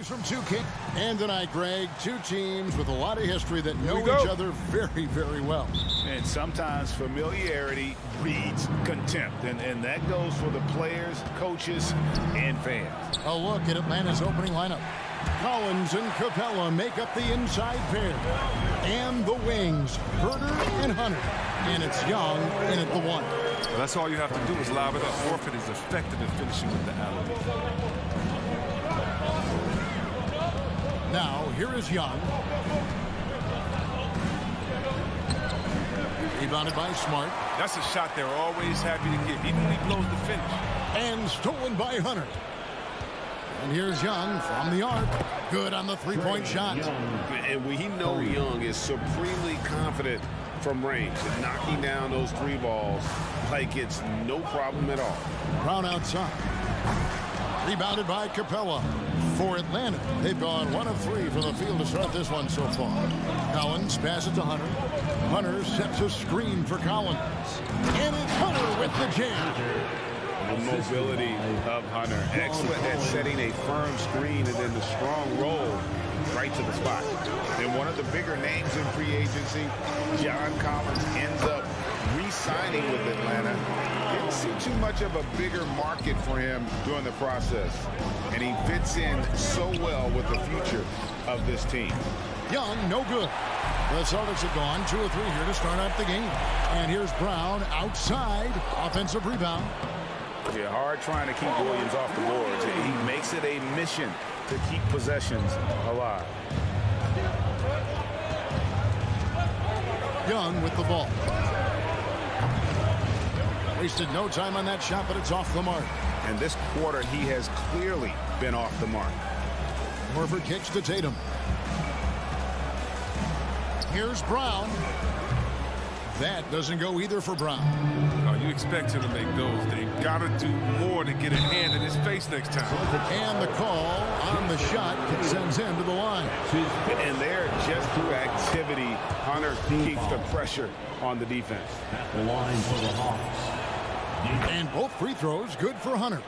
from 2K. And tonight, Greg, two teams with a lot of history that know each other very, very well. And sometimes familiarity breeds contempt. And that goes for the players, coaches, and fans. A look at Atlanta's opening lineup. Collins and Capella make up the inside pair. And the wings, Herder and Hunter. And it's Young in at the 1. Well, that's all you have to do is lob it up. Horford is effective in finishing with the alley. Now, here is Young. Rebounded by Smart. That's a shot they're always happy to give, even when he blows the finish. And stolen by Hunter. And here's Young from the arc. Good on the three-point shot. And we know Young is supremely confident from range and knocking down those three balls like it's no problem at all. Brown outside. Rebounded by Capella. For Atlanta, they've gone 1 of 3 from the field to start this one so far. Collins passes to Hunter. Hunter sets a screen for Collins. And it's Hunter with the jam. The mobility of Hunter. Excellent at setting a firm screen and then the strong roll right to the spot. And one of the bigger names in free agency, John Collins, ends up re-signing with Atlanta. Didn't see too much of a bigger market for him during the process. And he fits in so well with the future of this team. Young, no good. The Celtics have gone 2 of 3 here to start up the game. And here's Brown outside. Offensive rebound. Yeah, hard trying to keep Williams off the boards. He makes it a mission to keep possessions alive. Young with the ball. Wasted no time on that shot, but it's off the mark. And this quarter, he has clearly been off the mark. Horford kicks to Tatum. Here's Brown. That doesn't go either for Brown. You expect him to make those. They've got to do more to get a hand in his face next time. And the call on the shot that sends him to the line. And there, just through activity, Hunter keeps the pressure on the defense. The line for the Hawks. And both free throws good for Hunter.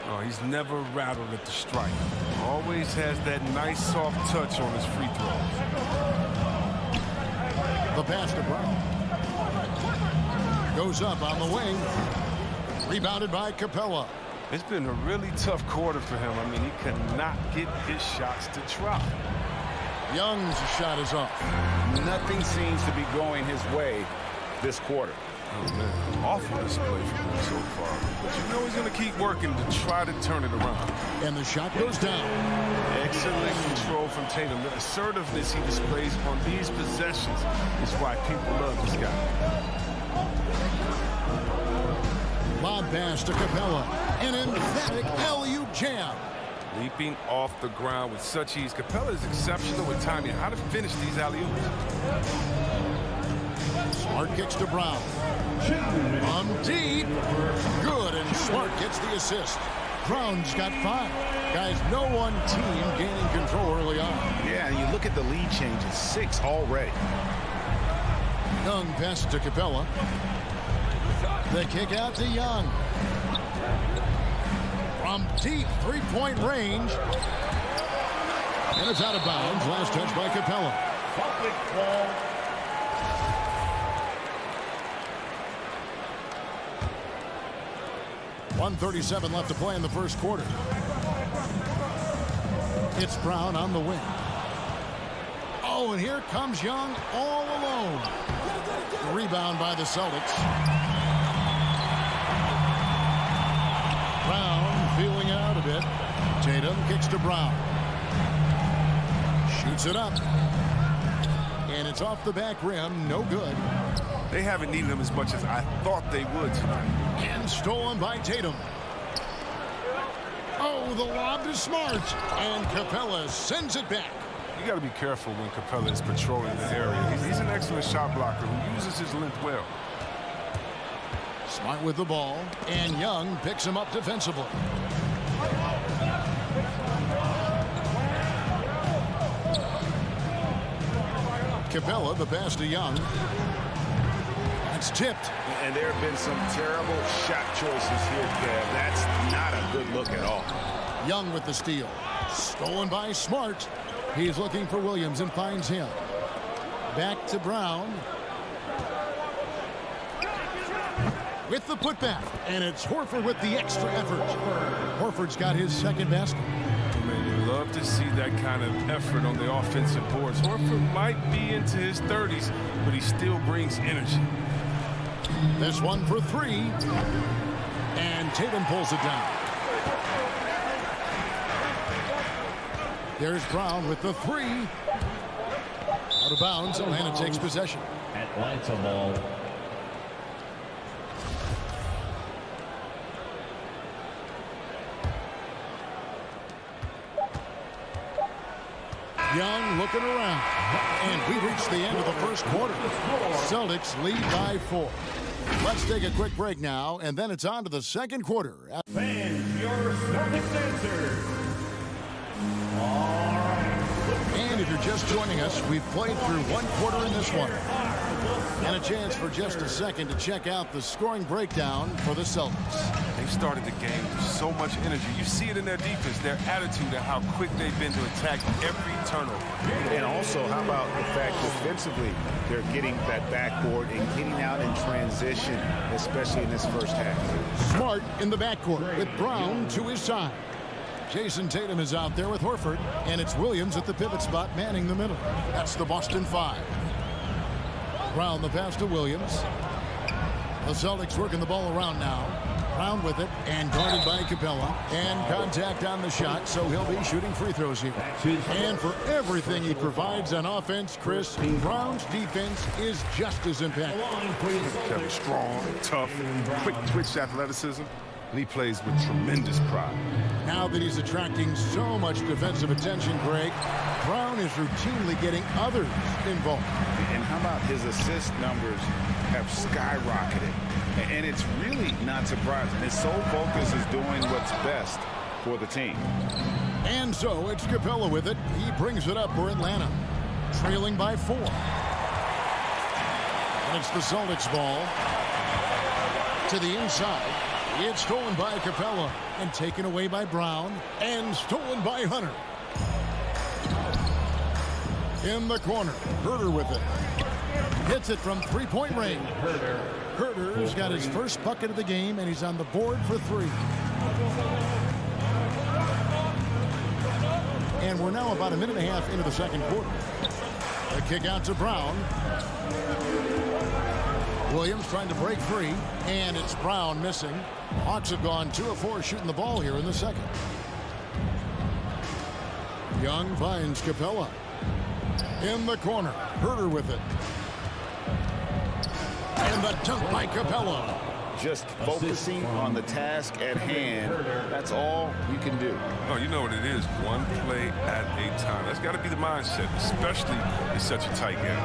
Oh, he's never rattled at the strike. Always has that nice soft touch on his free throws. The pass to Brown. Goes up on the wing. Rebounded by Capella. It's been a really tough quarter for him. I mean, he cannot get his shots to drop. Young's shot is off. Nothing seems to be going his way this quarter. Oh, man. Awful display from him so far. But you know he's going to keep working to try to turn it around. And the shot goes down. Excellent control from Tatum. The assertiveness he displays on these possessions is why people love this guy. Lob pass to Capella. An emphatic alley-oop jam. Leaping off the ground with such ease. Capella is exceptional with timing. How to finish these alley-oops. Smart kicks to Brown. From deep. Good, and Smart gets the assist. Brown's got 5. Guys, no one team gaining control early on. Yeah, and you look at the lead changes. 6 already. Young passes to Capella. The kick out to Young. From deep three-point range. And it's out of bounds. Last touch by Capella. 1:37 left to play in the first quarter. It's Brown on the wing. Oh, and here comes Young all alone. The rebound by the Celtics. Brown feeling it out a bit. Tatum kicks to Brown. Shoots it up. And it's off the back rim. No good. They haven't needed him as much as I thought they would tonight. And stolen by Tatum. Oh, the lob to Smart. And Capella sends it back. You got to be careful when Capella is patrolling the area. He's an excellent shot blocker who uses his length well. Smart with the ball. And Young picks him up defensively. Capella, the pass to Young. It's tipped. And there have been some terrible shot choices here, Kev. That's not a good look at all. Young with the steal. Stolen by Smart. He's looking for Williams and finds him. Back to Brown. With the putback. And it's Horford with the extra effort. Horford's got his second basket. Man, you love to see that kind of effort on the offensive boards. Horford might be into his 30s, but he still brings energy. This one for three. And Tatum pulls it down. There's Brown with the three. Out of bounds. Atlanta takes possession. Atlanta ball. Young looking around. And we reach the end of the first quarter. Celtics lead by 4. Let's take a quick break now, and then it's on to the second quarter. Fans, your Celtics answer. And if you're just joining us, we've played through one quarter in this one. And a chance for just a second to check out the scoring breakdown for the Celtics. They've started the game with so much energy. You see it in their defense, their attitude, and how quick they've been to attack every turnover. And also, how about the fact defensively, they're getting that backboard and getting out in transition, especially in this first half. Smart in the backcourt with Brown to his side. Jason Tatum is out there with Horford, and it's Williams at the pivot spot manning the middle. That's the Boston 5. Brown the pass to Williams. The Celtics working the ball around now. Brown with it and guarded by Capella. And contact on the shot, so he'll be shooting free throws here. And for everything he provides on offense, Chris, Brown's defense is just as impactful. They're strong, tough, quick twitch athleticism, and he plays with tremendous pride. Now that he's attracting so much defensive attention, Greg, Brown is routinely getting others involved. And how about his assist numbers have skyrocketed? And it's really not surprising. His sole focus is doing what's best for the team. And so it's Capella with it. He brings it up for Atlanta, trailing by 4. And it's the Celtics ball to the inside. It's stolen by Capella and taken away by Brown and stolen by Hunter. In the corner, Herter with it. Hits it from three-point range. Herter's got his first bucket of the game, and he's on the board for 3. And we're now about a minute and a half into the second quarter. The kick out to Brown. Williams trying to break free, and it's Brown missing. Hawks have gone 2 of 4 shooting the ball here in the second. Young finds Capella. In the corner, Herter with it. And the dunk by Capella. Just focusing on the task at hand, that's all you can do. Oh, you know what it is, one play at a time. That's got to be the mindset, especially in such a tight game.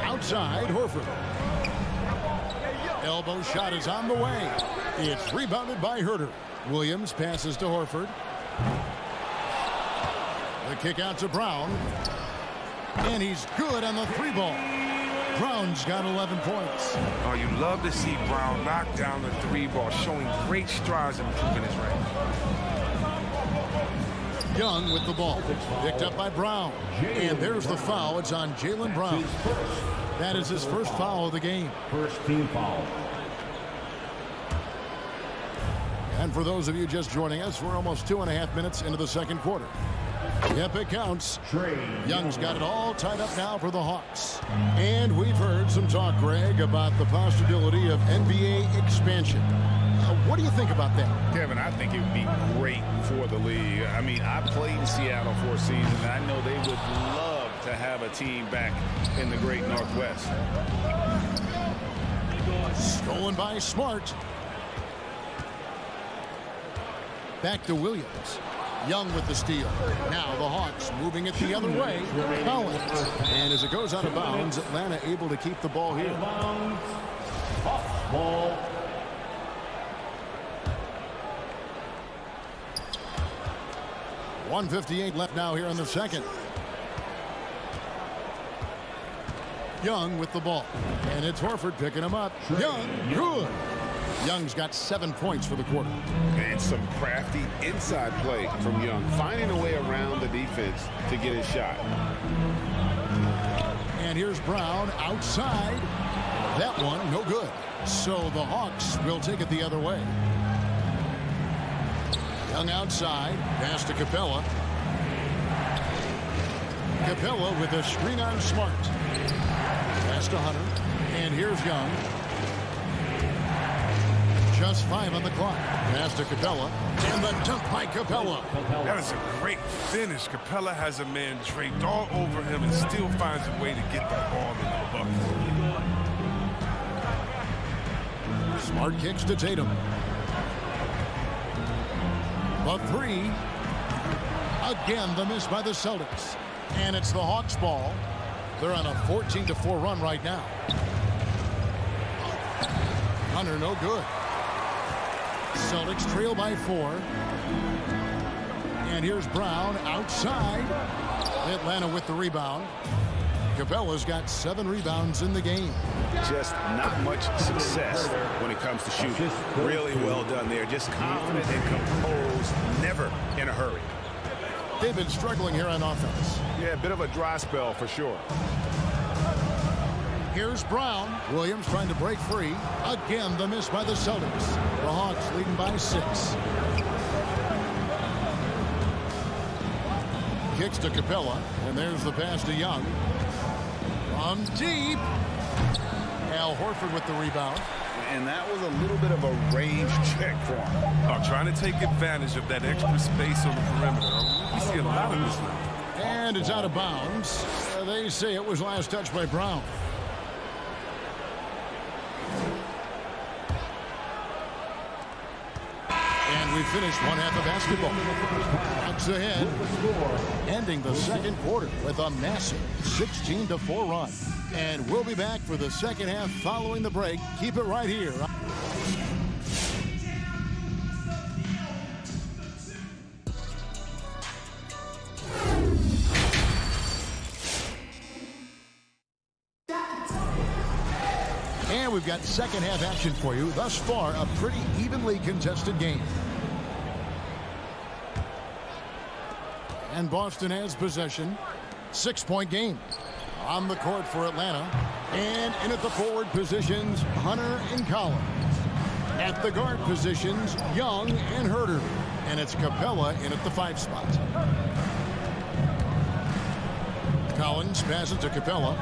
Outside, Horford. Elbow shot is on the way. It's rebounded by Herter. Williams passes to Horford. The kick out to Brown. And he's good on the 3-ball. Brown's got 11 points. Oh, you love to see Brown knock down the 3-ball, showing great strides in improving his range. Young with the ball. Picked up by Brown. And there's the foul. It's on Jalen Brown. That is his first foul of the game. First team foul. And for those of you just joining us, we're almost 2.5 minutes into the second quarter. Yep, it counts. Young's got it all tied up now for the Hawks. And we've heard some talk, Greg, about the possibility of NBA expansion. What do you think about that? Kevin, I think it would be great for the league. I mean, I played in Seattle for a season, and I know they would love to have a team back in the great Northwest. Stolen by Smart. Back to Williams. Young with the steal. Now the Hawks moving it the other way. Collins. And as it goes out of bounds, Atlanta able to keep the ball here. Ball. .158 left now here in the second. Young with the ball. And it's Horford picking him up. Young, good. Young's got 7 points for the quarter. And some crafty inside play from Young, finding a way around the defense to get his shot. And here's Brown outside. That one, no good. So the Hawks will take it the other way. Young outside. Pass to Capella. Capella with a screen on Smart. Pass to Hunter. And here's Young. Just 5 on the clock. Pass to Capella. And the dunk by Capella. That is a great finish. Capella has a man draped all over him and still finds a way to get the ball in the bucket. Smart kicks to Tatum. The three. Again, the miss by the Celtics. And it's the Hawks' ball. They're on a 14-4 run right now. Hunter, no good. Celtics trail by 4. And here's Brown outside. Atlanta with the rebound. Capella's got 7 rebounds in the game. Just not much success when it comes to shooting. Really well done there. Just confident and composed, never in a hurry. They've been struggling here on offense. Yeah, a bit of a dry spell for sure. Here's Brown. Williams trying to break free. Again, the miss by the Celtics. The Hawks leading by 6. Kicks to Capella. And there's the pass to Young. On deep. Al Horford with the rebound. And that was a little bit of a range check for him. Trying to take advantage of that extra space on the perimeter. We see a lot of this now. And it's out of bounds. They say it was last touched by Brown. And we finished one half of basketball. Hawks ahead, ending the second quarter with a massive 16-4 run. And we'll be back for the second half following the break. Keep it right here. And we've got second half action for you. Thus far, a pretty evenly contested game. And Boston has possession. 6-point game. On the court for Atlanta. And in at the forward positions, Hunter and Collins. At the guard positions, Young and Herter. And it's Capella in at the 5 spot. Collins passes to Capella.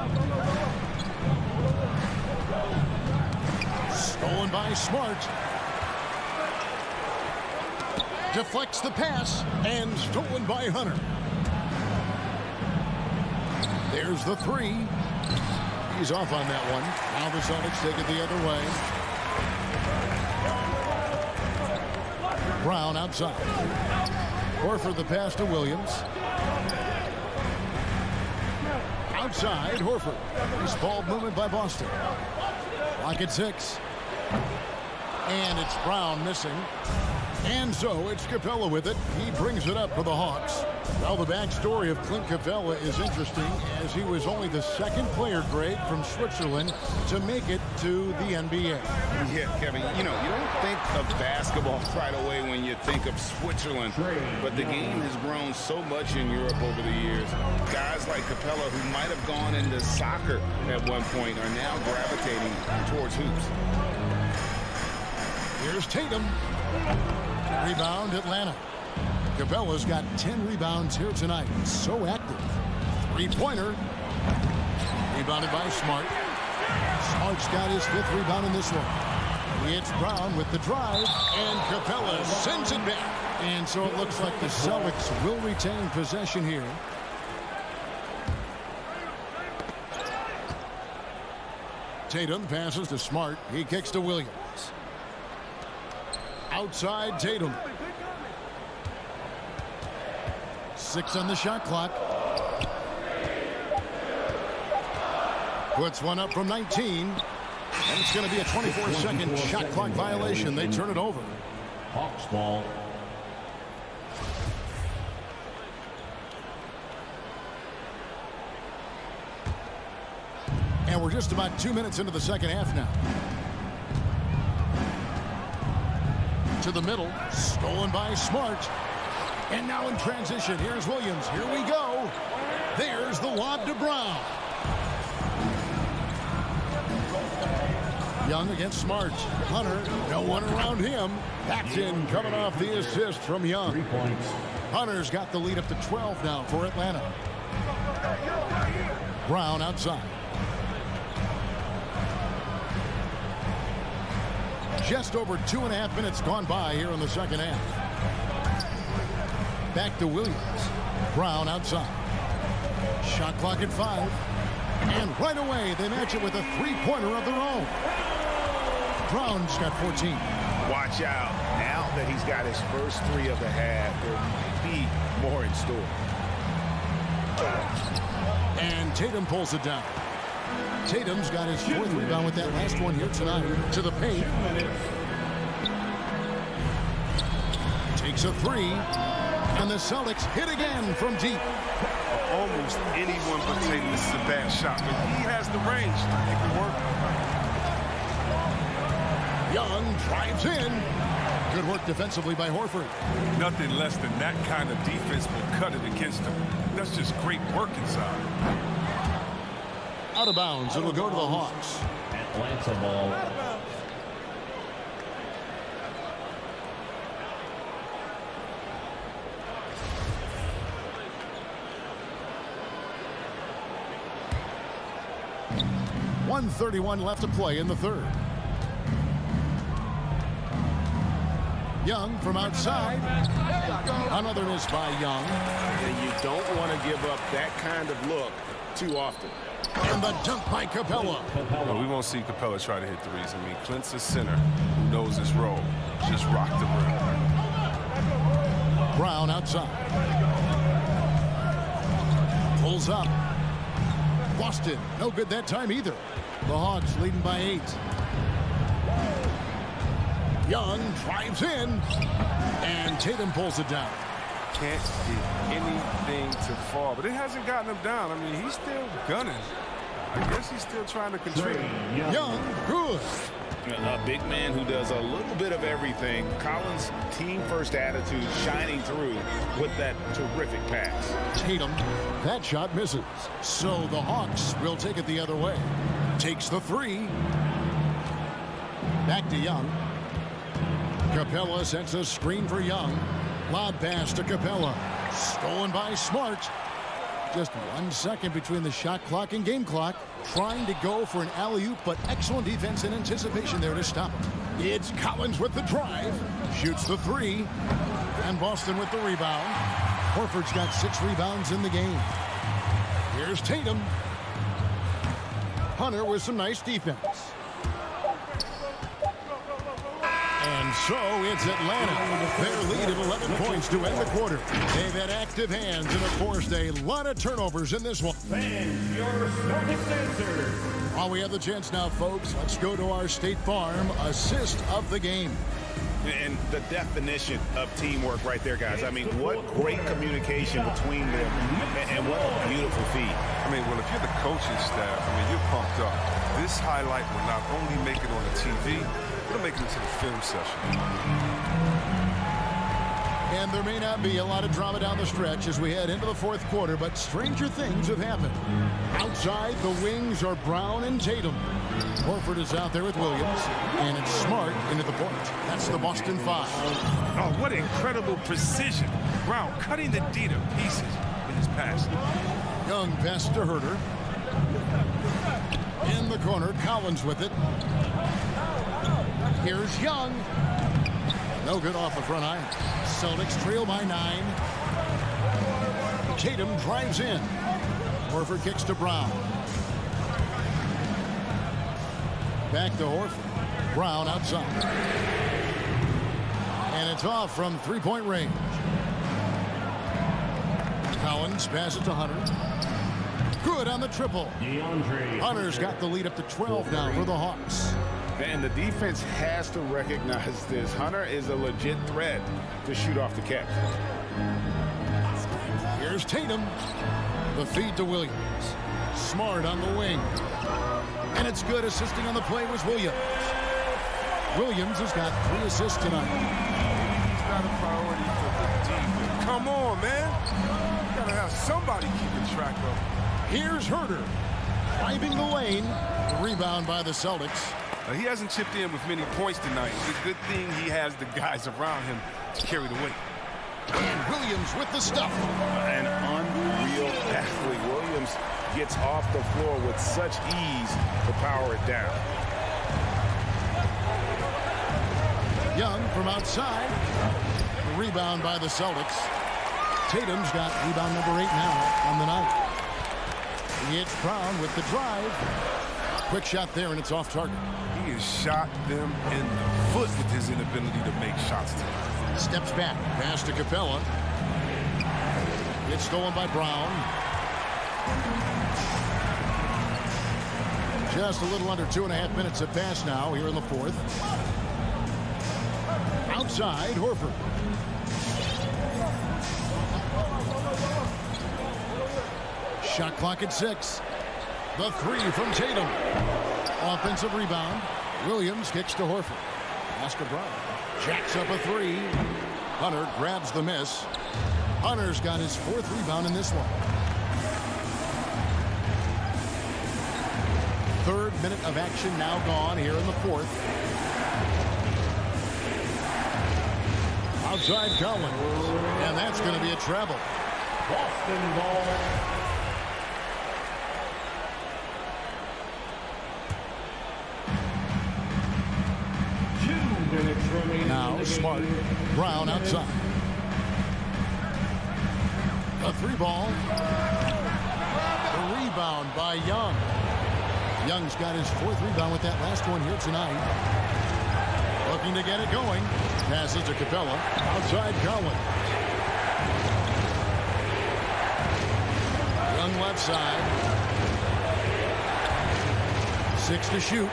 Stolen by Smart. Deflects the pass and stolen by Hunter. There's the 3. He's off on that one. Now the Celtics take it the other way. Brown outside. Horford the pass to Williams. Outside, Horford. Nice ball movement by Boston. Clock at 6. And it's Brown missing. And so it's Capella with it. He brings it up for the Hawks. Well, the backstory of Clint Capella is interesting, as he was only the 2nd player grade from Switzerland to make it to the NBA. Yeah, Kevin, you don't think of basketball right away when you think of Switzerland, but the game has grown so much in Europe over the years. Guys like Capella, who might have gone into soccer at one point, are now gravitating towards hoops. Here's Tatum. Rebound, Atlanta. Capella's got 10 rebounds here tonight. So active. 3-pointer. Rebounded by Smart. Smart's got his 5th rebound in this one. It's Brown with the drive, and Capella sends it back. And so it looks like the Celtics will retain possession here. Tatum passes to Smart. He kicks to Williams. Outside Tatum. 6 on the shot clock. Puts one up from 19. And it's going to be a 24-second shot clock violation. They turn it over. Hawks ball. And we're just about 2 minutes into the second half now. To the middle. Stolen by Smart. And now in transition, here's Williams. Here we go. There's the lob to Brown. Young against Smart. Hunter, no one around him. That's in, coming off the assist from Young. 3 points. Hunter's got the lead up to 12 now for Atlanta. Brown outside. Just over 2.5 minutes gone by here in the second half. Back to Williams. Brown outside. Shot clock at 5. And right away, they match it with a three-pointer of their own. Brown's got 14. Watch out. Now that he's got his first 3 of the half, there might be more in store. And Tatum pulls it down. Tatum's got his 4th rebound with that last one here tonight. To the paint. Takes a 3. And the Celtics hit again from deep. Almost anyone but Tatum. This is a bad shot, but he has the range. It can work. Young drives in. Good work defensively by Horford. Nothing less than that kind of defense will cut it against him. That's just great work inside. Out of bounds. It'll go to the Hawks. Atlanta ball. 1:31 left to play in the third. Young from outside. Another miss by Young. And you don't want to give up that kind of look too often. And the dunk by Capella. Well, we won't see Capella try to hit threes. I mean, Clint's a center who knows his role. Just rock the rim. Brown outside. Pulls up. Boston, no good that time either. The Hawks leading by 8. Young drives in. And Tatum pulls it down. Can't get anything to fall, but it hasn't gotten him down. I mean, he's still gunning. I guess he's still trying to contribute. Young, good. A big man who does a little bit of everything. Collins' team-first attitude shining through with that terrific pass. Tatum, that shot misses. So the Hawks will take it the other way. Takes the 3. Back to Young. Capella sets a screen for Young. Lob pass to Capella. Stolen by Smart. Just 1 second between the shot clock and game clock. Trying to go for an alley-oop, but excellent defense and anticipation there to stop him. It's Collins with the drive. Shoots the 3. And Boston with the rebound. Horford's got 6 rebounds in the game. Here's Tatum. Hunter with some nice defense. And so it's Atlanta. Their lead of 11 points to end the quarter. They've had active hands and, of course, a lot of turnovers in this one. Fans, your Celtics answer. While we have the chance now, folks, let's go to our State Farm assist of the game. And the definition of teamwork right there, guys. I mean, what great communication between them, and what a beautiful feed. I mean, well, if you're the coaching staff, I mean, you're pumped up. This highlight will not only make it on the TV, it'll make it into the film session. And there may not be a lot of drama down the stretch as we head into the fourth quarter, but stranger things have happened. Outside, the wings are Brown and Tatum. Horford is out there with Williams, and it's Smart into the point. That's the Boston 5. Oh, what incredible precision. Brown cutting the D to pieces with his pass. Young pass to Herter. In the corner, Collins with it. Here's Young. No good off the front iron. Celtics trail by 9. Tatum drives in. Horford kicks to Brown. Back to Horford. Brown outside. And it's off from three-point range. Collins passes to Hunter. Good on the triple. Hunter's got the lead up to 12 now for the Hawks. And the defense has to recognize this. Hunter is a legit threat to shoot off the catch. Here's Tatum. The feed to Williams. Smart on the wing. And it's good. Assisting on the play was Williams. Williams has got 3 assists tonight. He's not a priority for the team. Come on, man. You gotta have somebody keeping track of him. Here's Herter driving the lane. The rebound by the Celtics. He hasn't chipped in with many points tonight. It's a good thing he has the guys around him to carry the weight. And Williams with the stuff. An unreal athlete. Williams gets off the floor with such ease to power it down. Young from outside. The rebound by the Celtics. Tatum's got rebound number 8 now on the night. It's Brown with the drive. Quick shot there, and it's off target. He has shot them in the foot with his inability to make shots tonight. Steps back. Pass to Capella. It's stolen by Brown. Just a little under 2.5 minutes have passed now here in the fourth. Outside, Horford. Shot clock at 6. The 3 from Tatum. Offensive rebound. Williams kicks to Horford. Pass to Brown. Jacks up a 3. Hunter grabs the miss. Hunter's got his 4th rebound in this one. 3rd minute of action now gone here in the 4th. Outside Collins. And that's going to be a travel. Boston ball. Now Smart. Brown outside. A 3 ball. The rebound by Young. Young's got his 4th rebound with that last one here tonight. Looking to get it going. Passes to Capella. Outside Collins. Young left side. 6 to shoot.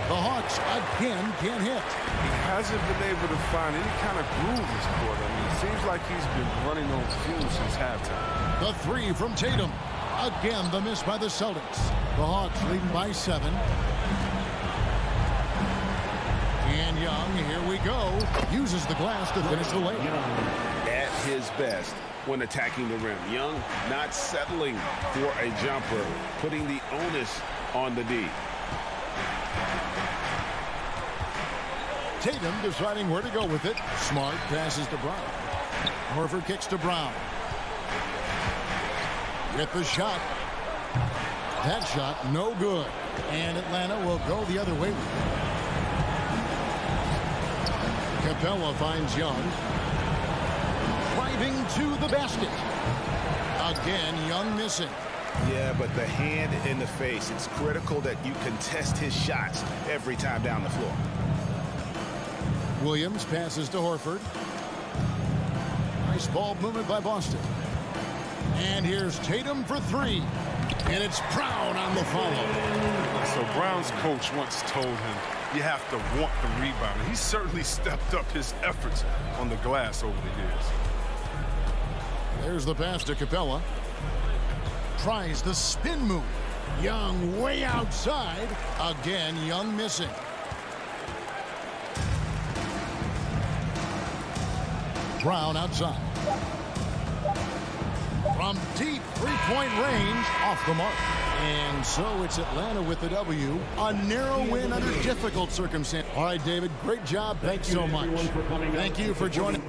The Hawks again can't hit. He hasn't been able to find any kind of groove this quarter. I mean, it seems like he's been running on fumes since halftime. The 3 from Tatum. Again, the miss by the Celtics. The Hawks leading by 7. And Young, here we go, uses the glass to finish the layup. At his best when attacking the rim. Young not settling for a jumper, putting the onus on the D. Tatum deciding where to go with it. Smart passes to Brown. Horford kicks to Brown. With the shot. That shot no good. And Atlanta will go the other way with it. Capella finds Young. Driving to the basket. Again, Young missing. Yeah, but the hand in the face. It's critical that you contest his shots every time down the floor. Williams passes to Horford. Nice ball movement by Boston. And here's Tatum for 3. And it's Brown on the follow. So Brown's coach once told him, you have to want the rebound. And he certainly stepped up his efforts on the glass over the years. There's the pass to Capella. Tries the spin move. Young way outside. Again, Young missing. Brown outside. From deep three-point range, off the mark. And so it's Atlanta with the W. A narrow win under difficult circumstances. All right, David, great job. Thanks so much. Thank you for joining.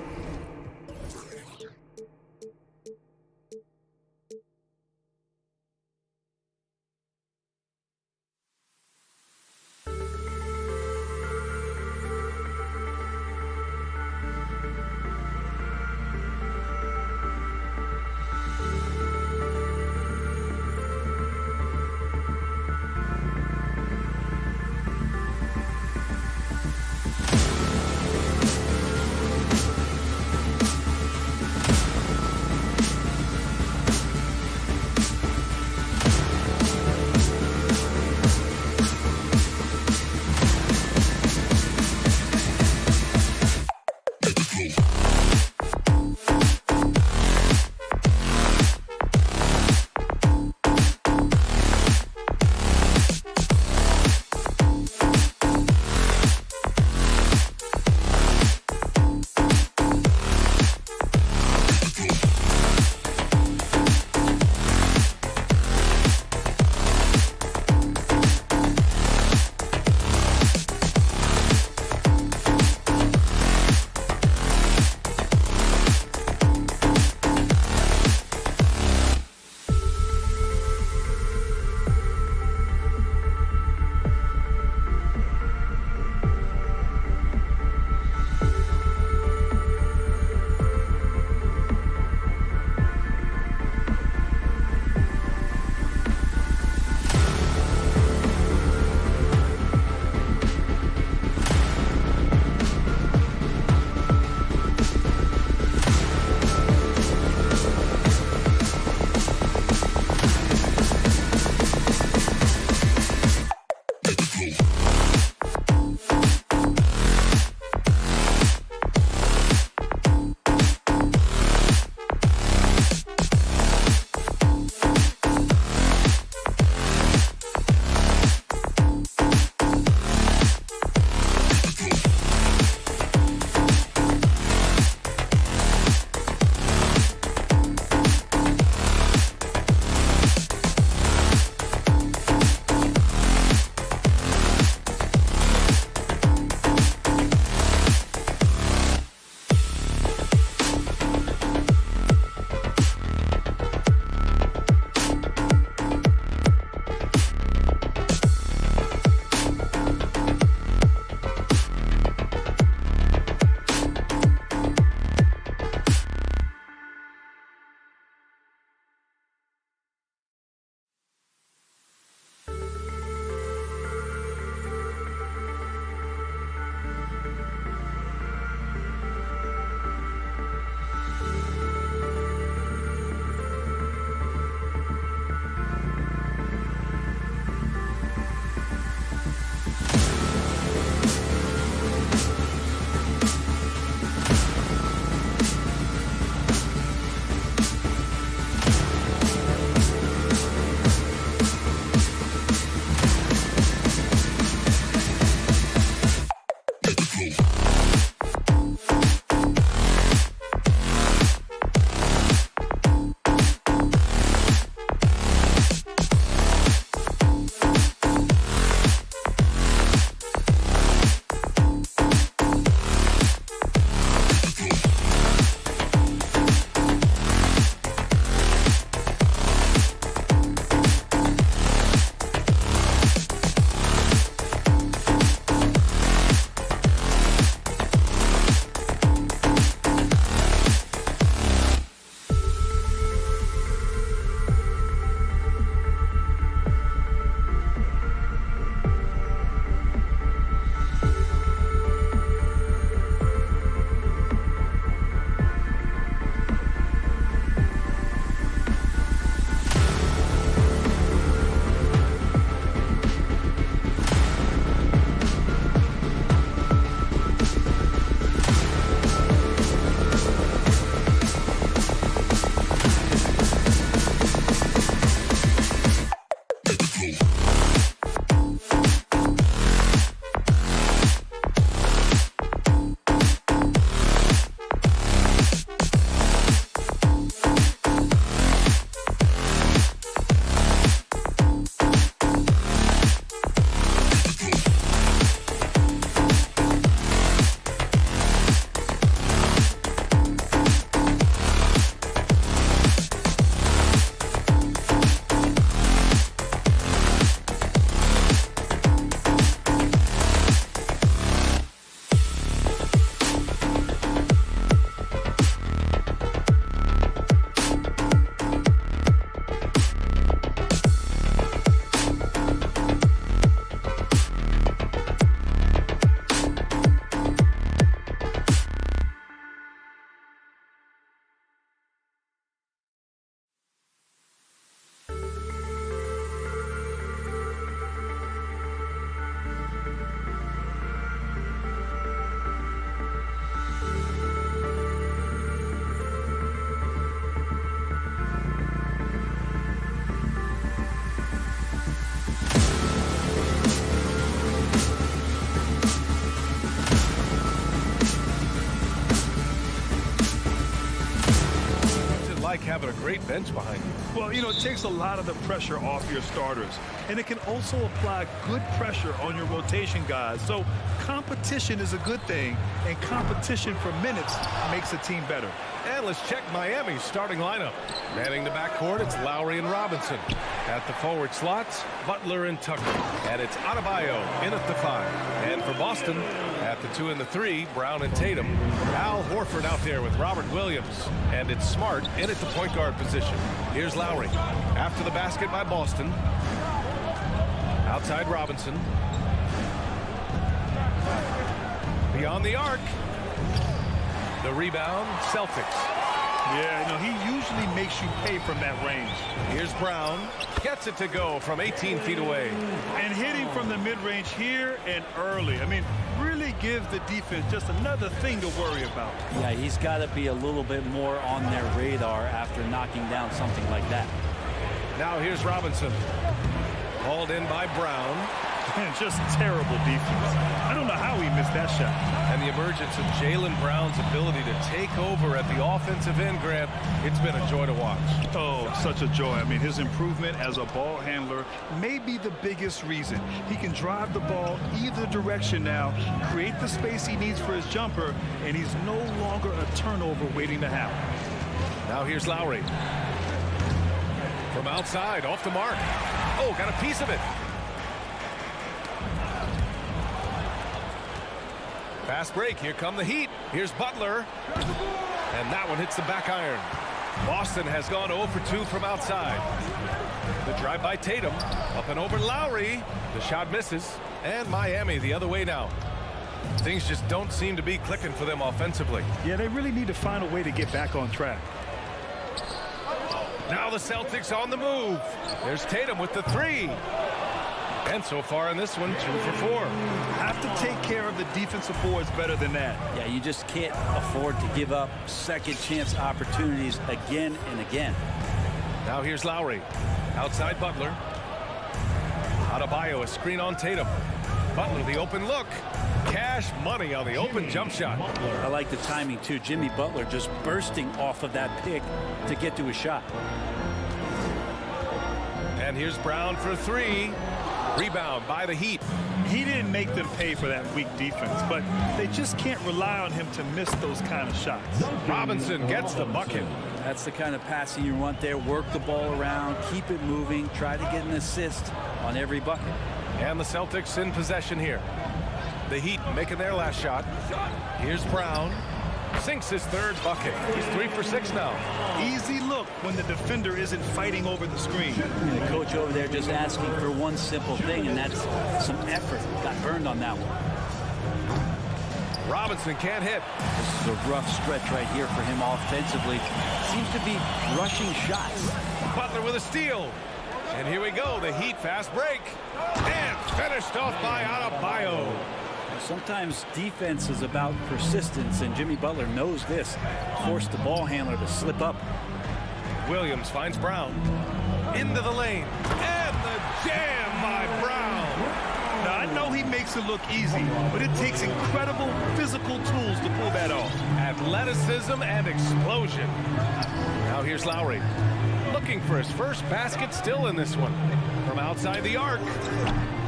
like having a great bench behind you? Well, you know, it takes a lot of the pressure off your starters, and it can also apply good pressure on your rotation guys. So competition is a good thing, and competition for minutes makes a team better. And let's check Miami's starting lineup. Manning the backcourt, it's Lowry and Robinson. At the forward slots, Butler and Tucker. And it's Adebayo in at the 5. And for Boston, at the 2 and the 3, Brown and Tatum. Al Horford out there with Robert Williams. And it's Smart in at the point guard position. Here's Lowry. After the basket by Boston. Outside Robinson. Beyond the arc. The rebound, Celtics. Yeah, you know, he usually makes you pay from that range. Here's Brown. Gets it to go from 18 feet away. And hitting from the mid-range here and early. I mean, really give the defense just another thing to worry about. Yeah, he's got to be a little bit more on their radar after knocking down something like that. Now here's Robinson. Hauled in by Brown. And just terrible defense. I don't know how he missed that shot. And the emergence of Jalen Brown's ability to take over at the offensive end, Grant, it's been a joy to watch. Oh, such a joy. I mean, his improvement as a ball handler may be the biggest reason. He can drive the ball either direction now, create the space he needs for his jumper, and he's no longer a turnover waiting to happen. Now here's Lowry. From outside, off the mark. Oh, got a piece of it. Fast break. Here come the Heat. Here's Butler. And that one hits the back iron. Boston has gone 0 for 2 from outside. The drive by Tatum. Up and over Lowry. The shot misses. And Miami the other way now. Things just don't seem to be clicking for them offensively. Yeah, they really need to find a way to get back on track. Now the Celtics on the move. There's Tatum with the 3. And so far in this one, 2 for 4. Have to take care of the defensive boards better than that. Yeah, you just can't afford to give up second chance opportunities again and again. Now here's Lowry. Outside Butler. Adebayo, a screen on Tatum. Butler, the open look. Cash money on the open jump shot. I like the timing, too. Jimmy Butler just bursting off of that pick to get to a shot. And here's Brown for 3. Rebound by the Heat. He didn't make them pay for that weak defense, but they just can't rely on him to miss those kind of shots. Robinson gets the bucket. That's the kind of passing you want there. Work the ball around, keep it moving, try to get an assist on every bucket. And the Celtics in possession here. The Heat making their last shot. Here's Brown. Sinks his 3rd bucket. He's 3 for 6 now. Easy look when the defender isn't fighting over the screen. And the coach over there just asking for one simple thing, and that's some effort. Got burned on that one. Robinson can't hit. This is a rough stretch right here for him offensively. Seems to be rushing shots. Butler with a steal. And here we go. The Heat fast break. And finished off by Adebayo. Sometimes defense is about persistence, and Jimmy Butler knows this. Forced the ball handler to slip up. Williams finds Brown. Into the lane. And the jam by Brown. Now, I know he makes it look easy, but it takes incredible physical tools to pull that off. Athleticism and explosion. Now here's Lowry. Looking for his first basket still in this one. From outside the arc.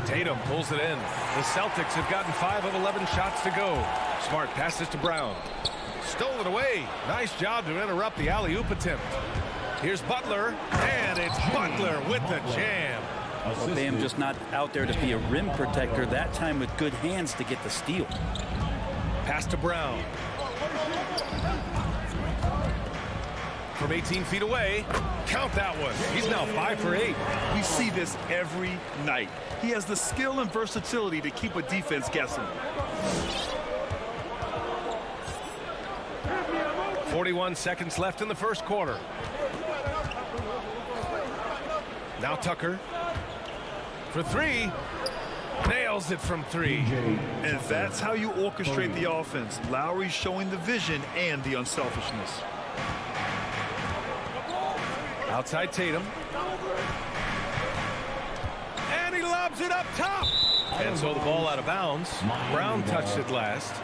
Tatum pulls it in. The Celtics have gotten 5 of 11 shots to go. Smart passes to Brown. Stolen away. Nice job to interrupt the alley-oop attempt. Here's Butler. And it's Butler with the jam. Well, Bam just not out there to be a rim protector. That time with good hands to get the steal. Pass to Brown. From 18 feet away. Count that one. He's now 5 for 8. We see this every night. He has the skill and versatility to keep a defense guessing. 41 seconds left in the first quarter. Now Tucker. For 3. Nails it from 3. And that's how you orchestrate the offense. Lowry showing the vision and the unselfishness. Outside Tatum. And he lobs it up top. And so the ball out of bounds. Brown touched it last.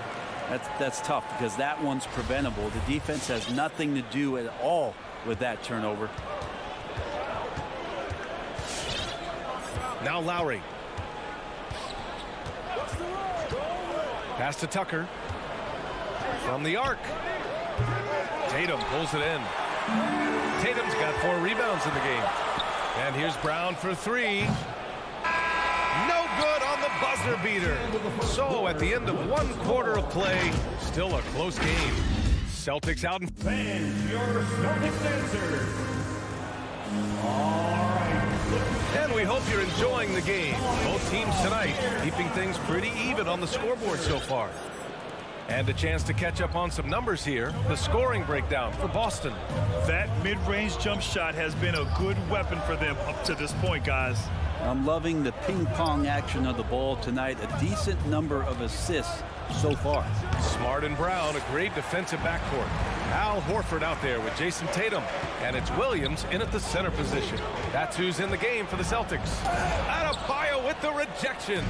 That's tough because that one's preventable. The defense has nothing to do at all with that turnover. Now Lowry. Pass to Tucker. From the arc. Tatum pulls it in. Tatum's got 4 rebounds in the game. And here's Brown for 3. No good on the buzzer beater. So at the end of 1 quarter of play, still a close game. Celtics out in. And your Celtics answer. All right. And we hope you're enjoying the game. Both teams tonight keeping things pretty even on the scoreboard so far. And a chance to catch up on some numbers here. The scoring breakdown for Boston. That mid-range jump shot has been a good weapon for them up to this point, guys. I'm loving the ping pong action of the ball tonight. A decent number of assists so far. Smart and Brown, a great defensive backcourt. Al Horford out there with Jason Tatum. And it's Williams in at the center position. That's who's in the game for the Celtics. Adebayo with the rejection.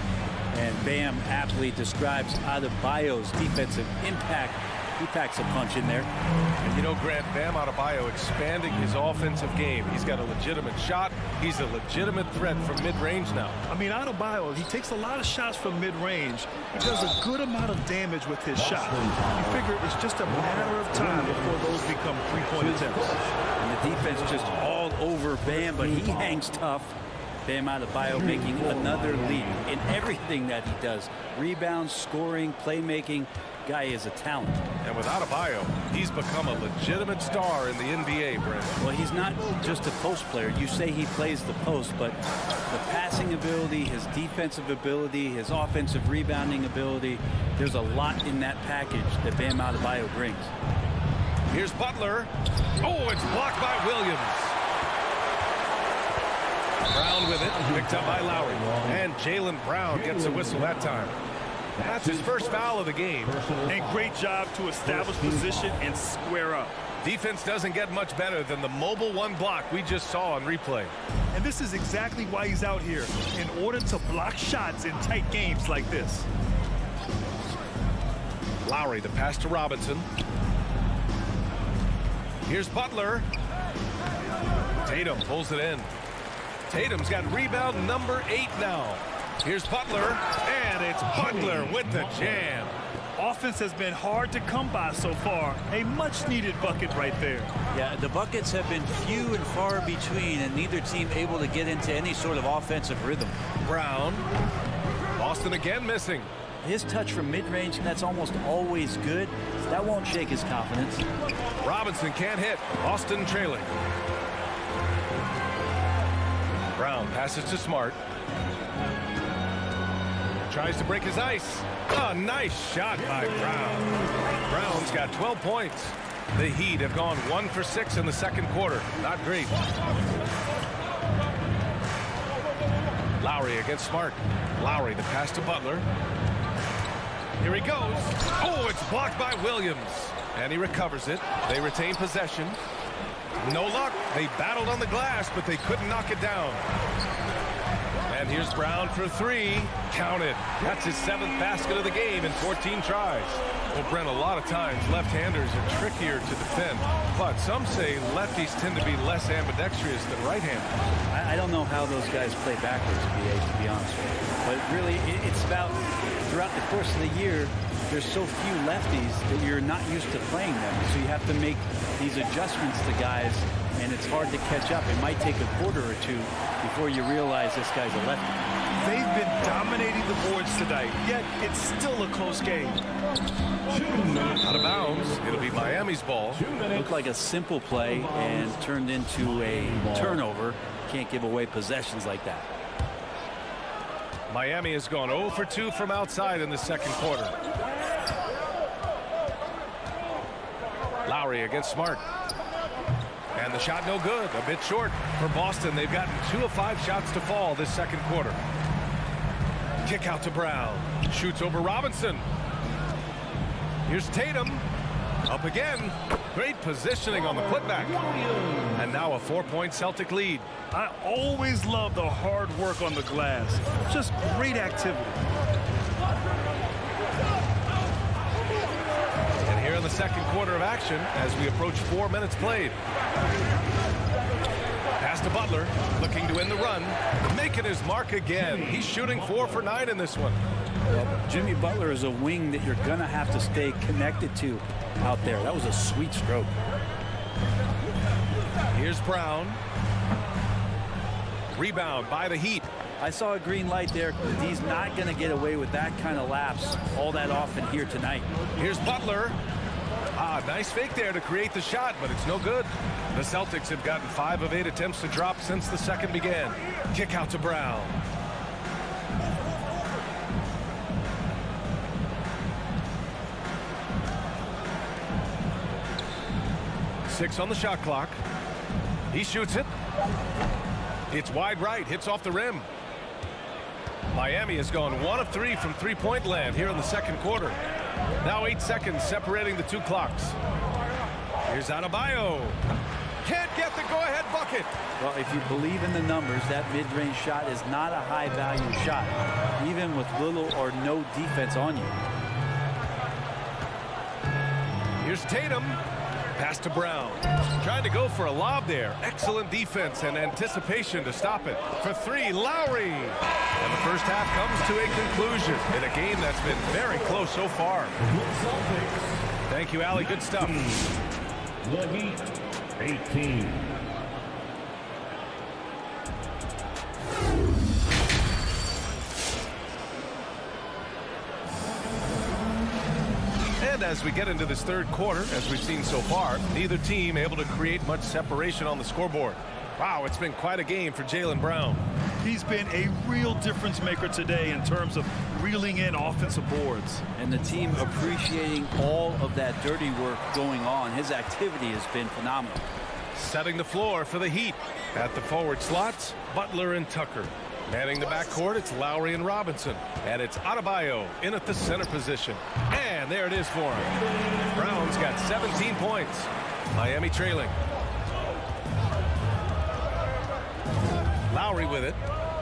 And Bam aptly describes Adebayo's defensive impact. He packs a punch in there. And you know, Grant, Bam Adebayo expanding his offensive game. He's got a legitimate shot. He's a legitimate threat from mid-range now. I mean, Adebayo, he takes a lot of shots from mid-range. He does a good amount of damage with his shot. You figure it's just a matter of time before those become three-point attempts. And the defense just all over Bam, but he hangs tough. Bam Adebayo making another leap in everything that he does. Rebounds, scoring, playmaking. Guy is a talent. And with Adebayo, he's become a legitimate star in the NBA, Brent. Well, he's not just a post player. You say he plays the post, but the passing ability, his defensive ability, his offensive rebounding ability, there's a lot in that package that Bam Adebayo brings. Here's Butler. Oh, it's blocked by Williams. Brown with it, picked up by Lowry. And Jalen Brown gets a whistle that time. That's his first foul of the game. And great job to establish position and square up. Defense doesn't get much better than the mobile 1 block we just saw on replay. And this is exactly why he's out here, in order to block shots in tight games like this. Lowry, the pass to Robinson. Here's Butler. Tatum pulls it in. Tatum's got rebound number 8 now. Here's Butler, and it's Butler with the jam. Offense has been hard to come by so far. A much-needed bucket right there. Yeah, the buckets have been few and far between, and neither team able to get into any sort of offensive rhythm. Brown. Boston again missing. His touch from mid-range, that's almost always good. That won't shake his confidence. Robinson can't hit. Boston trailing. Brown passes to Smart. Tries to break his ice. Oh, nice shot by Brown. Brown's got 12 points. The Heat have gone 1 for 6 in the second quarter. Not great. Lowry against Smart. Lowry, the pass to Butler. Here he goes. Oh, it's blocked by Williams. And he recovers it. They retain possession. No luck. They battled on the glass, but they couldn't knock it down. And here's Brown for 3. Counted. That's his 7th basket of the game in 14 tries. Well, Brent, a lot of times left-handers are trickier to defend, but some say lefties tend to be less ambidextrous than right-handers. I don't know how those guys play backwards, BA, to be honest with you. But really, it's about throughout the course of the year, there's so few lefties that you're not used to playing them. So you have to make these adjustments to guys, and it's hard to catch up. It might take a quarter or two before you realize this guy's a lefty. They've been dominating the boards tonight, yet it's still a close game. Out of bounds. It'll be Miami's ball. Looked like a simple play and turned into a turnover. Can't give away possessions like that. Miami has gone 0 for 2 from outside in the second quarter. Lowry against Smart. And the shot no good. A bit short for Boston. They've gotten 2 of 5 shots to fall this second quarter. Kick out to Brown. Shoots over Robinson. Here's Tatum. Up again. Great positioning on the putback. And now a 4-point Celtic lead. I always love the hard work on the glass. Just great activity. And here in the second quarter of action as we approach 4 minutes played. Pass to Butler, looking to win the run, making his mark again. He's shooting 4 for 9 in this one. Well, Jimmy Butler is a wing that you're going to have to stay connected to out there. That was a sweet stroke. Here's Brown. Rebound by the Heat. I saw a green light there, but he's not going to get away with that kind of lapse all that often here tonight. Here's Butler. Nice fake there to create the shot, but it's no good. The Celtics have gotten 5 of 8 attempts to drop since the second began. Kick out to Brown. Six on the shot clock. He shoots it. It's wide right, hits off the rim. Miami has gone 1 of 3 from three-point land here in the second quarter. Now 8 seconds separating the 2 clocks. Here's Adebayo. Can't get the go-ahead bucket. Well, if you believe in the numbers, that mid-range shot is not a high-value shot, even with little or no defense on you. Here's Tatum. Pass to Brown. Trying to go for a lob there. Excellent defense and anticipation to stop it. For 3, Lowry. And the first half comes to a conclusion in a game that's been very close so far. Thank you, Allie. Good stuff. The Heat, 18. And as we get into this third quarter, as we've seen so far, neither team able to create much separation on the scoreboard. Wow, it's been quite a game for Jalen Brown. He's been a real difference maker today in terms of reeling in offensive boards. And the team appreciating all of that dirty work going on. His activity has been phenomenal. Setting the floor for the Heat. At the forward slots, Butler and Tucker. Manning the backcourt, it's Lowry and Robinson. And it's Adebayo in at the center position. And there it is for him. Brown's got 17 points. Miami trailing. Lowry with it.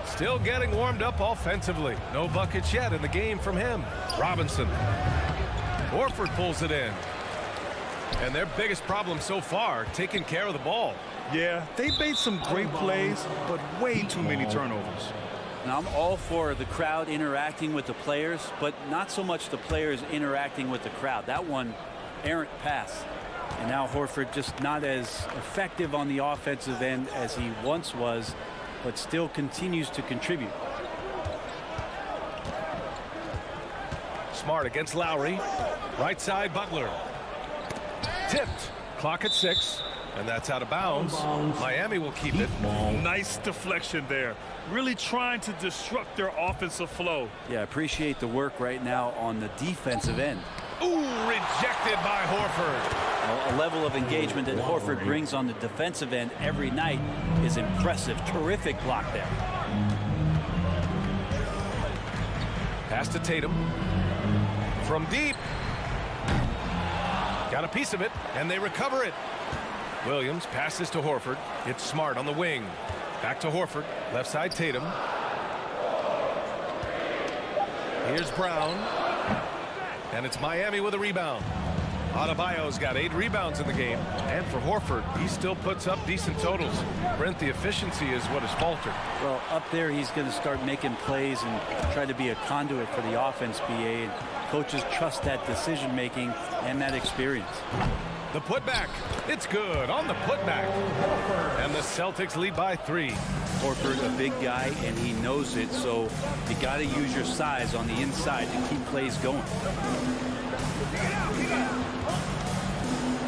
Still getting warmed up offensively. No buckets yet in the game from him. Robinson. Horford pulls it in. And their biggest problem so far, taking care of the ball. Yeah, they made some great plays, but way too many turnovers. Now, I'm all for the crowd interacting with the players, but not so much the players interacting with the crowd. That one, errant pass. And now Horford just not as effective on the offensive end as he once was, but still continues to contribute. Smart against Lowry. Right side, Butler. Tipped. Clock at 6. And that's out of bounds. Miami will keep it. Nice deflection there. Really trying to disrupt their offensive flow. Yeah, appreciate the work right now on the defensive end. Ooh, rejected by Horford. Well, a level of engagement that Horford brings on the defensive end every night is impressive. Terrific block there. Pass to Tatum. From deep. Got a piece of it, and they recover it. Williams passes to Horford. It's Smart on the wing. Back to Horford. Left side Tatum. Here's Brown. And it's Miami with a rebound. Adebayo's got 8 rebounds in the game. And for Horford, he still puts up decent totals. Brent, the efficiency is what has faltered. Well, up there, he's going to start making plays and try to be a conduit for the offense, BA. And coaches trust that decision-making and that experience. The putback. It's good on the putback. And the Celtics lead by 3. Horford's a big guy, and he knows it, so you got to use your size on the inside to keep plays going.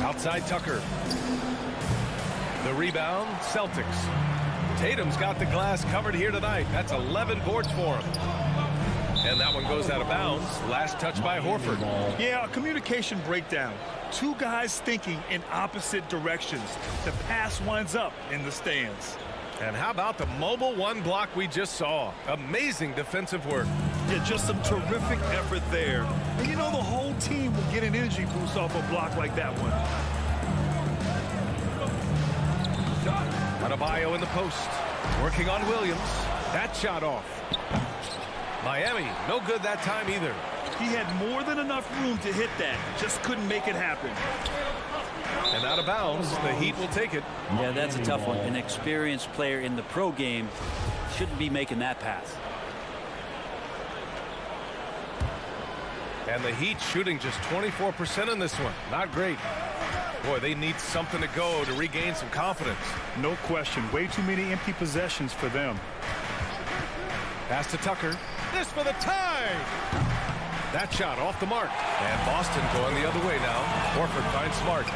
Outside Tucker. The rebound, Celtics. Tatum's got the glass covered here tonight. That's 11 boards for him. And that one goes out of bounds. Last touch by Horford. Yeah, a communication breakdown. 2 guys thinking in opposite directions. The pass winds up in the stands. And how about the mobile 1 block we just saw? Amazing defensive work. Yeah, just some terrific effort there. And you know, the whole team will get an energy boost off a block like that one. Adebayo in the post. Working on Williams. That shot off. Miami, no good that time either. He had more than enough room to hit that. Just couldn't make it happen. And out of bounds, the Heat will take it. Yeah, that's a tough one. An experienced player in the pro game shouldn't be making that pass. And the Heat shooting just 24% in this one. Not great. Boy, they need something to go to regain some confidence. No question. Way too many empty possessions for them. Pass to Tucker. This for the tie. That shot off the mark. And Boston going the other way now. Horford finds Smart.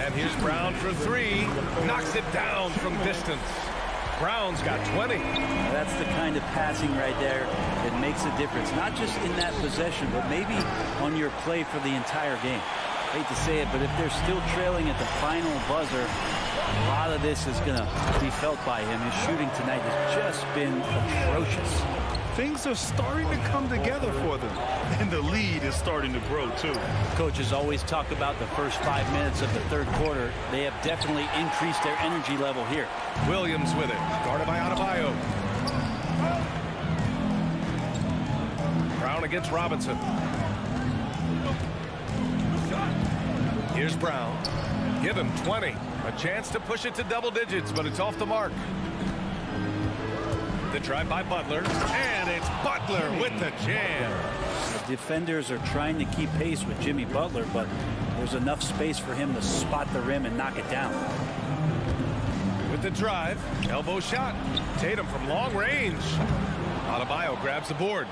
And here's Brown for three. Knocks it down from distance. Brown's got 20. That's the kind of passing right there that makes a difference. Not just in that possession, but maybe on your play for the entire game. Hate to say it, but if they're still trailing at the final buzzer, a lot of this is going to be felt by him. His shooting tonight has just been atrocious. Things are starting to come together for them, and the lead is starting to grow too. Coaches always talk about the first 5 minutes of the third quarter. They have definitely increased their energy level here. Williams with it, guarded by Adebayo. Brown against Robinson. Here's Brown. Give him 20. A chance to push it to double digits, but it's off the mark. The drive by Butler, and it's Butler with the jam. The defenders are trying to keep pace with Jimmy Butler, but there's enough space for him to spot the rim and knock it down. With the drive, elbow shot. Tatum from long range. Adebayo grabs the board.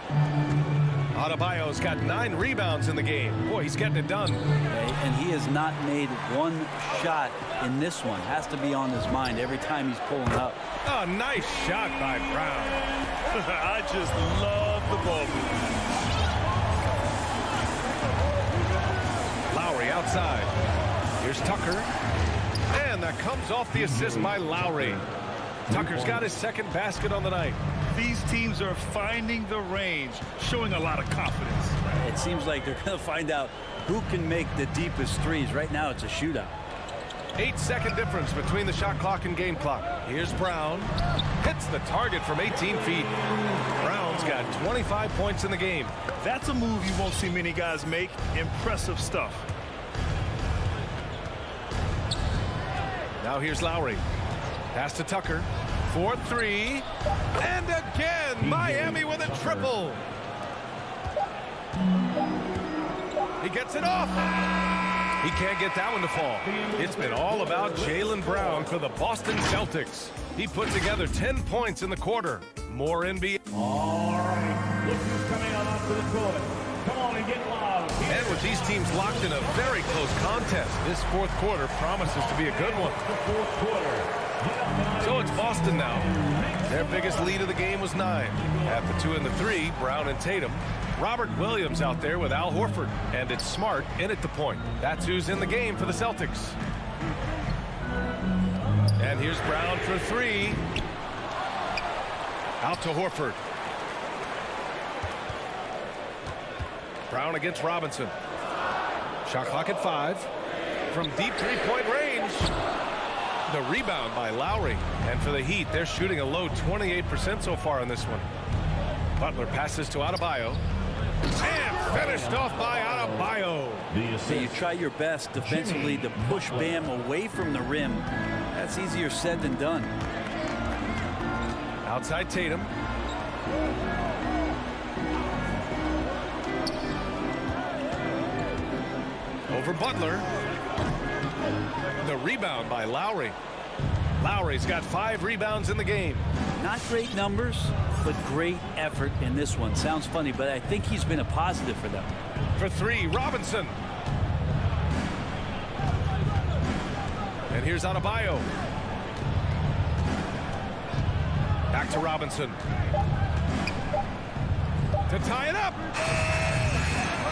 Adebayo's got 9 rebounds in the game. Boy, he's getting it done. And he has not made one shot in this one. Has to be on his mind every time he's pulling up. Oh, nice shot by Brown. I just love the ball movement. Lowry outside. Here's Tucker. And that comes off the assist by Lowry. Tucker's got his second basket on the night. These teams are finding the range, showing a lot of confidence. It seems like they're going to find out who can make the deepest threes. Right now, it's a shootout. 8-second difference between the shot clock and game clock. Here's Brown. Hits the target from 18 feet. Brown's got 25 points in the game. That's a move you won't see many guys make. Impressive stuff. Now here's Lowry. Pass to Tucker. 4-3. And again, Miami with a triple. He gets it off. He can't get that one to fall. It's been all about Jalen Brown for the Boston Celtics. He put together 10 points in the quarter. More NBA. All right, look who's coming on up to the court. Come on and get loud. And with these teams locked in a very close contest, this fourth quarter promises to be a good one. The fourth quarter. So it's Boston now. Their biggest lead of the game was 9. At the 2 and the 3, Brown and Tatum. Robert Williams out there with Al Horford. And it's Smart in at the point. That's who's in the game for the Celtics. And here's Brown for 3. Out to Horford. Brown against Robinson. Shot clock at 5. From deep three-point range. The rebound by Lowry. And for the Heat, they're shooting a low 28% so far in this one. Butler passes to Adebayo. And finished off by Adebayo. So you try your best defensively to push Bam away from the rim. That's easier said than done. Outside Tatum. Over Butler. The rebound by Lowry. Lowry's got 5 rebounds in the game. Not great numbers, but great effort in this one. Sounds funny, but I think he's been a positive for them. For 3, Robinson. And here's Adebayo. Back to Robinson. To tie it up.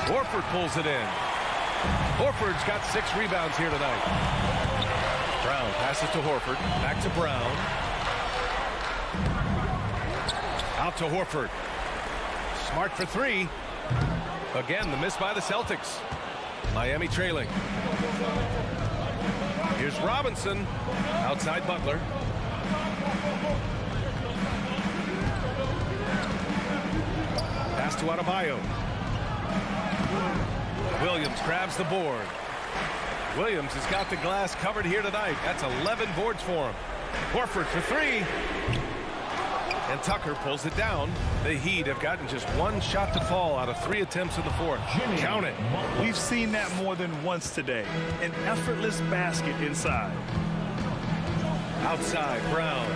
Horford pulls it in. Horford's got 6 rebounds here tonight. Brown passes to Horford. Back to Brown. Out to Horford. Smart for 3. Again, the miss by the Celtics. Miami trailing. Here's Robinson. Outside Butler. Pass to Adebayo. Williams grabs the board. Williams has got the glass covered here tonight. That's 11 boards for him. Horford for three. And Tucker pulls it down. The Heat have gotten just one shot to fall out of 3 attempts in the fourth. Count it. We've seen that more than once today. An effortless basket inside. Outside, Brown.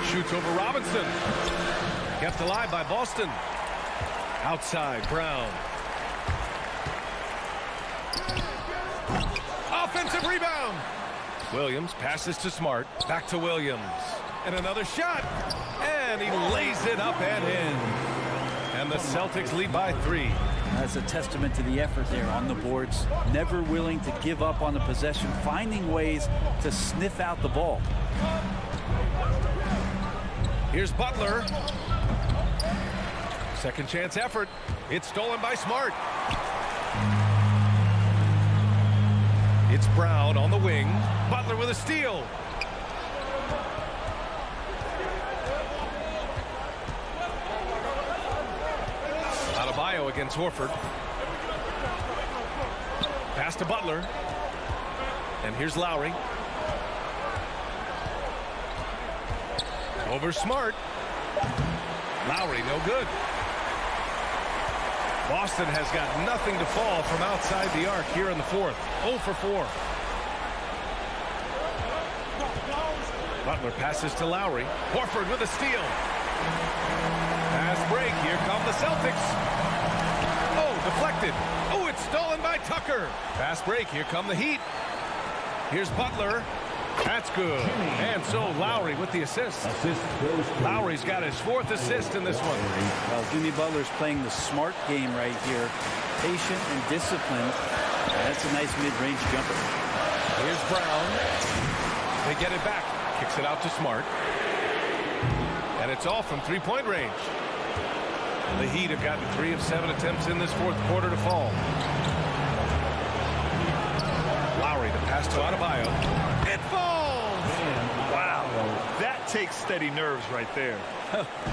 Shoots over Robinson. Kept alive by Boston. Outside, Brown. Offensive rebound. Williams passes to Smart. Back to Williams. And another shot. And he lays it up and in. And the Celtics lead by 3. That's a testament to the effort there on the boards. Never willing to give up on the possession. Finding ways to sniff out the ball. Here's Butler. Second chance effort. It's stolen by Smart. It's Brown on the wing. Butler with a steal. Adebayo against Horford. Pass to Butler. And here's Lowry. Over Smart. Lowry no good. Boston has got nothing to fall from outside the arc here in the fourth. 0 for 4. Butler passes to Lowry. Horford with a steal. Pass break. Here come the Celtics. Oh, deflected. Oh, it's stolen by Tucker. Pass break. Here come the Heat. Here's Butler. That's good. And so Lowry with the assist. Lowry's got his 4th assist in this one. Well, Jimmy Butler's playing the smart game right here. Patient and disciplined. That's a nice mid-range jumper. Here's Brown. They get it back. Kicks it out to Smart. And it's all from 3-point range. The Heat have gotten 3 of 7 attempts in this fourth quarter to fall. Lowry, the pass to Adebayo. It falls! Wow. That takes steady nerves right there.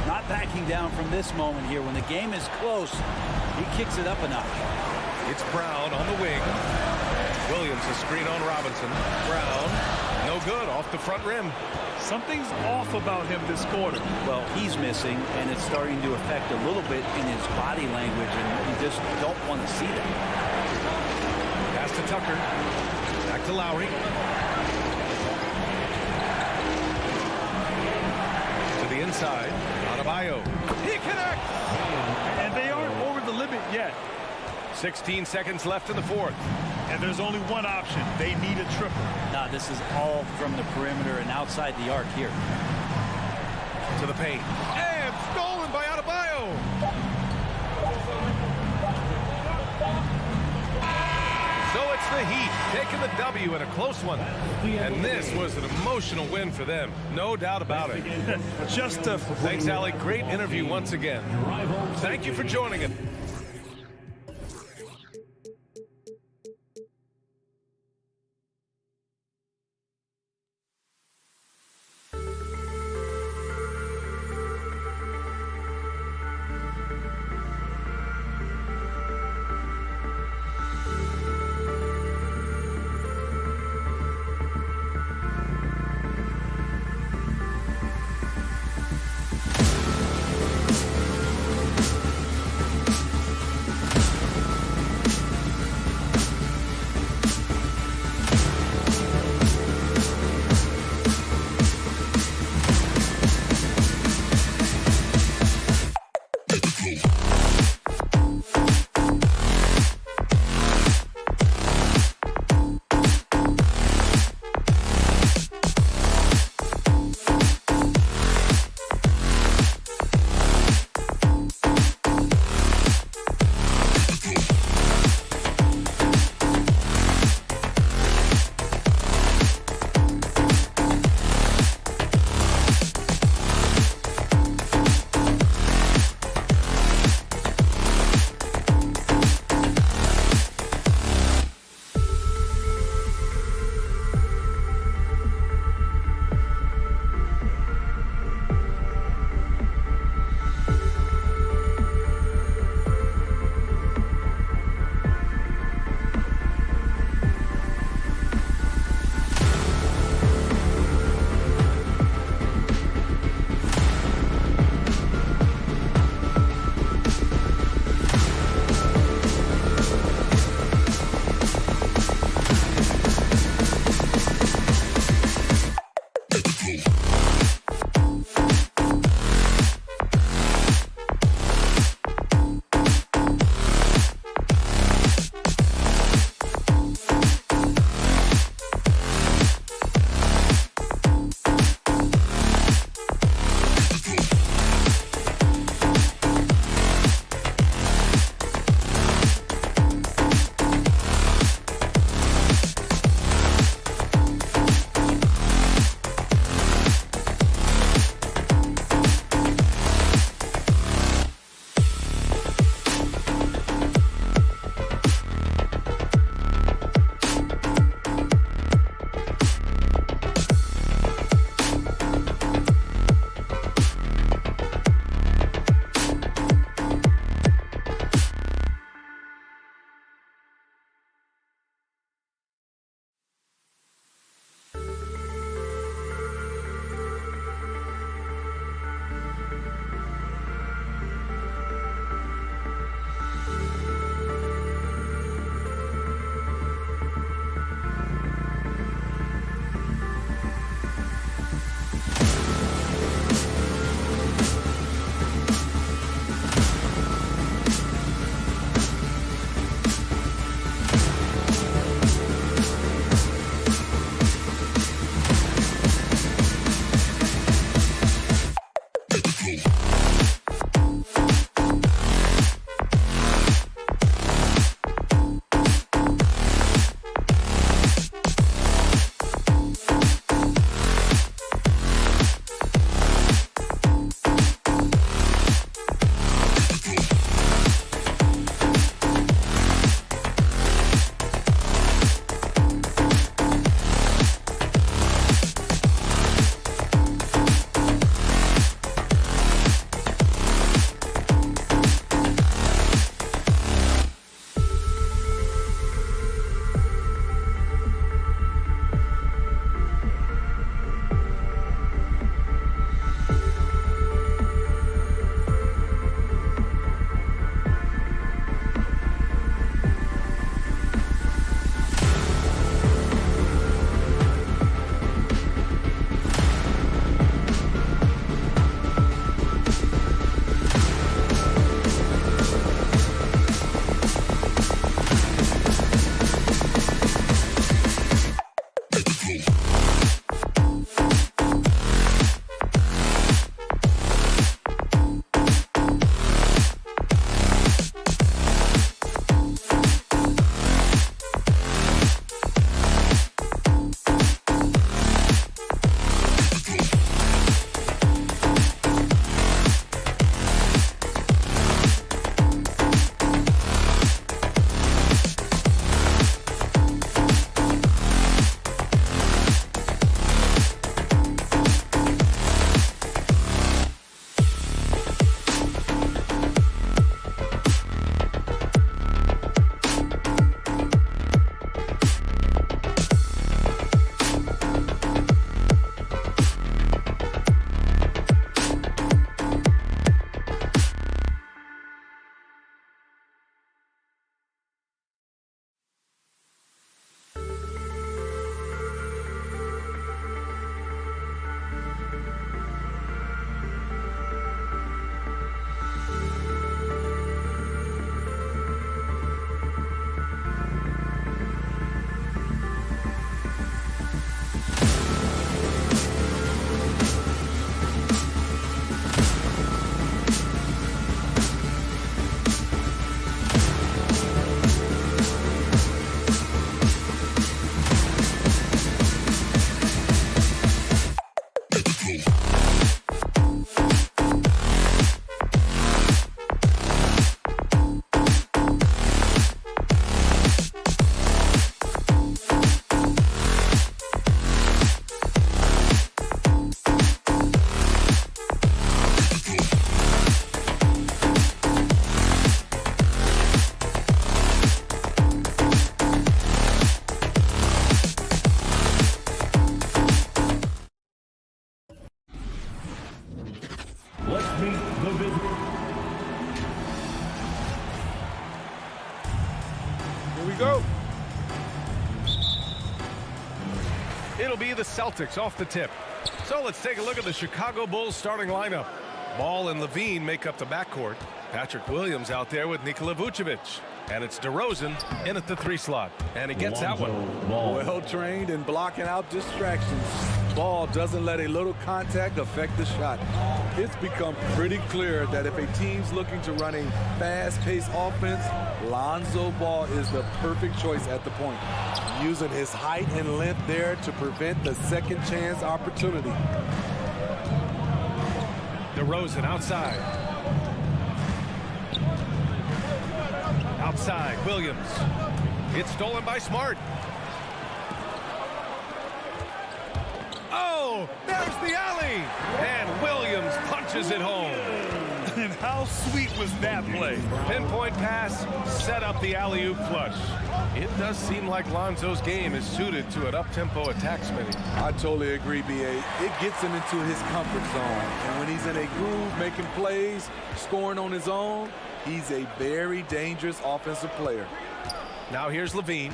Not backing down from this moment here. When the game is close, he kicks it up a notch. It's Brown on the wing. Williams a screen on Robinson. Brown, no good, off the front rim. Something's off about him this quarter. Well, he's missing, and it's starting to affect a little bit in his body language, and you just don't want to see that. Pass to Tucker. Back to Lowry. To the inside. Adebayo. He connects! And they aren't over the limit yet. 16 seconds left in the fourth. And there's only one option. They need a triple. Nah, this is all from the perimeter and outside the arc here. To the paint. And stolen by Adebayo. So it's the Heat taking the W in a close one. And this was an emotional win for them. No doubt about it. Thanks, Allie. Great interview once again. Thank you for joining us. It'll be the Celtics off the tip. So let's take a look at the Chicago Bulls starting lineup. Ball and Levine make up the backcourt. Patrick Williams out there with Nikola Vucevic. And it's DeRozan in at the 3 slot. And he gets that one. Well trained in blocking out distractions. Ball doesn't let a little contact affect the shot. It's become pretty clear that if a team's looking to run a fast-paced offense, Lonzo Ball is the perfect choice at the point, using his height and length there to prevent the second chance opportunity. DeRozan outside. Outside, Williams. It's stolen by Smart. Oh, there's the alley. And Williams punches it home. And how sweet was that play? Pinpoint pass, set up the alley-oop flush. It does seem like Lonzo's game is suited to an up-tempo attack, Smitty. I totally agree, B.A. It gets him into his comfort zone. And when he's in a groove, making plays, scoring on his own, he's a very dangerous offensive player. Now here's Levine.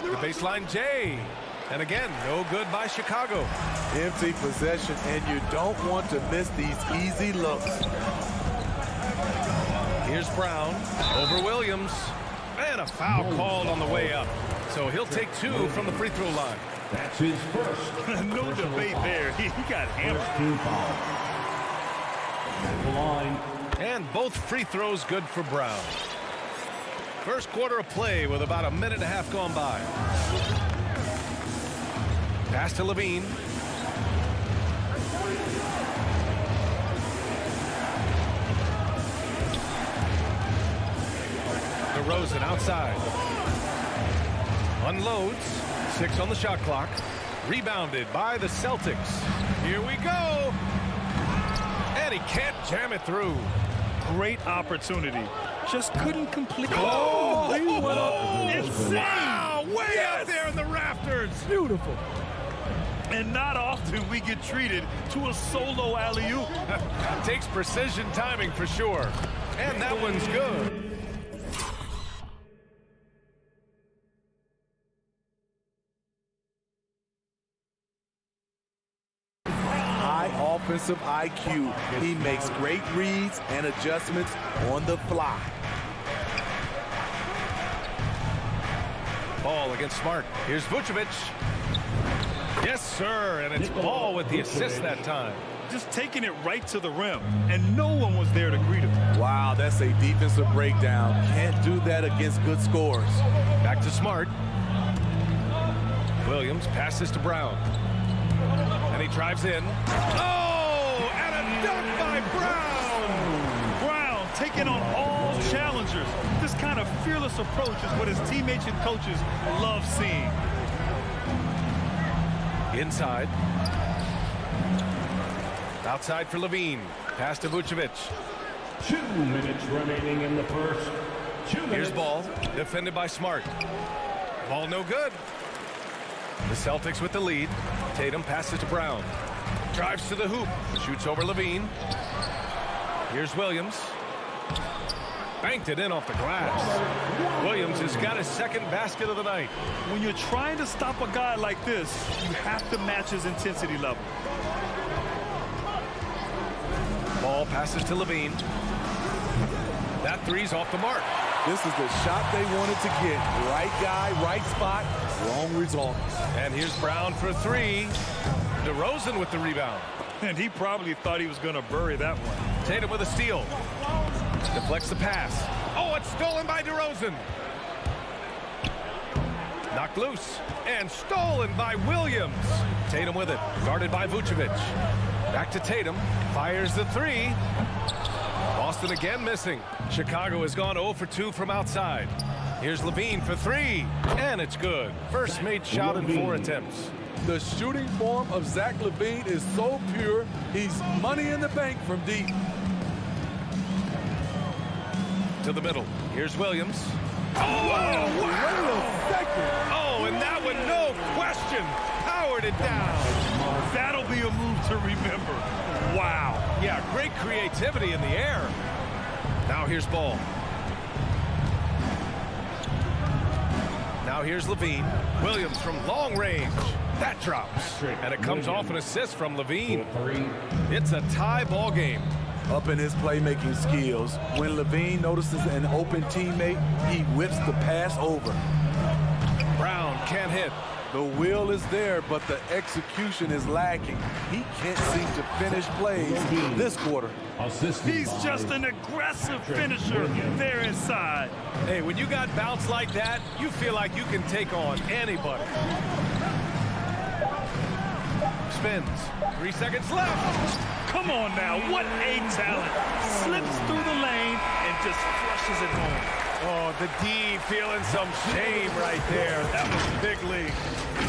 The baseline J. And again, no good by Chicago. Empty possession, and you don't want to miss these easy looks. Here's Brown over Williams. And a foul called on the way up. So he'll take 2 from the free throw line. That's his first. No debate there. He got hammered. Line. And both free throws good for Brown. First quarter of play with about a minute and a half gone by. Pass to Levine. DeRozan outside. Unloads. 6 on the shot clock. Rebounded by the Celtics. Here we go. And he can't jam it through. Great opportunity. Just couldn't complete. Oh, he went up. Insane. Wow, way up there in the rafters. Beautiful. And not often we get treated to a solo alley-oop. Takes precision timing for sure. And that one's good. High offensive IQ. He makes great reads and adjustments on the fly. Ball against Smart. Here's Vucevic. Yes, sir. And it's Ball with the assist that time. Just taking it right to the rim, and no one was there to greet him. Wow, that's a defensive breakdown. Can't do that against good scores. Back to Smart. Williams passes to Brown. And he drives in. Oh, and a dunk by Brown. Brown taking on all challengers. This kind of fearless approach is what his teammates and coaches love seeing. Inside. Outside for Levine. Pass to Vucevic. 2 minutes remaining in the first. 2 minutes. Here's Ball. Defended by Smart. Ball no good. The Celtics with the lead. Tatum passes to Brown. Drives to the hoop. Shoots over Levine. Here's Williams. Banked it in off the glass. Williams has got his second basket of the night. When you're trying to stop a guy like this, you have to match his intensity level. Ball passes to Levine. That three's off the mark. This is the shot they wanted to get. Right guy, right spot, wrong result. And here's Brown for 3. DeRozan with the rebound. And he probably thought he was going to bury that one. Tatum with a steal. Deflects the pass. Oh, it's stolen by DeRozan. Knocked loose. And stolen by Williams. Tatum with it. Guarded by Vucevic. Back to Tatum. Fires the 3. Boston again missing. Chicago has gone 0 for 2 from outside. Here's Levine for 3. And it's good. First made shot in 4 attempts. The shooting form of Zach LaVine is so pure, he's money in the bank from deep. To the middle. Here's Williams. Oh, Wait wow! a second. Oh, and that one, no question, powered it down. That'll be a move to remember. Wow. Yeah, great creativity in the air. Now here's Ball. Now Now here's Levine. Williams from long range. That drops. And it comes off an assist from Levine. It's a tie ball game. Up in his playmaking skills, when Levine notices an open teammate, he whips the pass over. Brown can't hit. The will is there, but the execution is lacking. He can't seem to finish plays this quarter. He's just an aggressive finisher there inside. Hey, when you got bounce like that, you feel like you can take on anybody. Spins. 3 seconds left. Come on now, what a talent. Slips through the lane and just flushes it home. Oh, the D feeling some shame right there. That was big league.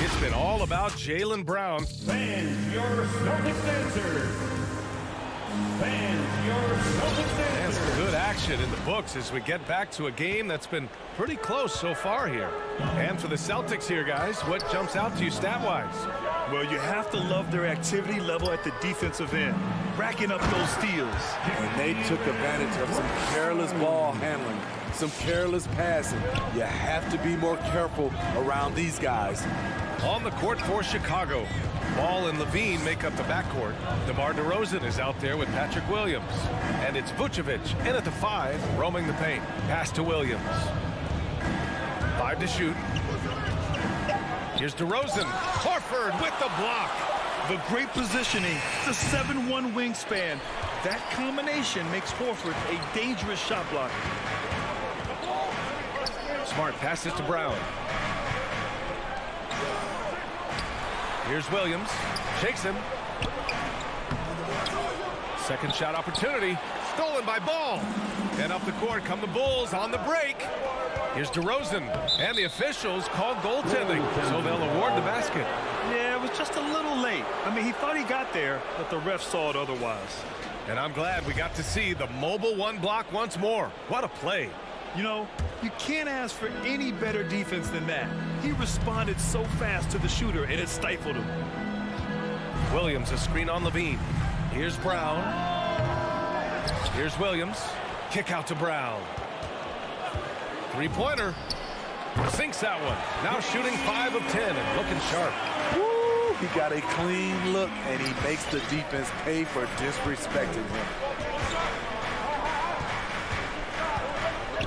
It's been all about Jalen Brown. Fans, your Celtics answers. Fans, your Celtics And answers. some good action in the books as we get back to a game that's been pretty close so far here. And for the Celtics here, guys, what jumps out to you stat-wise? Well, you have to love their activity level at the defensive end, racking up those steals. And they took advantage of some careless ball handling, some careless passing. You have to be more careful around these guys. On the court for Chicago, Ball and Levine make up the backcourt. DeMar DeRozan is out there with Patrick Williams. And it's Vucevic in at the 5, roaming the paint. Pass to Williams. 5 to shoot. Here's DeRozan. Horford with the block. The great positioning, the 7'1" wingspan. That combination makes Horford a dangerous shot blocker. Smart passes to Brown. Here's Williams. Shakes him. Second shot opportunity. Stolen by Ball. And up the court come the Bulls on the break. Here's DeRozan. And the officials call goaltending, so they'll award the basket. Yeah, it was just a little late. I mean, he thought he got there, but the ref saw it otherwise. And I'm glad we got to see the mobile one block once more. What a play. You know, you can't ask for any better defense than that. He responded so fast to the shooter, and it stifled him. Williams, a screen on Levine. Here's Brown. Here's Williams. Kick out to Brown. Three-pointer. Sinks that one. Now shooting 5 of 10 and looking sharp. Woo! He got a clean look, and he makes the defense pay for disrespecting him.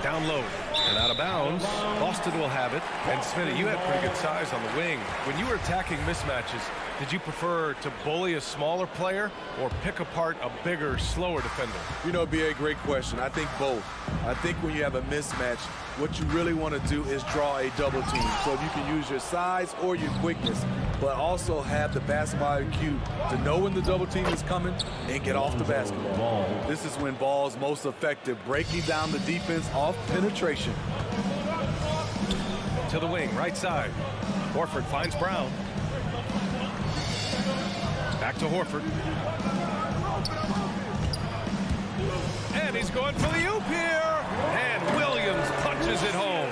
Down low and out of bounds. Boston will have it. And Smitty, you had pretty good size on the wing. When you were attacking mismatches, did you prefer to bully a smaller player or pick apart a bigger, slower defender? You know, B.A., great question. I think both. I think when you have a mismatch, what you really want to do is draw a double team. So you can use your size or your quickness, but also have the basketball IQ to know when the double team is coming and get off the basketball. This is when Ball's most effective, breaking down the defense off penetration. To the wing, right side. Horford finds Brown. Back to Horford. And he's going for the oop here. And Williams punches it home.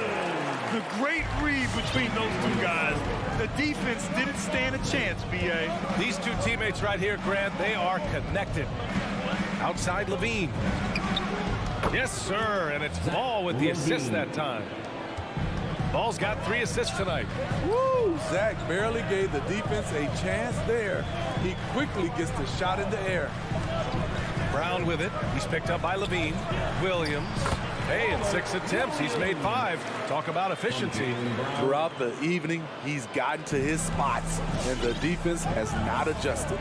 The great read between those two guys. The defense didn't stand a chance, B.A. These two teammates right here, Grant, they are connected. Outside Levine. Yes, sir, and it's Ball with the assist that time. Ball's got 3 assists tonight. Woo! Zach barely gave the defense a chance there. He quickly gets the shot in the air. Brown with it. He's picked up by Levine. Williams. Hey, in 6 attempts, he's made 5. Talk about efficiency. Throughout the evening, he's gotten to his spots, and the defense has not adjusted.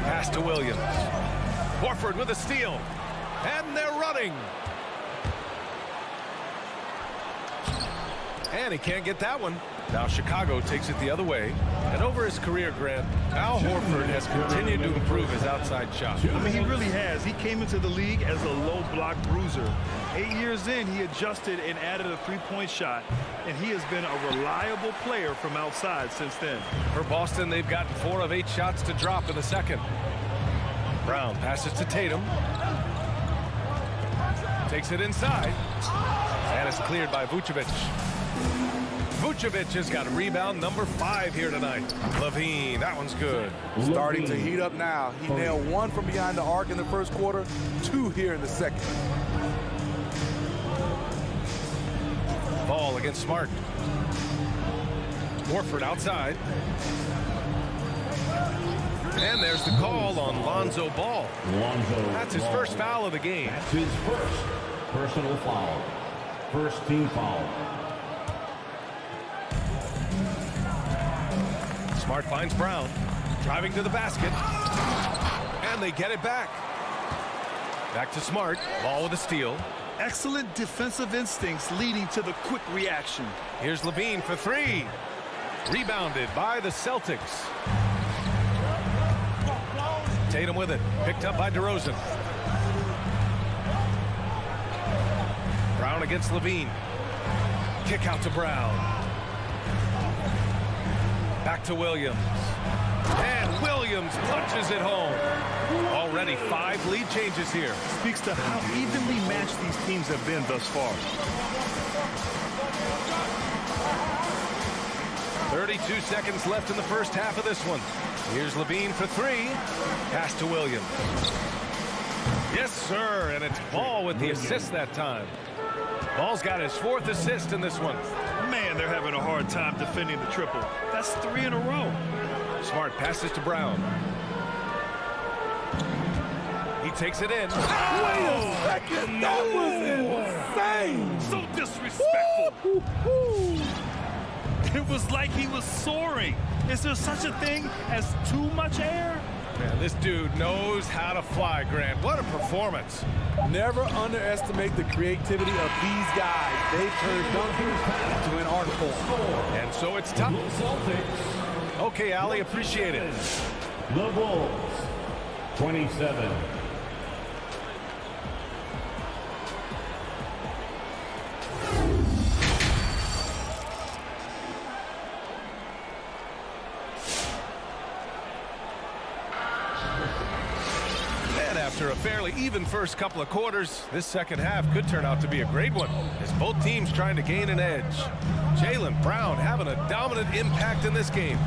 Pass to Williams. Horford with a steal. And they're running. And he can't get that one. Now Chicago takes it the other way. And over his career, Grant, Al Horford has continued to improve his outside shot. I mean, he really has. He came into the league as a low block bruiser. 8 years in, he adjusted and added a three-point shot, and he has been a reliable player from outside since then. For Boston, they've gotten 4 of 8 shots to drop in the second. Brown passes to Tatum. Takes it inside. And it's cleared by Vucevic. Vucevic has got rebound number 5 here tonight. Levine, that one's good. Starting to heat up now. He nailed 1 from behind the arc in the first quarter, 2 here in the second. against Smart. Horford outside. And there's the call on Lonzo Ball. That's his first foul of the game. That's his first personal foul. First team foul. Smart finds Brown. Driving to the basket. And they get it back. Back to Smart. Ball with a steal. Excellent defensive instincts leading to the quick reaction. Here's Levine for three. Rebounded by the Celtics. Tatum with it. Picked up by DeRozan. Brown against Levine. Kick out to Brown. Back to Williams. And Williams punches it home. Already 5 lead changes here. Speaks to how evenly matched these teams have been thus far. 32 seconds left in the first half of this one. Here's Levine for three. Pass to Williams. Yes, sir. And it's Ball with the assist that time. Ball's got his 4th assist in this one. Man, they're having a hard time defending the triple. That's 3 in a row. Smart passes to Brown. He takes it in. Wait a second. That was insane. So disrespectful. It was like he was soaring. Is there such a thing as too much air? Man, this dude knows how to fly, Grant. What a performance. Never underestimate the creativity of these guys. They've turned dunkers into an art form. And so it's tough. Celtics. Okay, Ali, appreciate it. The Bulls. 27. After a fairly even first couple of quarters, this second half could turn out to be a great one as both teams trying to gain an edge. Jalen Brown having a dominant impact in this game.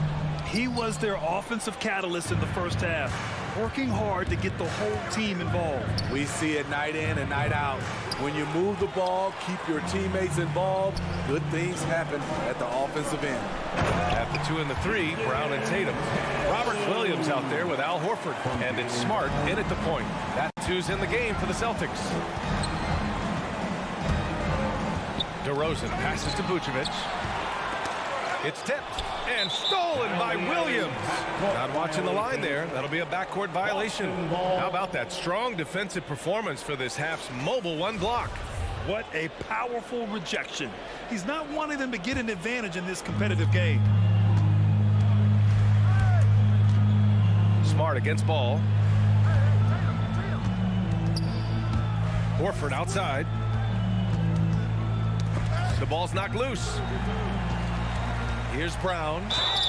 He was their offensive catalyst in the first half, working hard to get the whole team involved. We see it night in and night out. When you move the ball, keep your teammates involved, good things happen at the offensive end. At the 2 and the 3, Brown and Tatum. Robert Williams out there with Al Horford. And it's Smart in at the point. That's who's in the game for the Celtics. DeRozan passes to Vucevic. It's tipped and stolen by Williams. Not watching the line there. That'll be a backcourt violation. How about that strong defensive performance for this half's mobile 1 block? What a powerful rejection. He's not wanting them to get an advantage in this competitive game. Smart against Ball. Horford outside. The ball's knocked loose. Here's Brown.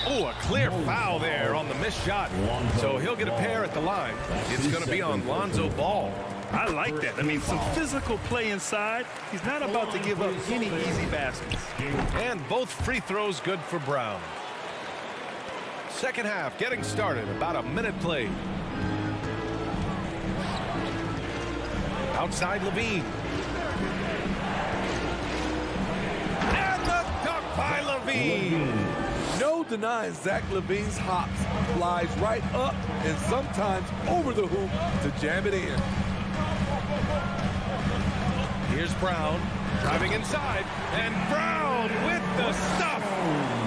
Oh, a clear foul there on the missed shot. So he'll get a pair at the line. It's going to be on Lonzo Ball. I like that. I mean, some physical play inside. He's not about to give up any easy baskets. And both free throws good for Brown. Second half getting started. About a minute played. Outside Levine. And the dunk by Levine. No denying Zach Levine's hops. Flies right up and sometimes over the hoop to jam it in. Here's Brown driving inside, and Brown with the stuff.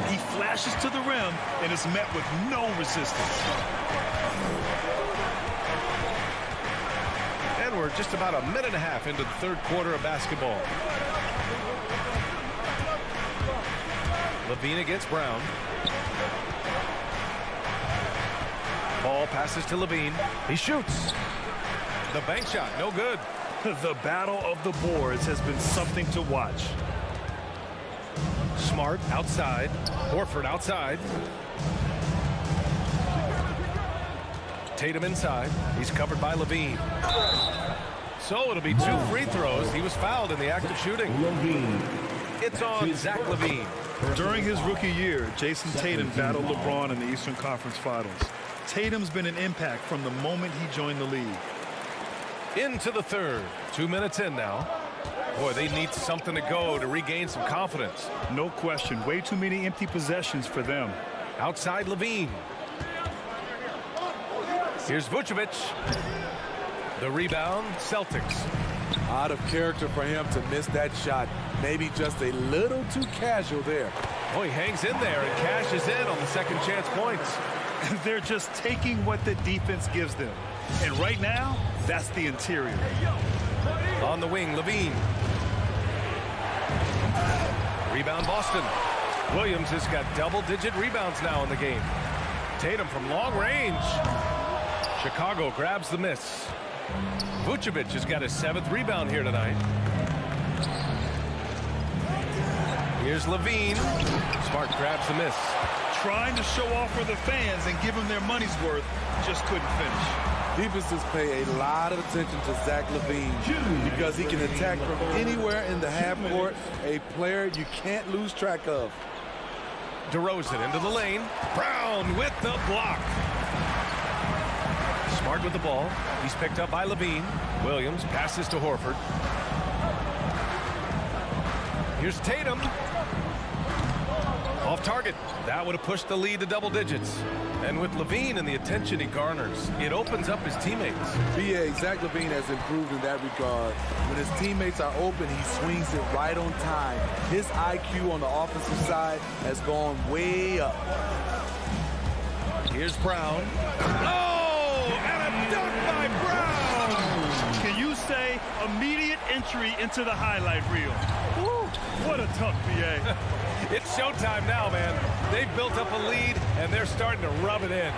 He flashes to the rim and is met with no resistance. And we're just about a minute and a half into the third quarter of basketball. Levine against Brown. Ball passes to Levine. He shoots. The bank shot, no good. The battle of the boards has been something to watch. Smart outside. Horford outside. Tatum inside. He's covered by Levine. So it'll be 2 free throws. He was fouled in the act of shooting. It's on Zach Levine. During his rookie year, Jason Tatum battled LeBron in the Eastern Conference Finals. Tatum's been an impact from the moment he joined the league. Into the third. 2 minutes in now. Boy, they need something to go to regain some confidence. No question. Way too many empty possessions for them. Outside Levine. Here's Vucevic. The rebound, Celtics. Out of character for him to miss that shot. Maybe just a little too casual there. Oh, he hangs in there and cashes in on the second chance points. They're just taking what the defense gives them. And right now, that's the interior. On the wing, Levine. Rebound, Boston. Williams has got double-digit rebounds now in the game. Tatum from long range. Chicago grabs the miss. Vucevic has got his 7th rebound here tonight. Here's Levine. Smart grabs the miss. Trying to show off for the fans and give them their money's worth, just couldn't finish. Defenses pay a lot of attention to Zach LaVine because he can attack from anywhere in the half court, a player you can't lose track of. DeRozan into the lane. Brown with the block. Smart with the ball. He's picked up by Levine. Williams passes to Horford. Here's Tatum. Off target. That would have pushed the lead to double digits. And with Levine and the attention he garners, it opens up his teammates. B.A. Zach LaVine has improved in that regard. When his teammates are open, he swings it right on time. His IQ on the offensive side has gone way up. Here's Brown. Oh, and a dunk by Brown! Can you say immediate entry into the highlight reel? Woo, what a dunk, B.A. It's showtime now, man. They've built up a lead, and they're starting to rub it in.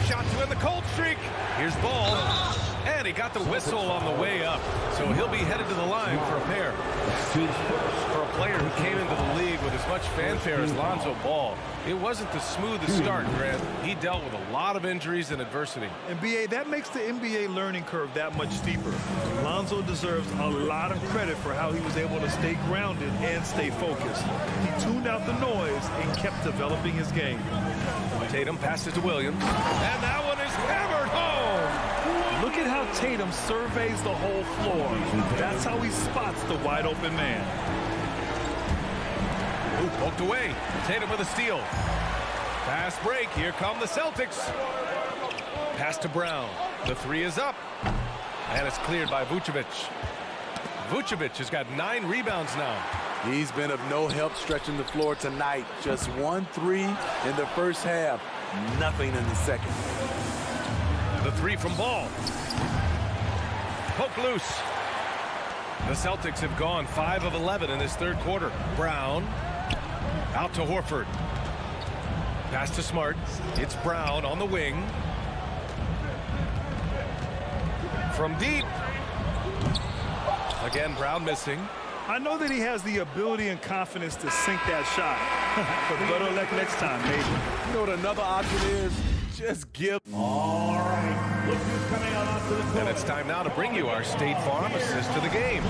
Shot to win the cold streak. Here's Ball. And he got the whistle on the way up. So he'll be headed to the line for a pair. For a player who came into the league with as much fanfare as Lonzo Ball, it wasn't the smoothest start, Grant. He dealt with a lot of injuries and adversity. And B.A., that makes the NBA learning curve that much steeper. Lonzo deserves a lot of credit for how he was able to stay grounded and stay focused. He tuned out the noise and kept developing his game. Tatum passes to Williams. And that one is hammered home. Look at how Tatum surveys the whole floor. That's how he spots the wide open man. Ooh, poked away. Tatum with a steal. Fast break. Here come the Celtics. Pass to Brown. The 3 is up. And it's cleared by Vucevic. Vucevic has got 9 rebounds now. He's been of no help stretching the floor tonight. Just 1 3 in the first half. Nothing in the second. The 3 from Ball. Poke loose. The Celtics have gone 5 of 11 in this third quarter. Brown out to Horford. Pass to Smart. It's Brown on the wing. From deep. Again, Brown missing. I know that he has the ability and confidence to sink that shot. But better luck next time, maybe. You know what another option is? Just give. All right, look who's coming out onto the court. And it's time now to bring you our State Farm assist to the game.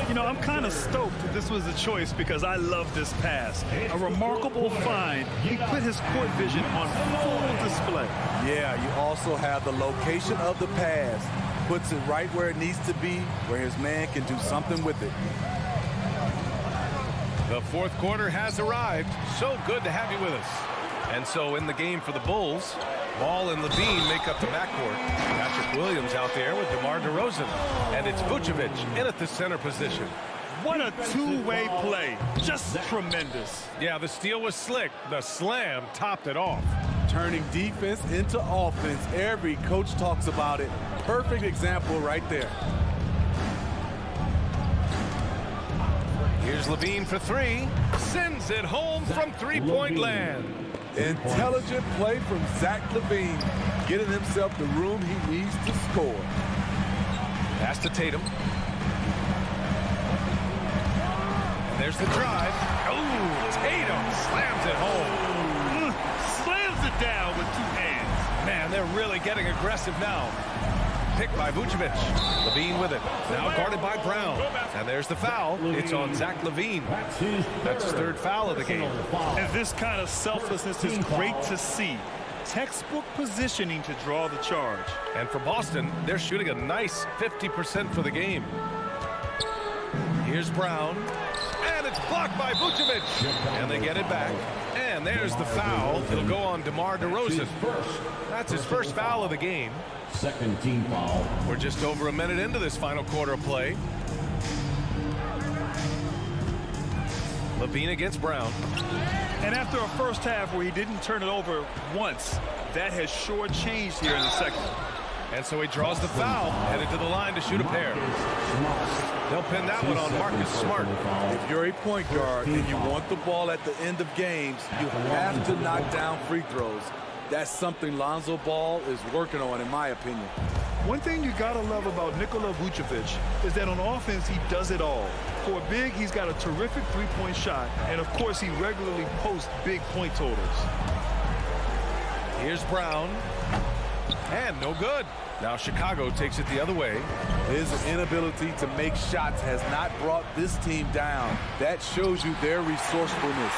You know, I'm kind of stoked that this was a choice because I love this pass. A remarkable find. He put his court vision on full display. Yeah, you also have the location of the pass. Puts it right where it needs to be, where his man can do something with it. The fourth quarter has arrived. So good to have you with us. And so in the game for the Bulls, Ball and Levine make up the backcourt. Patrick Williams out there with DeMar DeRozan. And it's Vucevic in at the center position. What a two-way play. Just tremendous. Yeah, the steal was slick. The slam topped it off. Turning defense into offense. Every coach talks about it. Perfect example right there. Here's Levine for 3. Sends it home from three-point land. Intelligent play from Zach LaVine, getting himself the room he needs to score. Pass to Tatum. And there's the drive. Oh, Tatum slams it home. Slams it down with 2 hands. Man, they're really getting aggressive now. Picked by Vucevic. Levine with it. Now guarded by Brown. And there's the foul. It's on Zach LaVine. That's his 3rd foul of the game. And this kind of selflessness is great to see. Textbook positioning to draw the charge. And for Boston, they're shooting a nice 50% for the game. Here's Brown. And it's blocked by Vucevic. And they get it back. And there's the foul. It'll go on DeMar DeRozan. That's his first foul of the game. Second team foul. We're just over a minute into this final quarter of play. Levine against Brown. And after a first half where he didn't turn it over once, that has sure changed here in the second. And so he draws the foul, headed to the line to shoot a pair. They'll pin that one on Marcus Smart. If you're a point guard and you want the ball at the end of games, you have to knock down free throws. That's something Lonzo Ball is working on, in my opinion. One thing you gotta love about Nikola Vucevic is that on offense he does it all. For a big, he's got a terrific three-point shot, and of course he regularly posts big point totals. Here's Brown. And no good. Now Chicago takes it the other way. His inability to make shots has not brought this team down. That shows you their resourcefulness.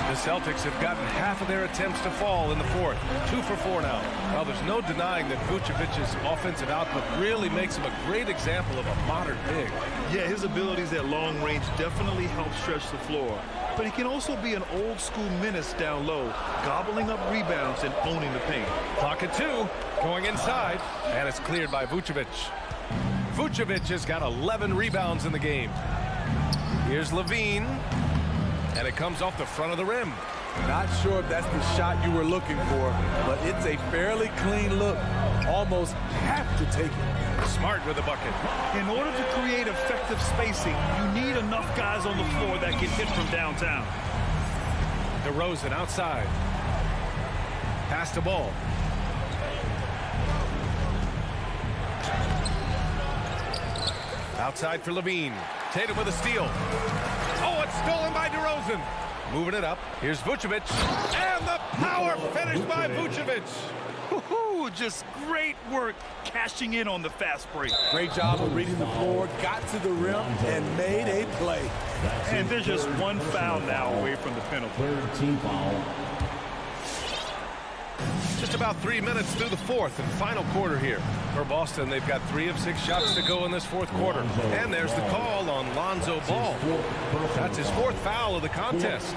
The Celtics have gotten half of their attempts to fall in the fourth. 2 for 4 now. Well, there's no denying that Vucevic's offensive output really makes him a great example of a modern big. Yeah, his abilities at long range definitely help stretch the floor. But he can also be an old-school menace down low, gobbling up rebounds and owning the paint. Clock at 2, going inside, and it's cleared by Vucevic. Vucevic has got 11 rebounds in the game. Here's Levine. And it comes off the front of the rim. Not sure if that's the shot you were looking for, but it's a fairly clean look. Almost have to take it. Smart with the bucket. In order to create effective spacing, you need enough guys on the floor that can hit from downtown. DeRozan outside. Pass the ball. Outside for Levine. Tatum with a steal. Oh, it's stolen by DeRozan. Moving it up. Here's Vucevic. And the power finish by Vucevic. Just great work cashing in on the fast break. Great job of reading the floor, got to the rim, and made a play. And there's just one foul now away from the penalty. Third team foul. Just about 3 minutes through the fourth and final quarter here. For Boston, they've got 3 of 6 shots to go in this fourth quarter. And there's the call on Lonzo Ball. That's his 4th foul of the contest.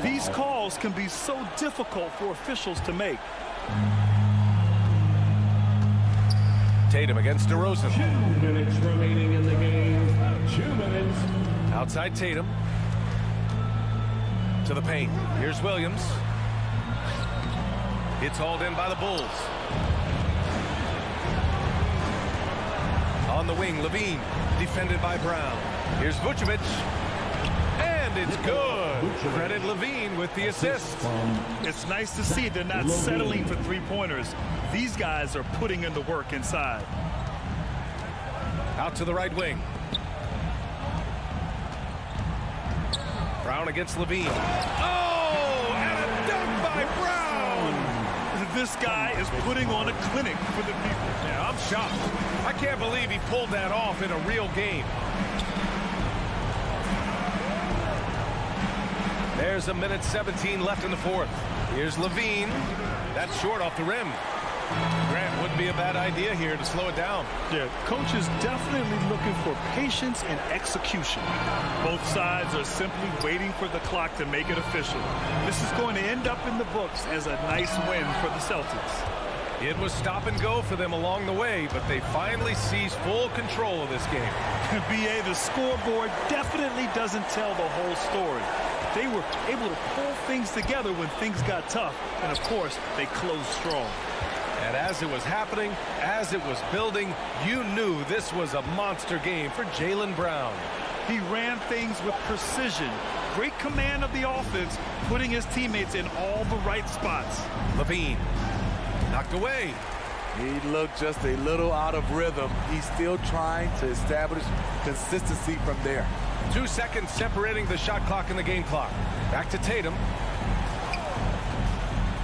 These calls can be so difficult for officials to make. Tatum against DeRozan. 2 minutes remaining in the game. 2 minutes. Outside Tatum. To the paint. Here's Williams. It's hauled in by the Bulls. On the wing, Levine. Defended by Brown. Here's Vucevic. And it's good. Credit Levine with the assist. It's nice to see they're not settling for three-pointers. These guys are putting in the work inside. Out to the right wing. Brown against Levine. Oh, and a dunk by Brown. This guy is putting on a clinic for the people. Yeah, I'm shocked. I can't believe he pulled that off in a real game. There's a minute 17 left in the fourth. Here's Levine. That's short off the rim. Grant wouldn't be a bad idea here to slow it down. Yeah, coach is definitely looking for patience and execution. Both sides are simply waiting for the clock to make it official. This is going to end up in the books as a nice win for the Celtics. It was stop and go for them along the way, but they finally seized full control of this game. BA, the scoreboard definitely doesn't tell the whole story. They were able to pull things together when things got tough, and of course, they closed strong. And as it was happening, as it was building, you knew this was a monster game for Jalen Brown. He ran things with precision. Great command of the offense, putting his teammates in all the right spots. Levine, knocked away. He looked just a little out of rhythm. He's still trying to establish consistency from there. 2 seconds separating the shot clock and the game clock. Back to Tatum.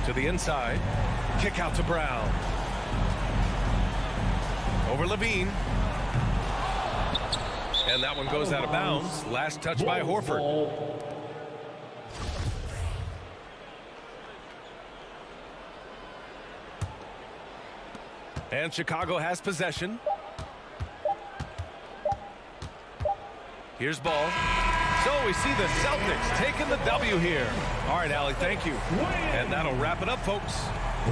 To the inside. Kick out to Brown. Over Levine. And that one goes out of bounds. Last touch by Horford. And Chicago has possession. Here's ball. So we see the Celtics taking the W here. All right, Allie, thank you. And that'll wrap it up, folks.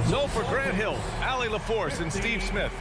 So for Grant Hill, Allie LaForce, and Steve Smith.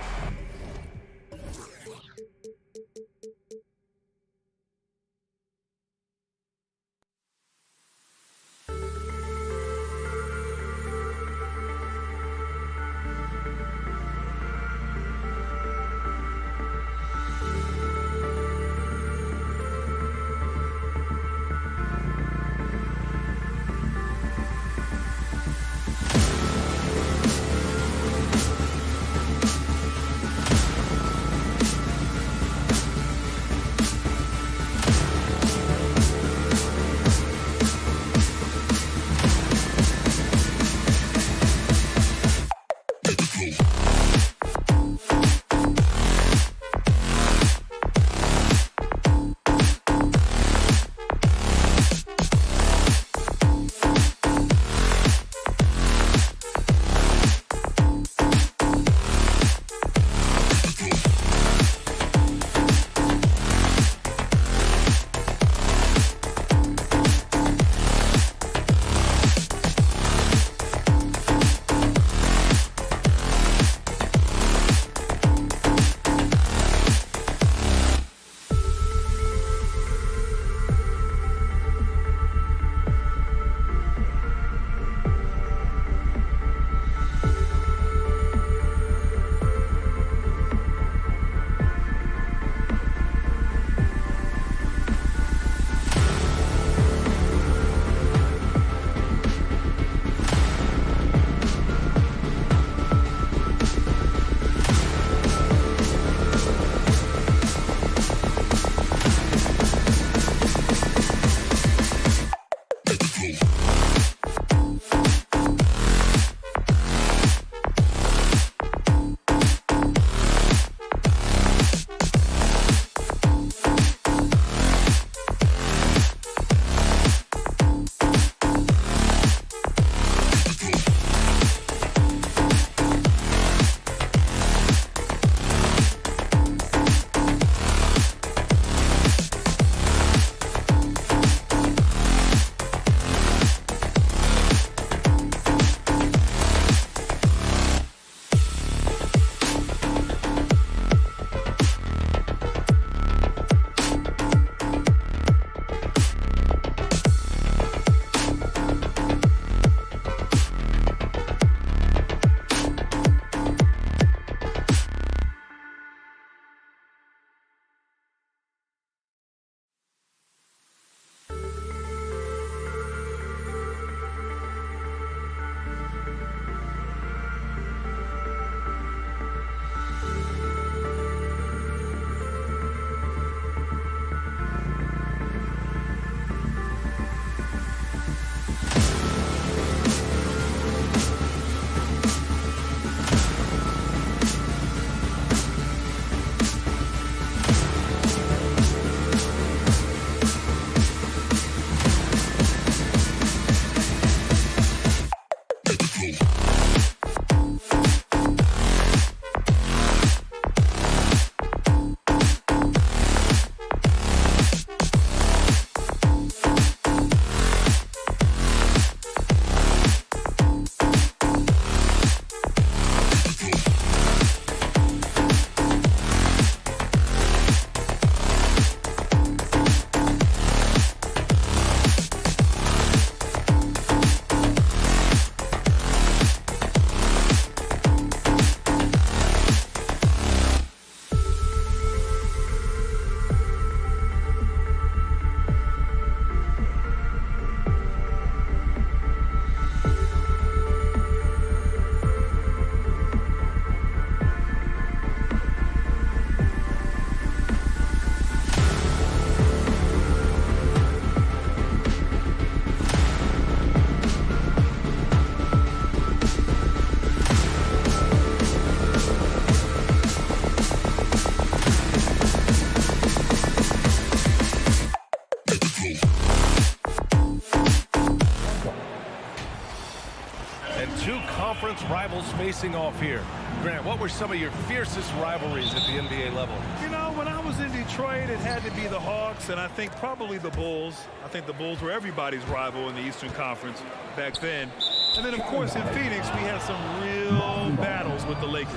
conference rivals facing off here. Grant, what were some of your fiercest rivalries at the NBA level? You know, when I was in Detroit, it had to be the Hawks, and I think probably the Bulls. I think the Bulls were everybody's rival in the Eastern Conference back then. And then, of course, in Phoenix, we had some real battles with the Lakers.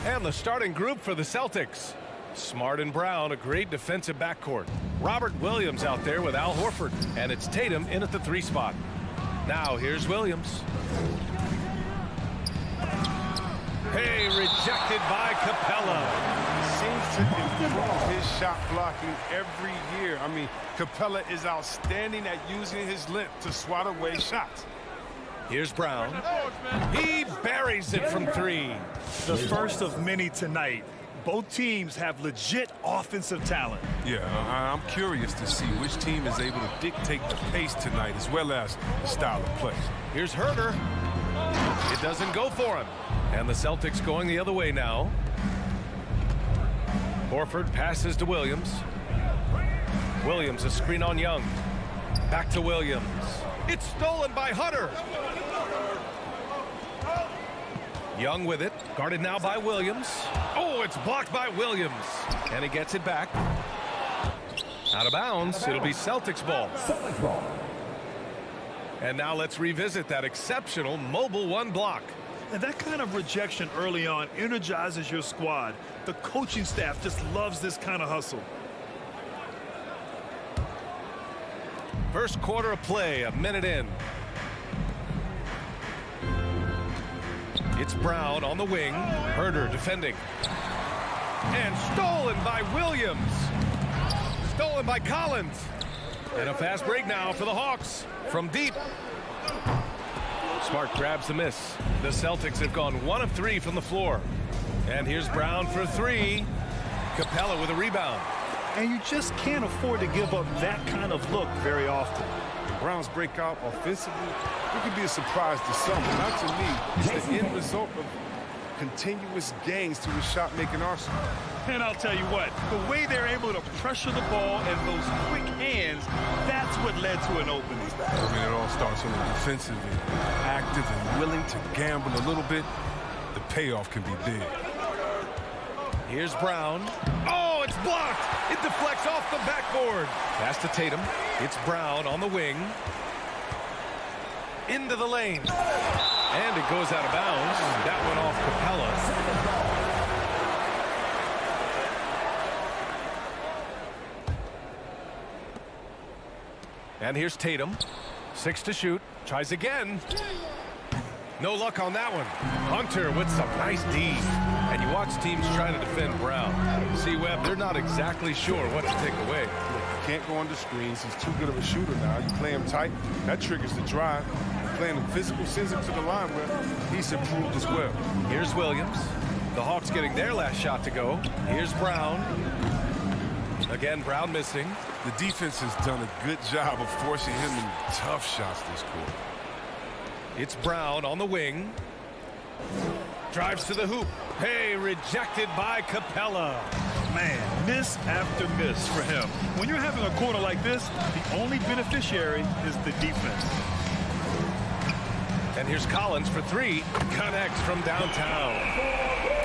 And the starting group for the Celtics. Smart and Brown, a great defensive backcourt. Robert Williams out there with Al Horford. And it's Tatum in at the 3 spot. Now here's Williams. Hey, rejected by Capella. Seems to improve his shot blocking every year. I mean, Capella is outstanding at using his length to swat away shots. Here's Brown. He buries it from 3. The first of many tonight. Both teams have legit offensive talent. Yeah, I'm curious to see which team is able to dictate the pace tonight as well as the style of play. Here's Herder. It doesn't go for him. And the Celtics going the other way now. Horford passes to Williams. Williams, a screen on Young. Back to Williams. It's stolen by Hunter. Young with it, guarded now by Williams. Oh, it's blocked by Williams. And he gets it back. Out of bounds, it'll be Celtics ball. And now let's revisit that exceptional mobile 1 block. And that kind of rejection early on energizes your squad. The coaching staff just loves this kind of hustle. First quarter of play, a minute in. It's Brown on the wing. Herder defending. And stolen by Williams. Stolen by Collins. And a fast break now for the Hawks from deep. Smart grabs the miss. The Celtics have gone 1 of 3 from the floor. And here's Brown for 3. Capella with a rebound. And you just can't afford to give up that kind of look very often. Brown's breakout offensively, it could be a surprise to some, but not to me. It's the end result of continuous gains to his shot-making arsenal. And I'll tell you what, the way they're able to pressure the ball and those quick hands, that's what led to an opening. I mean, it all starts on the defensive and active and willing to gamble a little bit. The payoff can be big. Here's Brown. Oh, it's blocked. It deflects off the backboard. Pass to Tatum. It's Brown on the wing. Into the lane. And it goes out of bounds. That went off Capella. And here's Tatum. 6 to shoot. Tries again. No luck on that one. Hunter with some nice D. And you watch teams try to defend Brown. See, Webb, they're not exactly sure what to take away. You can't go under screens. He's too good of a shooter now. You play him tight, that triggers the drive. Playing him physical sends him to the line where he's improved as well. Here's Williams. The Hawks getting their last shot to go. Here's Brown. Again, Brown missing. The defense has done a good job of forcing him into tough shots this quarter. It's Brown on the wing. Drives to the hoop. Hey, rejected by Capella. Man, miss after miss for him. When you're having a quarter like this, the only beneficiary is the defense. And here's Collins for 3. Connects from downtown.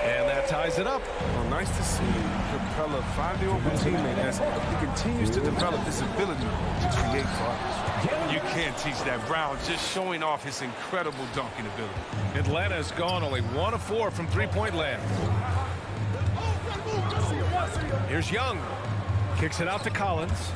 And that ties it up. Well, nice to see Capella find the open teammate as he continues to develop this ability to create for others. You can't teach that. Brown just showing off his incredible dunking ability. Atlanta's gone only 1 of 4 from three-point land. Here's Young. Kicks it out to Collins.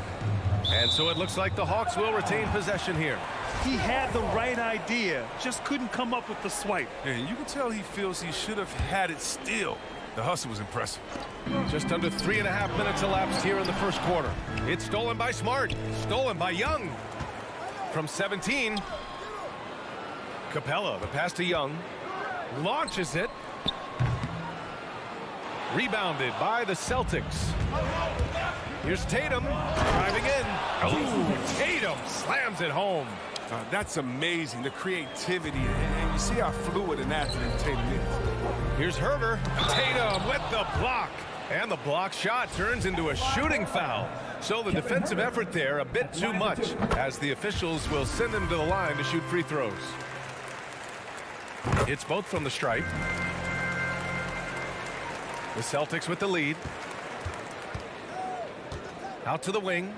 And so it looks like the Hawks will retain possession here. He had the right idea, just couldn't come up with the swipe. And you can tell he feels he should have had it still. The hustle was impressive. Just under 3.5 minutes elapsed here in the first quarter. It's stolen by Smart. Stolen by Young. From 17. Capella, the pass to Young. Launches it. Rebounded by the Celtics. Here's Tatum driving in. Oh, Tatum slams it home. That's amazing, the creativity, and you see how fluid and athlete Tatum is. Here's Herder. Tatum with the block. And the block shot turns into a shooting foul. So the defensive effort there a bit too much, as the officials will send him to the line to shoot free throws. It's both from the stripe. The Celtics with the lead. Out to the wing.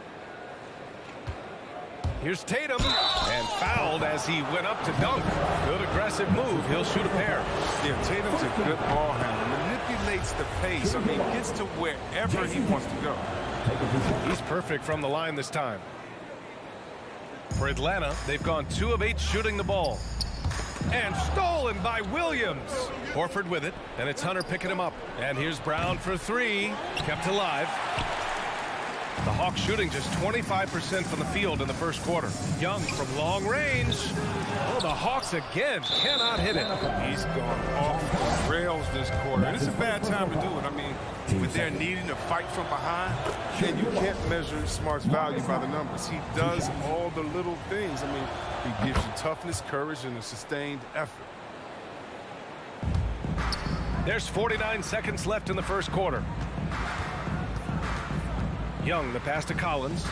Here's Tatum, and fouled as he went up to dunk. Good aggressive move. He'll shoot a pair. Yeah, Tatum's a good ball handler. Manipulates the pace. I mean, gets to wherever he wants to go. He's perfect from the line this time. For Atlanta, they've gone 2 of 8 shooting the ball. And stolen by Williams. Horford with it, and it's Hunter picking him up. And here's Brown for 3. Kept alive. The Hawks shooting just 25% from the field in the first quarter. Young from long range. Oh, the Hawks again cannot hit it. He's gone off the rails this quarter. And it's a bad time to do it. I mean, when they're needing to fight from behind, and you can't measure Smart's value by the numbers. He does all the little things. I mean, he gives you toughness, courage, and a sustained effort. There's 49 seconds left in the first quarter. Young, the pass to Collins.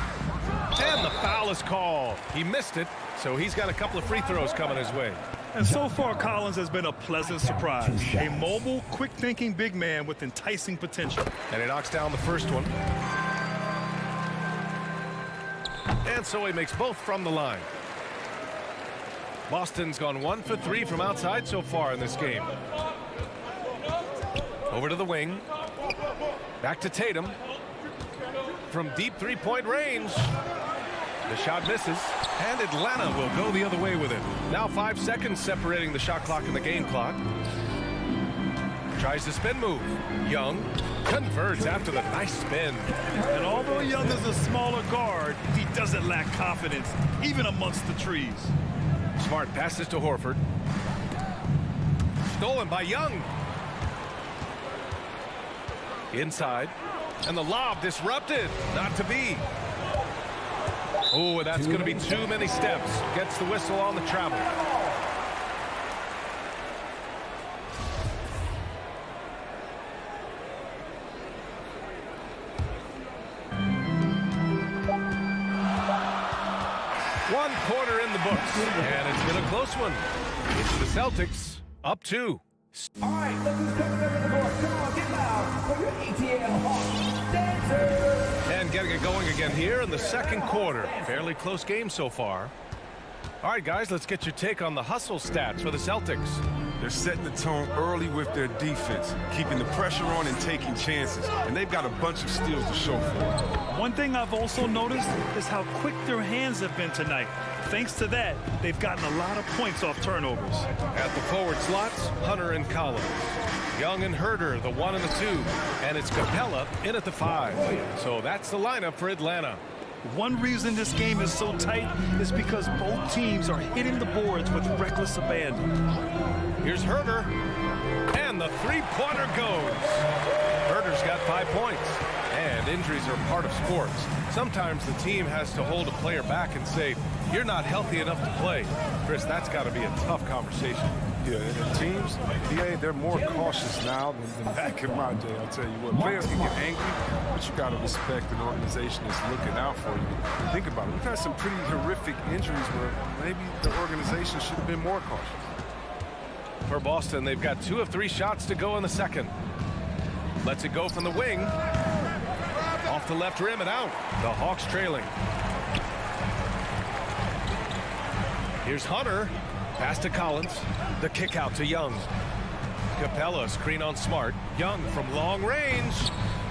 And the foul is called. He missed it, so he's got a couple of free throws coming his way. And so far, Collins has been a pleasant surprise. A mobile, quick-thinking big man with enticing potential. And he knocks down the first one. And so he makes both from the line. Boston's gone 1 for 3 from outside so far in this game. Over to the wing. Back to Tatum. From deep three-point range. The shot misses, and Atlanta will go the other way with it. Now 5 seconds separating the shot clock and the game clock. Tries the spin move. Young converts after the nice spin. And although Young is a smaller guard, he doesn't lack confidence, even amongst the trees. Smart passes to Horford. Stolen by Young. Inside. And the lob disrupted. Not to be. Oh, that's going to be too many steps. Gets the whistle on the travel. One quarter in the books. And it's been a close one. It's the Celtics up 2. All right, look who's coming over the board. Come on, get loud for your ATL Hawks dancers. And getting it going again here in the second quarter. Fairly close game so far. All right, guys, let's get your take on the hustle stats for the Celtics. They're setting the tone early with their defense, keeping the pressure on and taking chances. And they've got a bunch of steals to show for it. One thing I've also noticed is how quick their hands have been tonight. Thanks to that, they've gotten a lot of points off turnovers. At the forward slots, Hunter and Collins. Young and Herder, the 1 and the 2. And it's Capella in at the 5. So that's the lineup for Atlanta. One reason this game is so tight is because both teams are hitting the boards with reckless abandon. Here's Herder. And the three-pointer goes. Herder's got 5 points. And injuries are part of sports. Sometimes the team has to hold a player back and say, you're not healthy enough to play. Chris, that's got to be a tough conversation. Yeah, and teams, they're more cautious now than back in my day, I'll tell you what. Players can get angry, but you got to respect an organization that's looking out for you. Think about it. We've had some pretty horrific injuries where maybe the organization should have been more cautious. For Boston, they've got 2 of 3 shots to go in the second. Lets it go from the wing. Off the left rim and out. The Hawks trailing. Here's Hunter. Pass to Collins. The kick out to Young. Capella screen on Smart. Young from long range.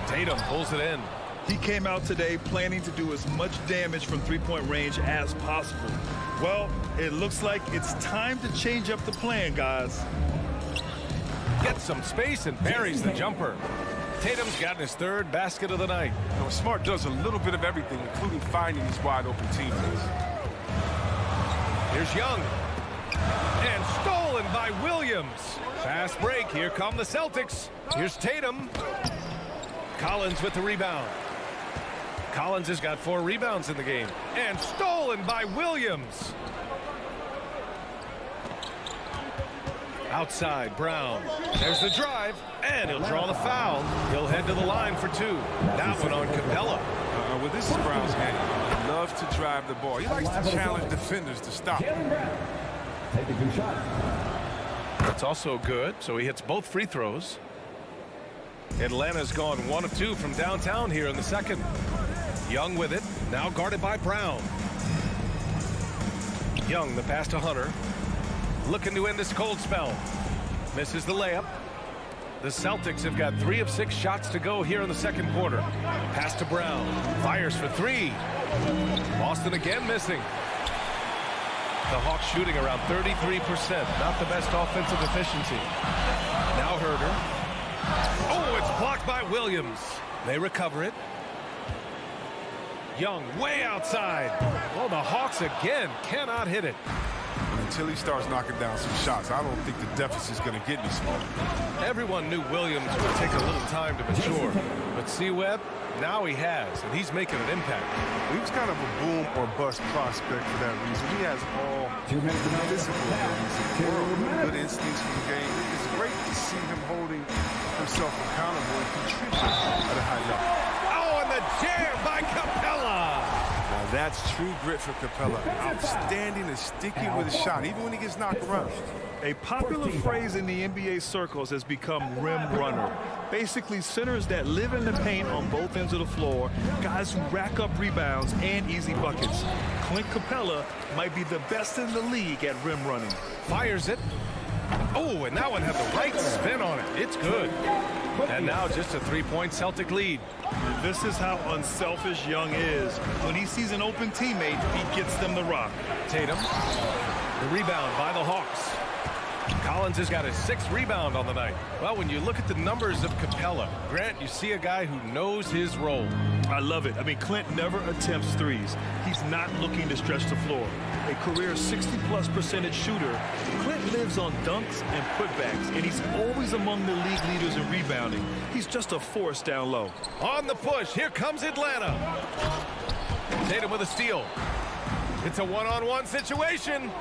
Tatum pulls it in. He came out today planning to do as much damage from three-point range as possible. Well, it looks like it's time to change up the plan, guys. Gets some space and buries the jumper. Tatum's gotten his 3rd basket of the night. You know, Smart does a little bit of everything, including finding his wide-open teammates. Here's Young. And stolen by Williams. Fast break. Here come the Celtics. Here's Tatum. Collins with the rebound. Collins has got 4 rebounds in the game. And stolen by Williams. Outside, Brown. There's the drive, and he'll draw the foul. He'll head to the line for 2. That one on Capella. Well, this is Brown's game. He loves to drive the ball. He likes to challenge defenders to stop. Jalen Brown, taking 2 shots. That's also good, so he hits both free throws. Atlanta's gone 1 of 2 from downtown here in the second. Young with it, now guarded by Brown. Young, the pass to Hunter. Looking to end this cold spell. Misses the layup. The Celtics have got 3 of 6 shots to go here in the second quarter. Pass to Brown. Fires for 3. Boston again missing. The Hawks shooting around 33%. Not the best offensive efficiency. Now Herter. Oh, it's blocked by Williams. They recover it. Young way outside. Well, the Hawks again cannot hit it. Until he starts knocking down some shots, I don't think the deficit's going to get any smaller. Everyone knew Williams would take a little time to mature. But C-Webb, now he has, and he's making an impact. He was kind of a boom or bust prospect for that reason. He has all 2 minutes to discipline, good instincts for the game. It's great to see him holding himself accountable and contributing at a high level. Oh, and the jam by Capella. Now that's true grit for Capella. Outstanding and sticking with his shot, even when he gets knocked around. A popular phrase in the NBA circles has become rim runner. Basically, centers that live in the paint on both ends of the floor, guys who rack up rebounds and easy buckets. Clint Capella might be the best in the league at rim running. Fires it. Oh, and that one had the right spin on it. It's good. And now just a 3-point Celtic lead. This is how unselfish Young is. When he sees an open teammate, he gets them the rock. Tatum. The rebound by the Hawks. Collins has got his 6th rebound on the night. Well, when you look at the numbers of Capella, Grant, you see a guy who knows his role. I love it. I mean, Clint never attempts threes. He's not looking to stretch the floor. A career 60+% shooter, Clint lives on dunks and putbacks, and he's always among the league leaders in rebounding. He's just a force down low. On the push, here comes Atlanta. Tatum with a steal. It's a one-on-one situation.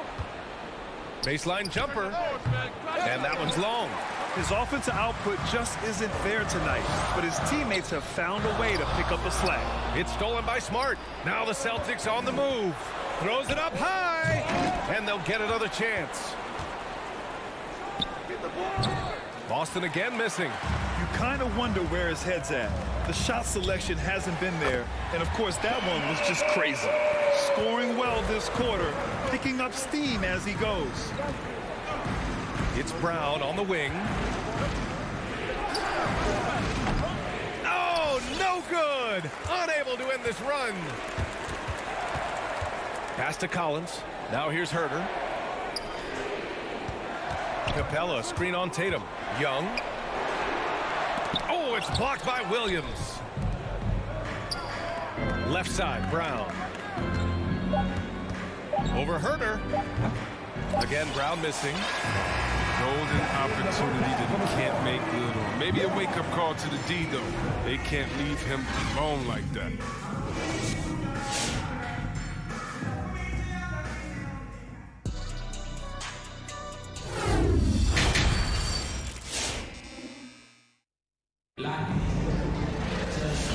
Baseline jumper, and that one's long. His offensive output just isn't there tonight, but his teammates have found a way to pick up the slack. It's stolen by Smart. Now the Celtics on the move. Throws it up high, and they'll get another chance. Boston again missing. You kind of wonder where his head's at. The shot selection hasn't been there, and of course that one was just crazy. Scoring well this quarter, picking up steam as he goes. It's Brown on the wing. Oh, no good! Unable to end this run. Pass to Collins. Now here's Herter. Capella, screen on Tatum. Young. Oh, it's blocked by Williams. Left side, Brown. Over Herter. Again, Brown missing. Golden opportunity that he can't make good on. Maybe a wake-up call to the D, though. They can't leave him alone like that.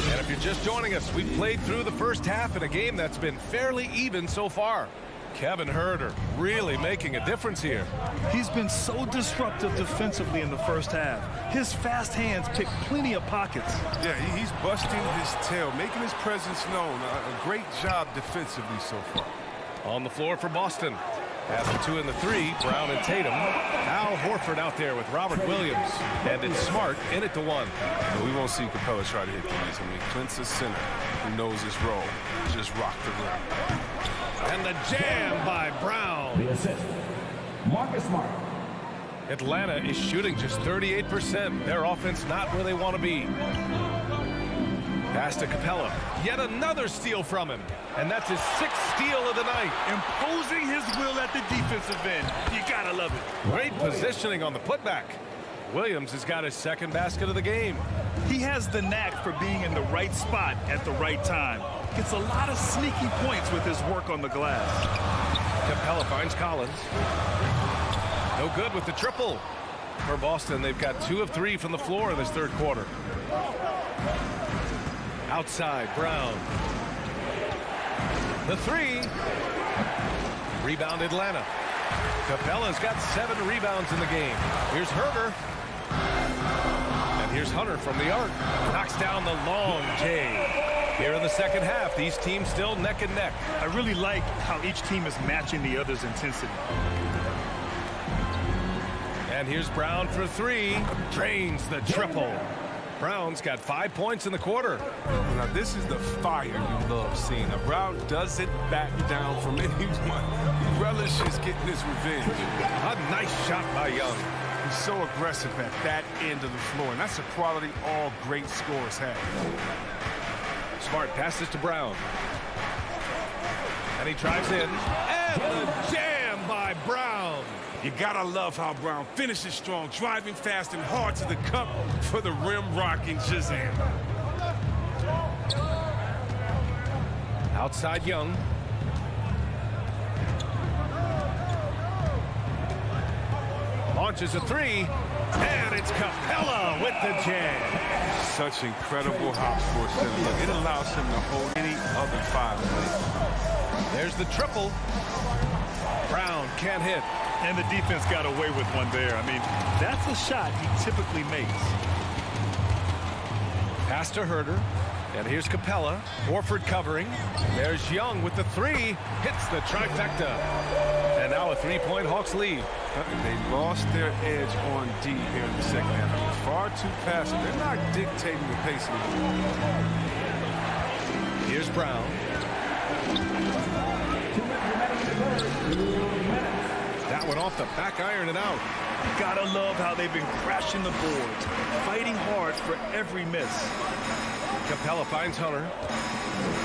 And if you're just joining us, we've played through the first half in a game that's been fairly even so far. Kevin Herter really making a difference here. He's been so disruptive defensively in the first half. His fast hands pick plenty of pockets. Yeah, he's busting his tail, making his presence known. A great job defensively so far. On the floor for Boston. Pass the 2 and the 3, Brown and Tatum. Al Horford out there with Robert Williams. And it's Smart in it to 1. We won't see Capella try to hit these. I mean, Clint's a center who knows his role. Just rock the rim. And the jam by Brown. The assist, Marcus Smart. Atlanta is shooting just 38%. Their offense not where they want to be. Pass to Capella. Yet another steal from him. And that's his 6th steal of the night. Imposing his will at the defensive end. You gotta love it. Great positioning on the putback. Williams has got his 2nd basket of the game. He has the knack for being in the right spot at the right time. Gets a lot of sneaky points with his work on the glass. Capella finds Collins. No good with the triple. For Boston, they've got 2 of 3 from the floor in this third quarter. Outside, Brown. The 3. Rebound Atlanta. Capella's got 7 rebounds in the game. Here's Herder. And here's Hunter from the arc. Knocks down the long J. Here in the second half, these teams still neck and neck. I really like how each team is matching the other's intensity. And here's Brown for 3. Drains the triple. Brown's got 5 points in the quarter. Now, this is the fire you love seeing. Now, Brown doesn't back down from anyone. He relishes getting his revenge. A nice shot by Young. He's so aggressive at that end of the floor, and that's a quality all great scorers have. Smart passes to Brown. And he drives in. And the jam by Brown. You gotta love how Brown finishes strong, driving fast and hard to the cup for the rim-rocking Shazam. Outside Young. Launches a 3. And it's Capella with the jam. Such incredible hops for a center. Look, it allows him to hold any other 5 minutes. There's the triple. Brown can't hit. And the defense got away with one there. I mean, that's a shot he typically makes. Pass to Herder. And here's Capella. Horford covering. There's Young with the 3. Hits the trifecta. And now a 3-point Hawks lead. They lost their edge on D here in the second half. It was far too passive. They're not dictating the pace anymore. Here's Brown. That one off the back iron and out. Gotta love how they've been crashing the boards, fighting hard for every miss. Capella finds Hunter.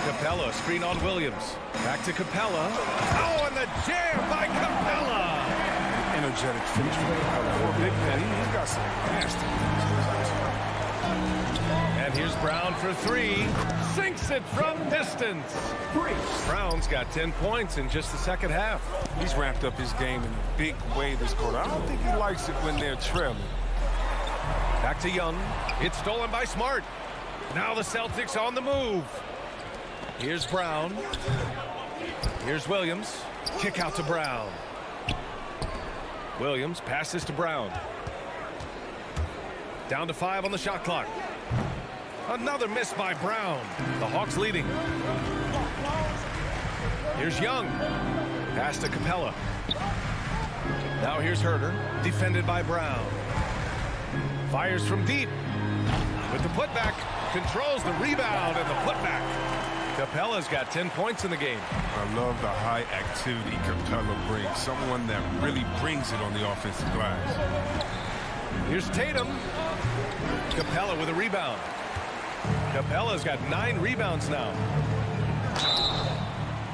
Capella, screen on Williams. Back to Capella. Oh, and the jam by Capella! Energetic finish from Capella. For a big man, he's got some nasty. And here's Brown for 3. Sinks it from distance. Brown's got 10 points in just the second half. He's ramped up his game in a big way this quarter. I don't think he likes it when they're trailing. Back to Young. It's stolen by Smart. Now the Celtics on the move. Here's Brown. Here's Williams. Kick out to Brown. Williams passes to Brown. Down to 5 on the shot clock. Another miss by Brown. The Hawks leading. Here's Young. Pass to Capella. Now here's Herder. Defended by Brown. Fires from deep. With the putback. Controls the rebound and the putback. Capella's got 10 points in the game. I love the high activity Capella brings. Someone that really brings it on the offensive glass. Here's Tatum. Capella with a rebound. Capella's got 9 rebounds now.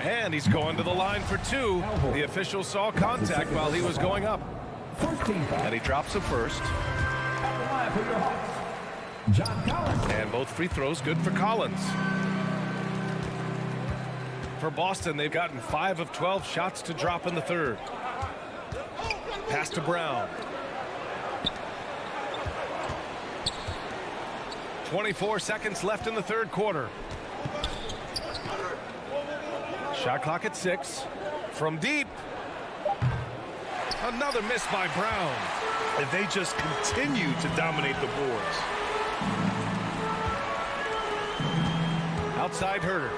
And he's going to the line for 2. The official saw contact while he was going up. And he drops the first. And both free throws good for Collins. For Boston, they've gotten 5 of 12 shots to drop in the third. Pass to Brown. 24 seconds left in the third quarter. Shot clock at 6. From deep. Another miss by Brown. And they just continue to dominate the boards. Outside Herder.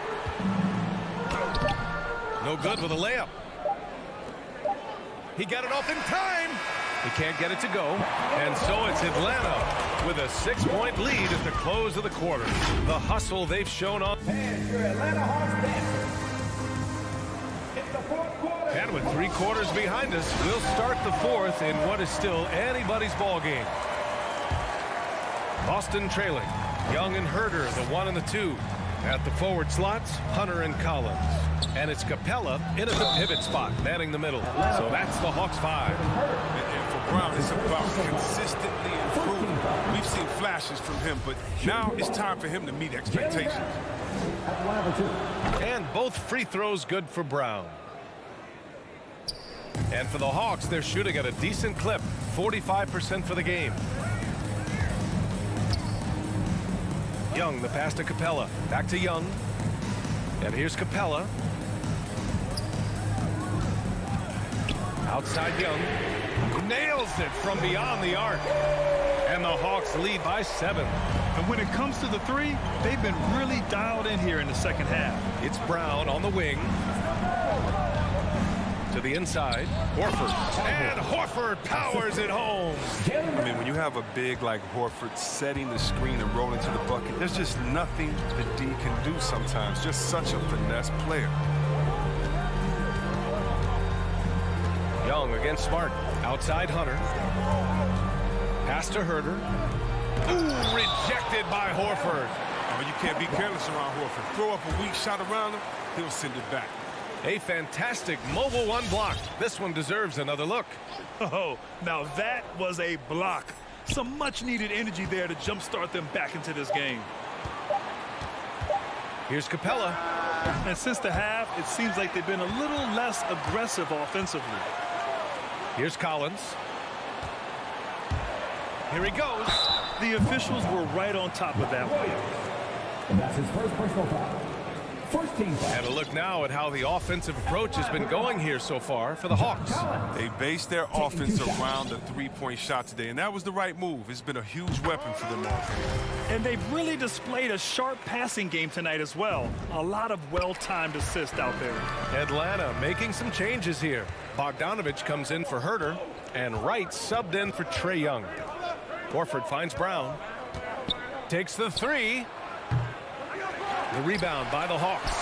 No good with a layup. He got it off in time. He can't get it to go. And so it's Atlanta with a 6-point lead at the close of the quarter. The hustle they've shown on. And with 3 quarters behind us, we'll start the fourth in what is still anybody's ball game. Boston trailing. Young and Herder, the 1 and the 2. At the forward slots, Hunter and Collins. And it's Capella in at the pivot spot, manning the middle. So that's the Hawks 5. And for Brown, it's about consistently improving. We've seen flashes from him, but now it's time for him to meet expectations. And both free throws good for Brown. And for the Hawks, they're shooting at a decent clip, 45% for the game. Young, the pass to Capella. Back to Young. And here's Capella. Outside Young. Nails it from beyond the arc. And the Hawks lead by 7. And when it comes to the three, they've been really dialed in here in the second half. It's Brown on the wing. To the inside. Horford. And Horford powers it home. I mean, when you have a big like Horford setting the screen and rolling to the bucket, there's just nothing the D can do sometimes. Just such a finesse player. Young against Smart. Outside Hunter. Pass to Herter. Ooh, rejected by Horford. I mean, you can't be careless around Horford. Throw up a weak shot around him, he'll send it back. A fantastic mobile one block. This one deserves another look. Oh, now that was a block. Some much-needed energy there to jumpstart them back into this game. Here's Capella. And since the half, it seems like they've been a little less aggressive offensively. Here's Collins. Here he goes. The officials were right on top of that one. And that's his first personal foul. First team foul. And a look now at how the offensive approach has been going here so far for the Hawks. They based their offense around the three-point shot today, and that was the right move. It's been a huge weapon for them all. And they've really displayed a sharp passing game tonight as well. A lot of well-timed assists out there. Atlanta making some changes here. Bogdanovich comes in for Herter, and Wright subbed in for Trae Young. Horford finds Brown. Takes the three. The rebound by the Hawks.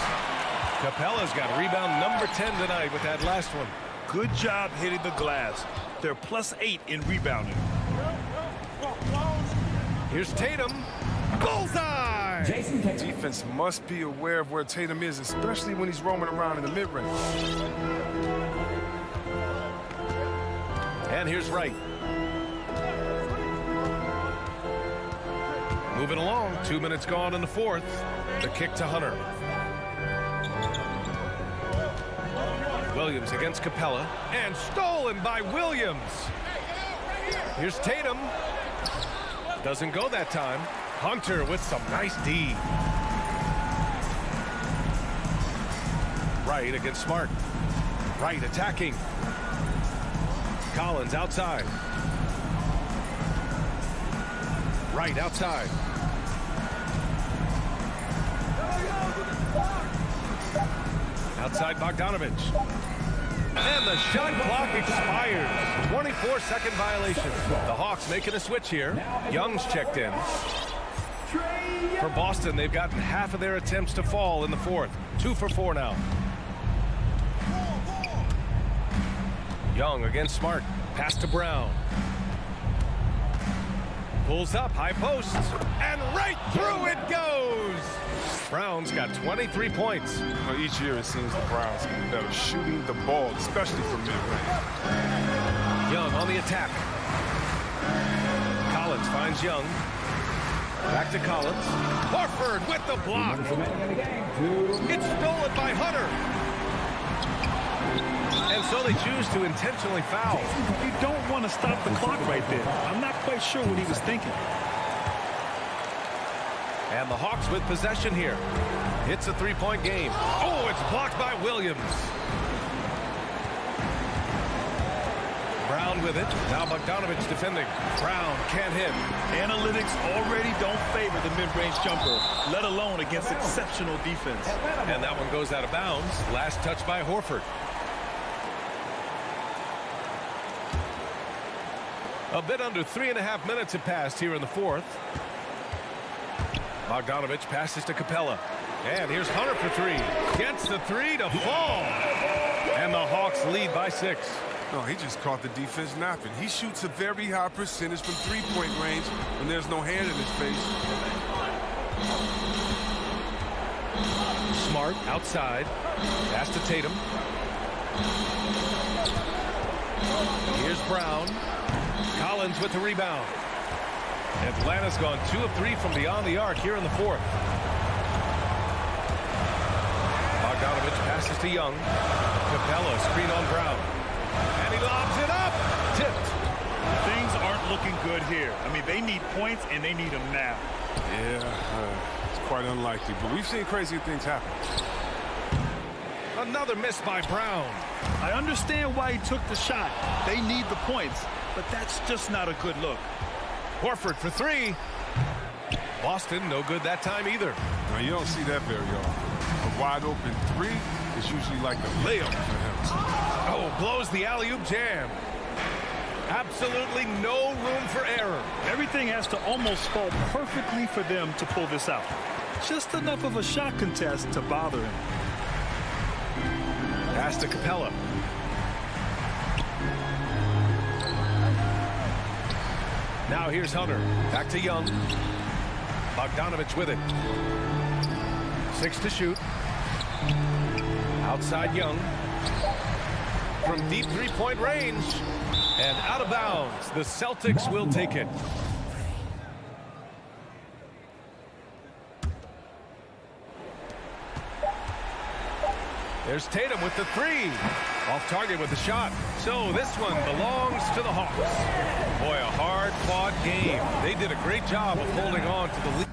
Capella's got rebound number 10 tonight with that last one. Good job hitting the glass. They're +8 in rebounding. Here's Tatum. Bullseye! Jason Tatum. Defense must be aware of where Tatum is, especially when he's roaming around in the mid-range. And here's Wright. Moving along, 2 minutes gone in the fourth. The kick to Hunter. Williams against Capella. And stolen by Williams. Here's Tatum. Doesn't go that time. Hunter with some nice D. Wright against Smart. Wright attacking. Collins outside. Wright outside. Outside Bogdanovich. And the shot clock expires. 24-second violation. The Hawks making a switch here. Young's checked in. For Boston, they've gotten half of their attempts to fall in the fourth. 2 for 4 now. Young against Smart. Pass to Brown. Pulls up, high post, and right through it goes! Brown's got 23 points. Well, each year it seems the Browns get better shooting the ball, especially from mid-range. Young on the attack. Collins finds Young. Back to Collins. Horford with the block. It's stolen by Hunter. And so they choose to intentionally foul. You don't want to stop the clock right there. I'm not quite sure what he was thinking. And the Hawks with possession here. It's a three-point game. Oh, it's blocked by Williams. Brown with it. Now Bogdanovich defending. Brown can't hit. Analytics already don't favor the mid-range jumper, let alone against exceptional defense. And that one goes out of bounds. Last touch by Horford. A bit under 3.5 minutes have passed here in the fourth. Bogdanovich passes to Capella. And here's Hunter for three. Gets the three to fall. And the Hawks lead by 6. No, he just caught the defense napping. He shoots a very high percentage from three-point range when there's no hand in his face. Smart outside. Pass to Tatum. Here's Brown. Collins with the rebound. Atlanta's gone 2 of 3 from beyond the arc here in the fourth. Bogdanovich passes to Young. Capella screen on Brown. here. I mean, they need points, and they need them now. Yeah, it's quite unlikely, but we've seen crazy things happen. Another miss by Brown. I understand why he took the shot. They need the points, but that's just not a good look. Horford for three. Boston, no good that time either. Now, you don't see that very often. A wide open three is usually like a layup for him. Oh, blows the alley-oop jam. Absolutely no room for error. Everything has to almost fall perfectly for them to pull this out. Just enough of a shot contest to bother him. Pass to Capella. Now here's Hunter. Back to Young. Bogdanovich with it. 6 to shoot. Outside Young. From deep three-point range. And out of bounds. The Celtics will take it. There's Tatum with the three. Off target with the shot. So this one belongs to the Hawks. Boy, a hard-fought game. They did a great job of holding on to the lead.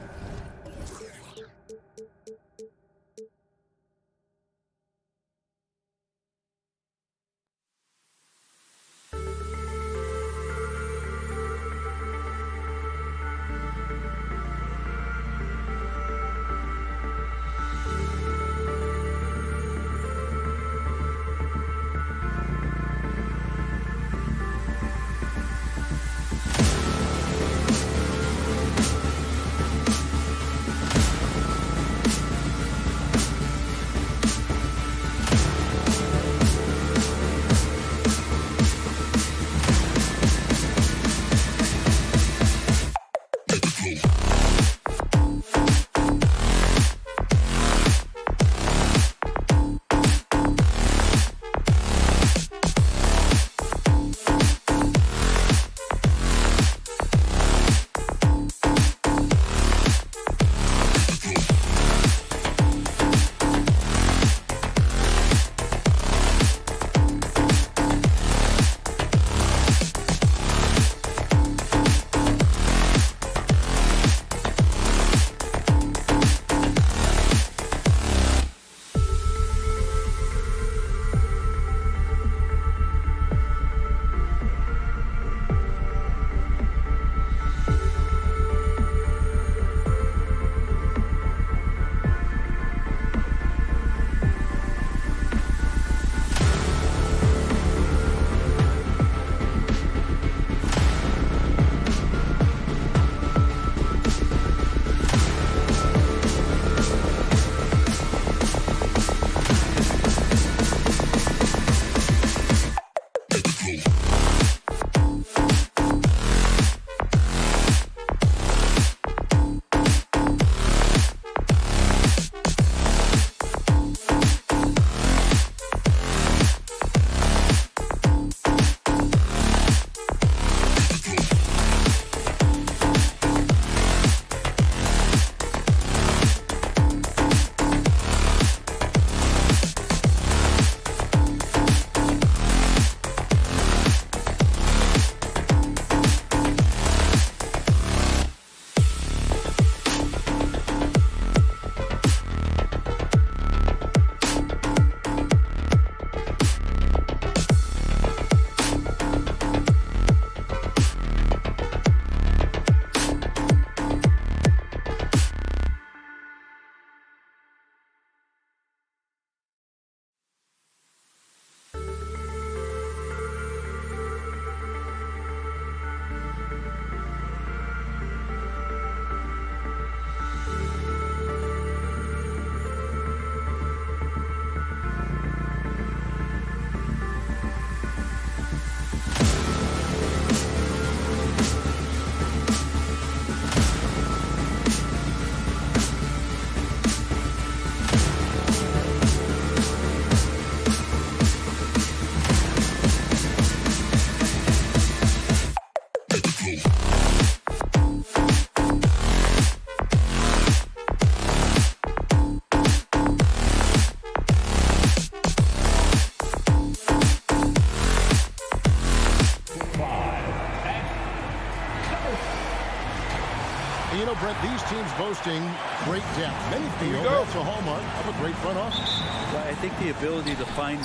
you know, Brett, these teams boasting great depth. Many feel that's a hallmark of a great front office. Well, I think the ability to find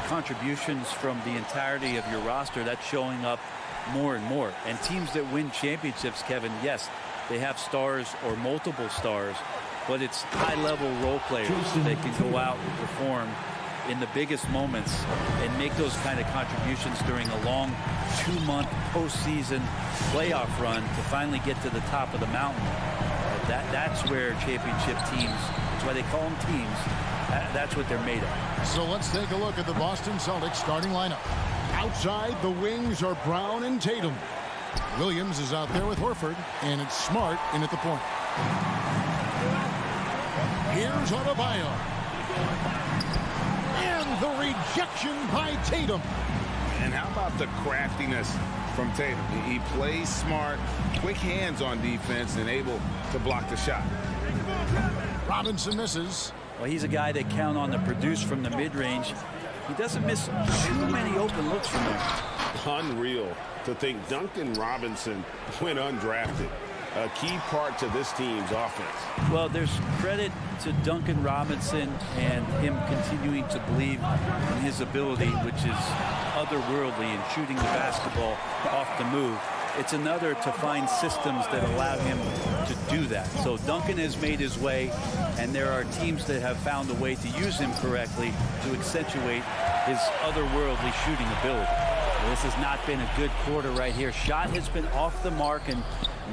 contributions from the entirety of your roster, that's showing up more and more. And teams that win championships, Kevin, yes, they have stars or multiple stars, but it's high-level role players that can go out and perform in the biggest moments and make those kind of contributions during a long 2-month postseason playoff run to finally get to the top of the mountain. That's where championship teams, that's why they call them teams, that's what they're made of. So let's take a look at the Boston Celtics starting lineup. Outside, the wings are Brown and Tatum. Williams is out there with Horford, and it's Smart in at the point. Here's Adebayo. And the rejection by Tatum. And how about the craftiness from Tatum? He plays smart, quick hands on defense, and able to block the shot. Robinson misses. Well, he's a guy that count on to produce from the mid-range. He doesn't miss too many open looks from there. Unreal to think Duncan Robinson went undrafted. A key part to this team's offense. Well, there's credit to Duncan Robinson and him continuing to believe in his ability, which is otherworldly in shooting the basketball off the move. It's another to find systems that allow him to do that. So Duncan has made his way, and there are teams that have found a way to use him correctly to accentuate his otherworldly shooting ability. This has not been a good quarter right here. Shot has been off the mark, and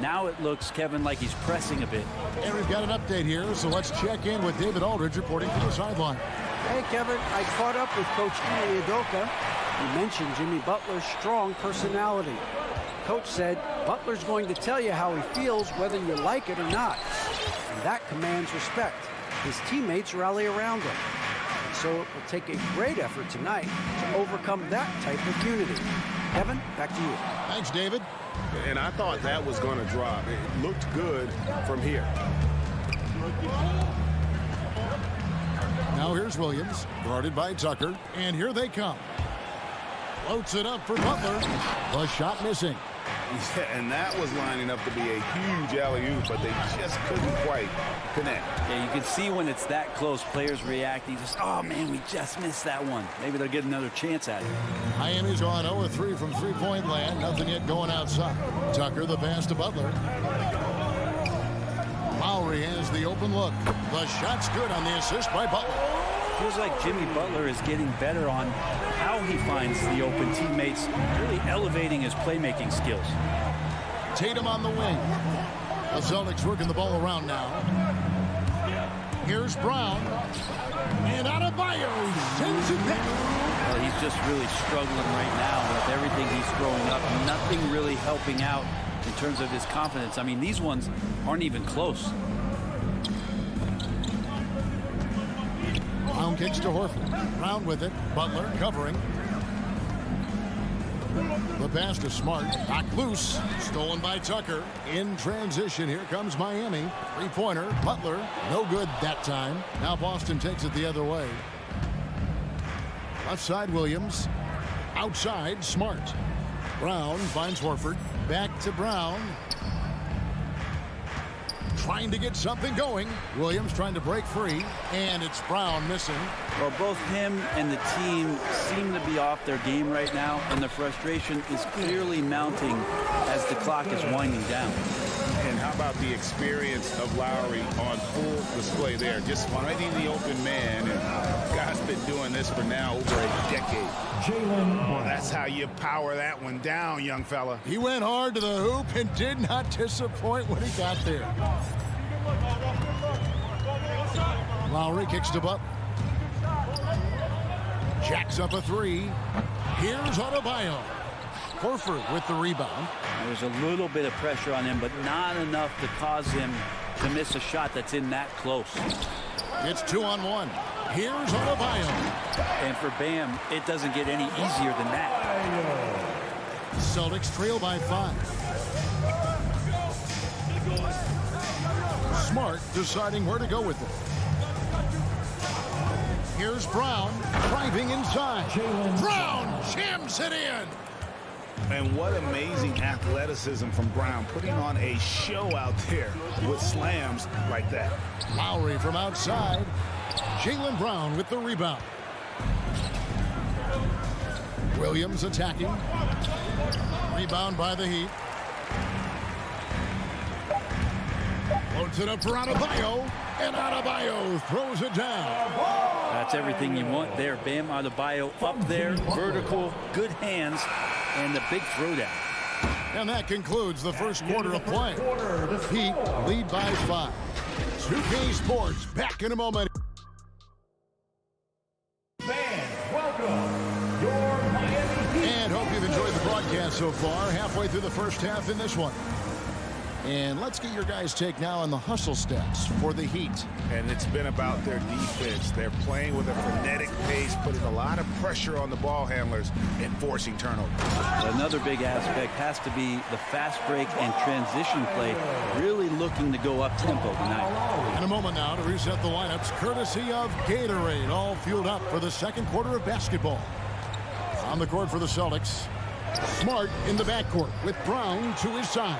now it looks, Kevin, like he's pressing a bit. And we've got an update here, so let's check in with David Aldridge reporting from the sideline. Hey, Kevin, I caught up with Coach Ime Udoka. He mentioned Jimmy Butler's strong personality. Coach said Butler's going to tell you how he feels whether you like it or not. And that commands respect. His teammates rally around him. So it will take a great effort tonight to overcome that type of unity. Kevin, back to you. Thanks, David. And I thought that was going to drop. It looked good from here. Now here's Williams, guarded by Tucker, and here they come. Floats it up for Butler. The shot missing. Yeah, and that was lining up to be a huge alley-oop, but they just couldn't quite connect. Yeah, you can see when it's that close, players reacting just, oh man, we just missed that one. Maybe they'll get another chance at it. Miami's on 0-3 from three-point land. Nothing yet going outside. Tucker the pass to Butler. Lowry has the open look. The shot's good on the assist by Butler. Feels like Jimmy Butler is getting better on how he finds the open teammates, really elevating his playmaking skills. Tatum on the wing. The Celtics working the ball around now. Here's Brown. And Adebayo sends it back. Well, he's just really struggling right now with everything he's throwing up. Nothing really helping out in terms of his confidence. I mean, these ones aren't even close. Brown kicks to Horford. Brown with it. Butler covering. The pass to Smart. Knocked loose. Stolen by Tucker. In transition, here comes Miami. Three-pointer. Butler. No good that time. Now Boston takes it the other way. Left side, Williams. Outside, Smart. Brown finds Horford. Back to Brown. Trying to get something going. Williams trying to break free, and it's Brown missing. Well, both him and the team seem to be off their game right now, and the frustration is clearly mounting as the clock is winding down. And how about the experience of Lowry on full display there, just finding the open man, and guy's been doing this for now over a decade. Jalen. That's how you power that one down, young fella. He went hard to the hoop and did not disappoint when he got there. Lowry kicks to Butler. Jacks up a three. Here's Adebayo. Horford with the rebound. There's a little bit of pressure on him, but not enough to cause him to miss a shot that's in that close. It's 2-on-1. Here's Adebayo. And for Bam, it doesn't get any easier than that. Celtics trail by 5. Smart deciding where to go with it. Here's Brown driving inside. Brown jams it in. And what amazing athleticism from Brown, putting on a show out there with slams like that. Lowry from outside. Jalen Brown with the rebound. Williams attacking. Rebound by the Heat. Floats it up for Adebayo. And Adebayo throws it down. That's everything you want there. Bam Adebayo up there, vertical, good hands, and the big throwdown. And that concludes the first quarter of play. Heat lead by 5. 2K Sports back in a moment. And hope you've enjoyed the broadcast so far. Halfway through the first half in this one. And let's get your guys' take now on the hustle stats for the Heat. And it's been about their defense. They're playing with a frenetic pace, putting a lot of pressure on the ball handlers and forcing turnovers. Another big aspect has to be the fast break and transition play, really looking to go up tempo tonight. In a moment now to reset the lineups, courtesy of Gatorade, all fueled up for the second quarter of basketball. On the court for the Celtics, Smart in the backcourt with Brown to his side.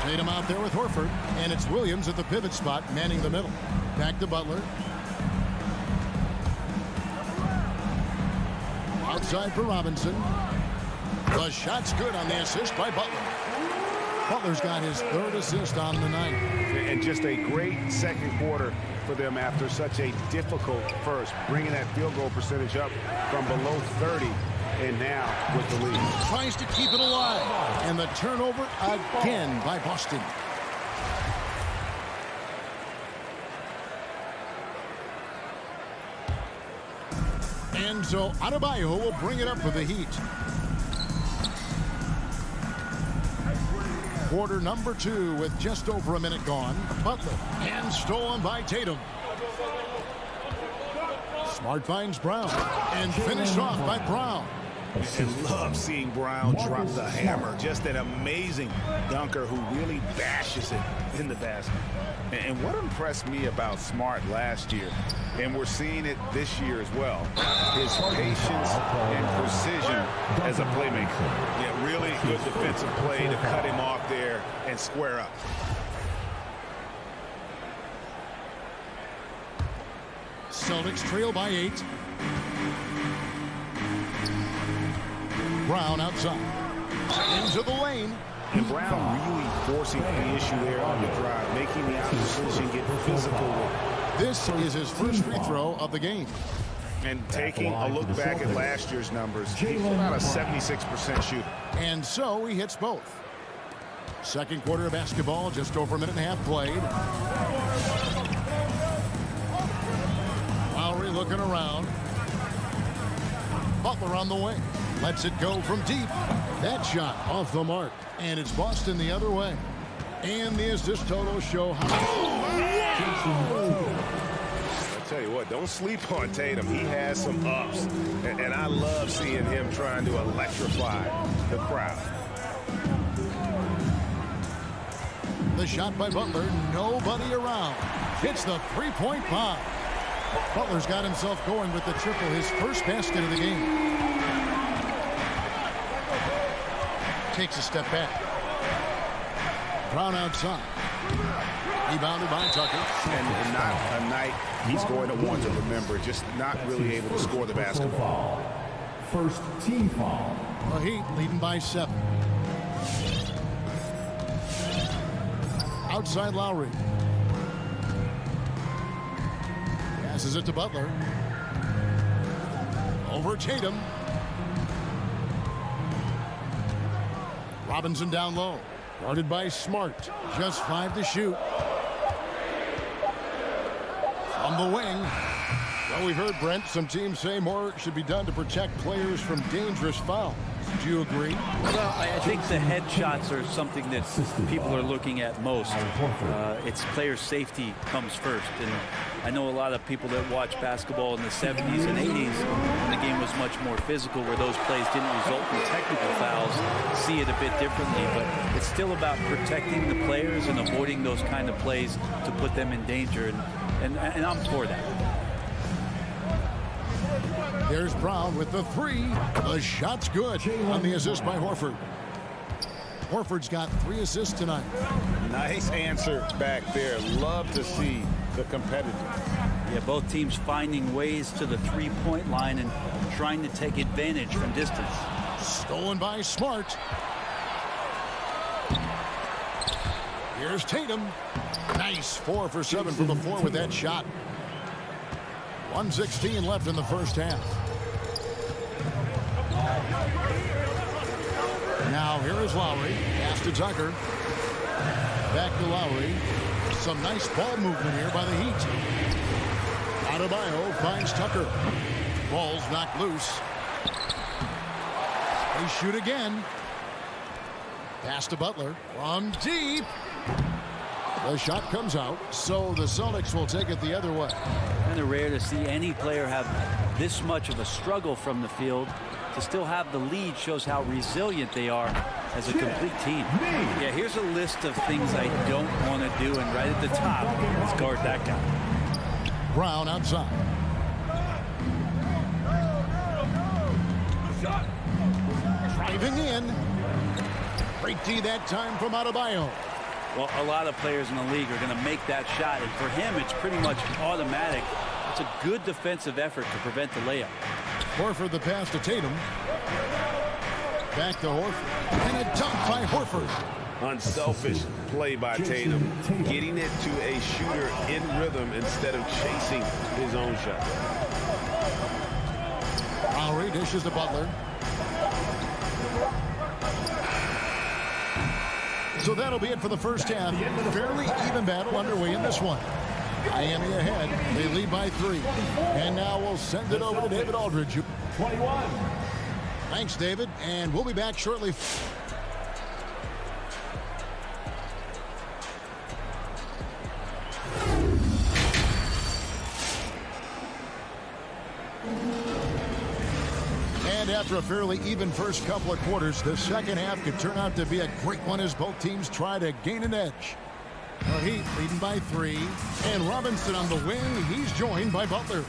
Tatum out there with Horford, and it's Williams at the pivot spot, manning the middle. Back to Butler. Outside for Robinson. The shot's good on the assist by Butler. Butler's got his 3rd assist on the night. And just a great second quarter for them after such a difficult first, bringing that field goal percentage up from below 30. And now with the lead. Tries to keep it alive. And the turnover again by Boston. And so Adebayo will bring it up for the Heat. Quarter number 2 with just over a minute gone. Butler, and stolen by Tatum. Smart finds Brown. And finished off by Brown. And love seeing Brown drop the hammer. Just an amazing dunker who really bashes it in the basket. And what impressed me about Smart last year, and we're seeing it this year as well, his patience and precision as a playmaker. Yeah, really good defensive play to cut him off there and square up. Celtics trail by 8. Brown outside. Into the lane. And Brown really forcing the issue there on the drive, making the opposition get physical with it. This is his first free throw of the game. And taking a look back at last year's numbers, he's about a 76% shooter. And so he hits both. Second quarter of basketball, just over a minute and a half played. Lowry looking around. Butler on the wing. Lets it go from deep. That shot off the mark. And it's Boston the other way. And the assist total show how. I tell you what, don't sleep on Tatum. He has some ups. And I love seeing him trying to electrify the crowd. The shot by Butler. Nobody around. Hits the three-point bomb. Butler's got himself going with the triple, his first basket of the game. Takes a step back. Brown outside. Rebounded by Tucker. And not a night he's going to want to remember. Just not really able to score the basketball. First team foul. The Heat leading by 7. Outside Lowry. Passes it to Butler. Over Tatum. Robinson down low. Guarded by Smart. Just 5 to shoot. On the wing. Well, we heard, Brent, some teams say more should be done to protect players from dangerous fouls. Do you agree? Well, I think the headshots are something that people are looking at most. It's player safety comes first. And I know a lot of people that watch basketball in the 70s and 80s when the game was much more physical, where those plays didn't result in technical fouls, see it a bit differently. But it's still about protecting the players and avoiding those kind of plays to put them in danger. And I'm for that. There's Brown with the three. The shot's good on the assist by Horford. Horford's got 3 assists tonight. Nice answer back there. Love to see the competitors. Yeah, both teams finding ways to the three-point line and trying to take advantage from distance. Stolen by Smart. Here's Tatum. Nice 4 for 7 from the floor with that shot. 1:16 left in the first half. Now here is Lowry. Pass to Tucker. Back to Lowry. Some nice ball movement here by the Heat. Adebayo finds Tucker. Ball's knocked loose. They shoot again. Pass to Butler. From deep. The shot comes out, so the Celtics will take it the other way. Kind of rare to see any player have this much of a struggle from the field. To still have the lead shows how resilient they are as a complete team. Yeah, here's a list of things I don't want to do, and right at the top, let's guard that guy. Brown outside. Driving in. Great D that time from Adebayo. Well, a lot of players in the league are going to make that shot, and for him, it's pretty much automatic. It's a good defensive effort to prevent the layup. Horford the pass to Tatum. Back to Horford. And a dunk by Horford. Unselfish play by Tatum. Getting it to a shooter in rhythm instead of chasing his own shot. Lowry dishes to Butler. So that'll be it for the first half. Fairly even battle underway in this one. Miami ahead. They lead by 3. And now we'll send it over to David Aldridge. 21. Thanks, David. And we'll be back shortly. And after a fairly even first couple of quarters, the second half could turn out to be a great one as both teams try to gain an edge. The Heat leading by 3. And Robinson on the wing. He's joined by Butler.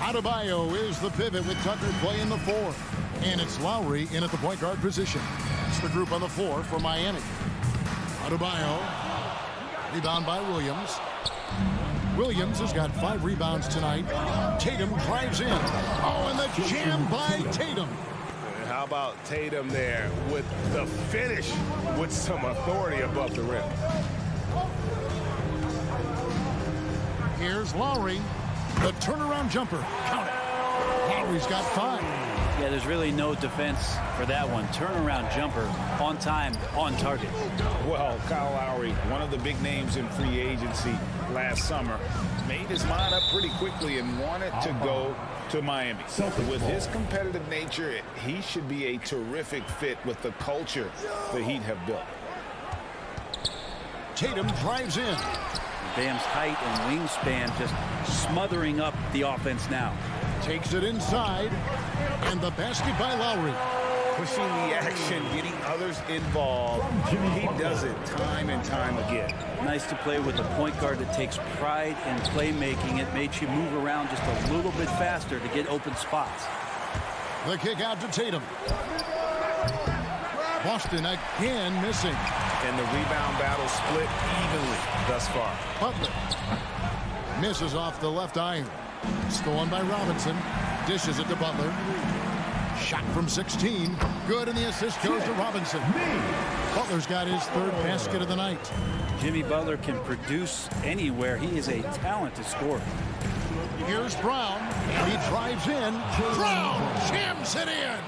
Adebayo is the pivot with Tucker playing the 4. And it's Lowry in at the point guard position. That's the group on the floor for Miami. Adebayo. Rebound by Williams. Williams has got 5 rebounds tonight. Tatum drives in. Oh, and the jam by Tatum. How about Tatum there with the finish with some authority above the rim. Here's Lowry. The turnaround jumper. Count it. Lowry's got 5. Yeah, there's really no defense for that one. Turnaround jumper, on time, on target. Well, Kyle Lowry, one of the big names in free agency last summer, made his mind up pretty quickly and wanted to go to Miami. With his competitive nature, he should be a terrific fit with the culture the Heat have built. Tatum drives in. Bam's height and wingspan just smothering up the offense now. Takes it inside. And the basket by Lowry. Pushing the action, getting others involved. He does it time and time again. Nice to play with a point guard that takes pride in playmaking. It makes you move around just a little bit faster to get open spots. The kick out to Tatum. Boston again missing. And the rebound battle split evenly thus far. Butler misses off the left iron. Stolen by Robinson. Dishes it to Butler. Shot from 16. Good, and the assist goes to Robinson. Butler's got his 3rd basket of the night. Jimmy Butler can produce anywhere. He is a talented scorer. Here's Brown, and he drives in. Brown jams it in.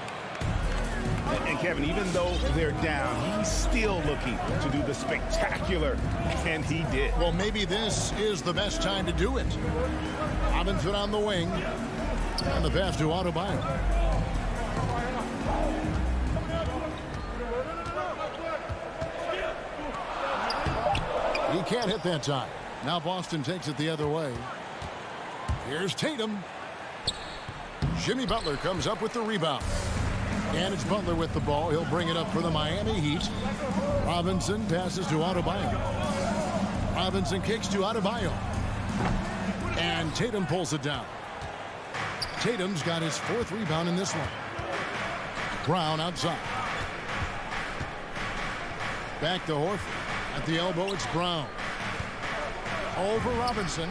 And Kevin, even though they're down, he's still looking to do the spectacular, and he did. Well, maybe this is the best time to do it. Robinson on the wing, and the pass to Adebayo. He can't hit that time. Now Boston takes it the other way. Here's Tatum. Jimmy Butler comes up with the rebound. And it's Butler with the ball. He'll bring it up for the Miami Heat. Robinson passes to Adebayo. Robinson kicks to Adebayo. And Tatum pulls it down. Tatum's got his 4th rebound in this one. Brown outside. Back to Horford. At the elbow, it's Brown. Over Robinson.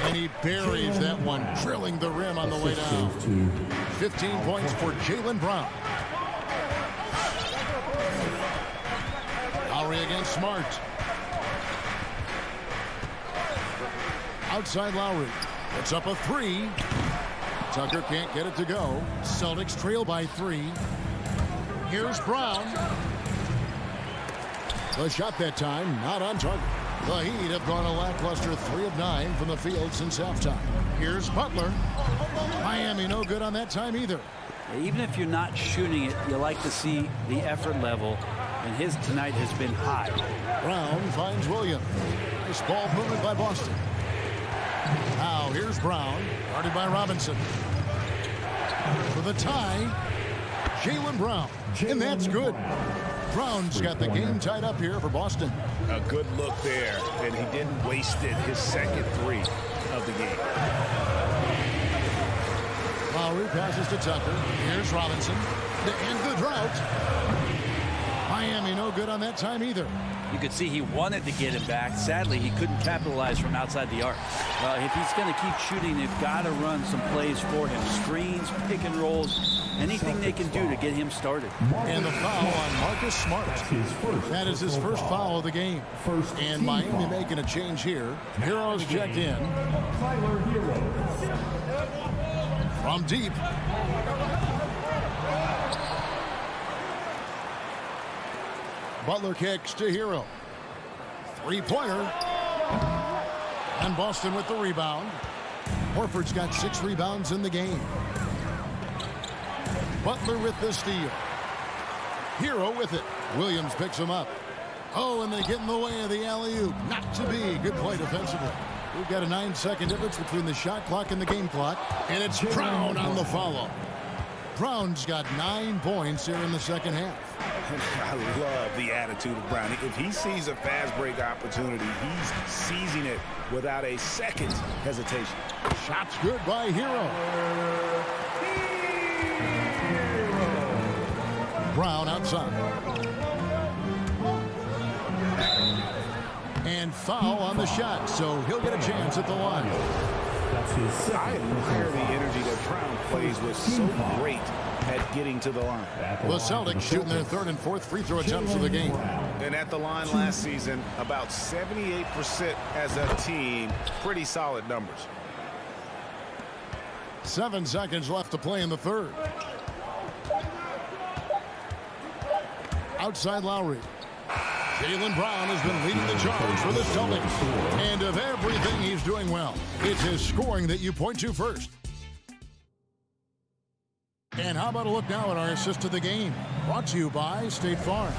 And he buries that one, drilling the rim on the way down. 15 points for Jalen Brown. Lowry against Smart. Outside Lowry. It's up a 3. Tucker can't get it to go. Celtics trail by 3. Here's Brown. The shot that time, not on target. The Heat have gone a lackluster 3 of 9 from the field since halftime. Here's Butler. Miami no good on that time either. Even if you're not shooting it, you like to see the effort level, and his tonight has been high. Brown finds Williams. Nice ball movement by Boston. Now here's Brown, guarded by Robinson. For the tie, Jalen Brown. And that's good. Brown's got the game tied up here for Boston. A good look there, and he didn't waste it. His second 3 of the game. Lowry passes to Tucker. Here's Robinson to end the drought. Miami no good on that time either. You could see he wanted to get him back. Sadly, he couldn't capitalize from outside the arc. Well, if he's going to keep shooting, they've got to run some plays for him. Screens, pick and rolls, anything they can do to get him started. And the foul on Marcus Smart. That is his first foul of the game. And Miami making a change here. Heroes checked in. From deep. Butler kicks to Hero. 3-pointer. And Boston with the rebound. Horford's got 6 rebounds in the game. Butler with the steal. Hero with it. Williams picks him up. Oh, and they get in the way of the alley-oop. Not to be. Good play defensively. We've got a 9-second difference between the shot clock and the game clock. And it's Brown on the follow. Brown's got 9 points here in the second half. I love the attitude of Brown. If he sees a fast break opportunity, he's seizing it without a second's hesitation. Shot's good by Hero. Brown outside. And foul on the shot, so he'll get a chance at the line. I admire the energy that Brown plays with, so great at getting to the line. The Celtics shooting their 3rd and 4th free throw attempts of the game. And at the line last season, about 78% as a team. Pretty solid numbers. 7 seconds left to play in the 3rd. Outside Lowry. Jalen Brown has been leading the charge for the Celtics. And of everything he's doing well, it's his scoring that you point to first. And how about a look now at our assist to the game? Brought to you by State Farm.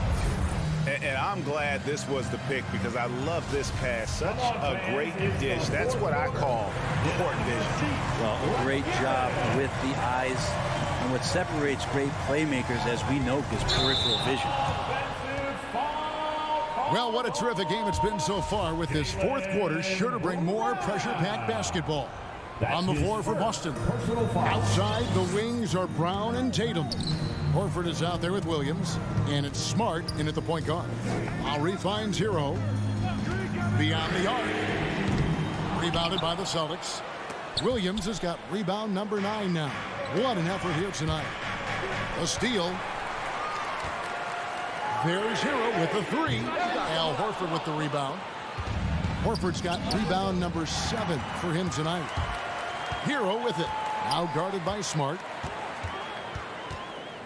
And I'm glad this was the pick because I love this pass. Such a great dish. That's what I call court vision. Well, a great job with the eyes. And what separates great playmakers, as we know, is peripheral vision. Well, what a terrific game it's been so far, with this 4th quarter sure to bring more pressure-packed basketball. On the floor for Boston. Outside, the wings are Brown and Tatum. Horford is out there with Williams, and it's Smart in at the point guard. Lowry finds Hero. Beyond the arc. Rebounded by the Celtics. Williams has got rebound number 9 now. What an effort here tonight. A steal. There's Hero with the 3. Al Horford with the rebound. Horford's got rebound number 7 for him tonight. Hero with it. Now guarded by Smart.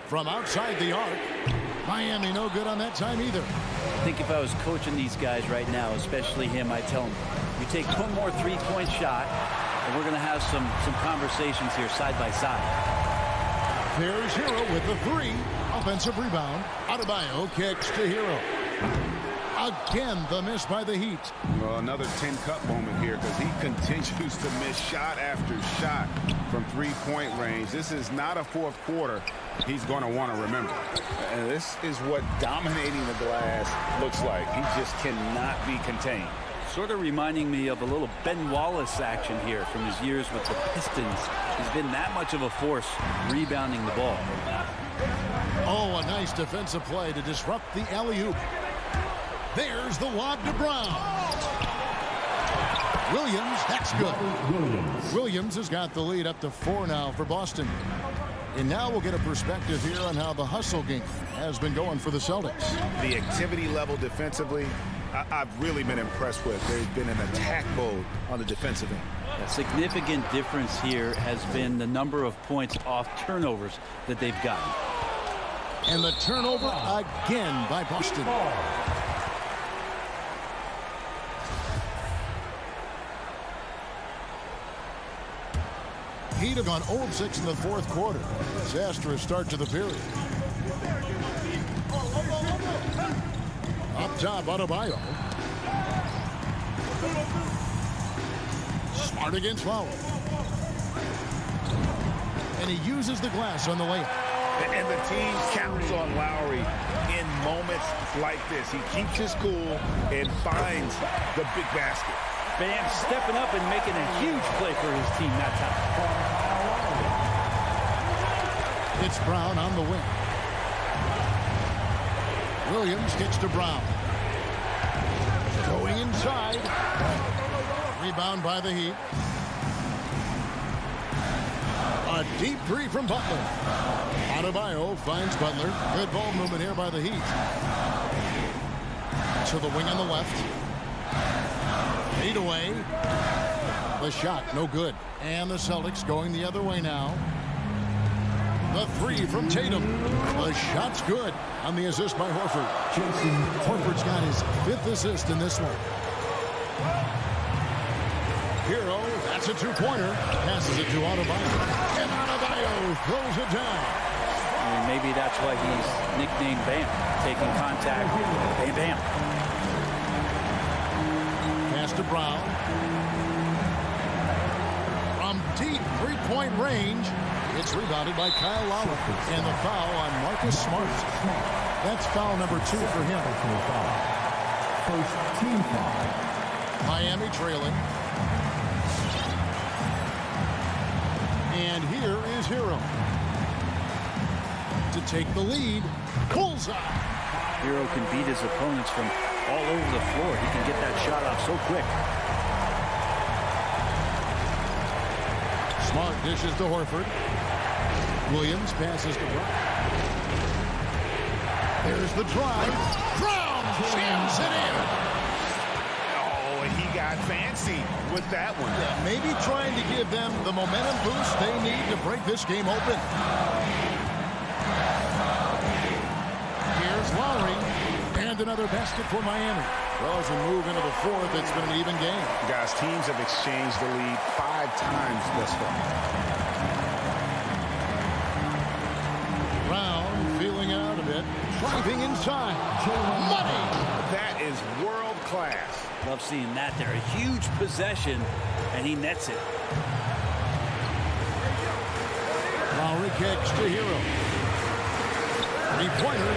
From outside the arc. Miami no good on that time either. I think if I was coaching these guys right now, especially him, I'd tell him, you take one more 3-point shot, and we're going to have some conversations here side by side. There's Hero with the 3. Offensive rebound. Adebayo kicks to Hero. Again, the miss by the Heat. Well, another 10-cup moment here because he continues to miss shot after shot from 3-point range. This is not a 4th quarter he's going to want to remember. And this is what dominating the glass looks like. He just cannot be contained. Sort of reminding me of a little Ben Wallace action here from his years with the Pistons. He's been that much of a force rebounding the ball. Oh, a nice defensive play to disrupt the alley-oop. There's the lob to Brown. Williams, that's good. Williams has got the lead up to 4 now for Boston. And now we'll get a perspective here on how the hustle game has been going for the Celtics. The activity level defensively, I've really been impressed with. There's been an attack mode on the defensive end. A significant difference here has been the number of points off turnovers that they've gotten. And the turnover again by Boston. Heat have gone 0 of 6 in the fourth quarter. Disastrous start to the period. Up top, Adebayo. Smart against Lowry. And he uses the glass on the layup. And the team counts on Lowry in moments like this. He keeps his cool and finds the big basket. Bam stepping up and making a huge play for his team that time. It's Brown on the wing. Williams gets to Brown. Going inside. Rebound by the Heat. A deep three from Butler. Adebayo finds Butler. Good ball movement here by the Heat. To the wing on the left. Feet away. The shot, no good. And the Celtics going the other way now. The three from Tatum. The shot's good on the assist by Horford. Horford's got his 5th assist in this one. Hero, that's a 2-pointer. Passes it to Adebayo. And Adebayo throws it down. And maybe that's why he's nicknamed Bam. Taking contact. Bam, bam. Pass to Brown. From deep 3-point range. It's rebounded by Kyle Lowry. And the foul on Marcus Smart. That's foul number 2 for him. First team foul. Miami trailing. And here is Hero. To take the lead. Bullseye. Hero can beat his opponents from all over the floor. He can get that shot off so quick. Smart dishes to Horford. Williams passes to Brown. There's the drive. Brown jams it in. Oh, and he got fancy with that one. Yeah, maybe trying to give them the momentum boost they need to break this game open. Here's Lowry. And another basket for Miami. Well, as we move into the fourth, it's been an even game. Guys, teams have exchanged the lead 5 times thus far. Brown feeling out a bit. Driving inside. Money. That is world class. Love seeing that there. A huge possession, and he nets it. Lowry kicks to Hero. 3-pointer.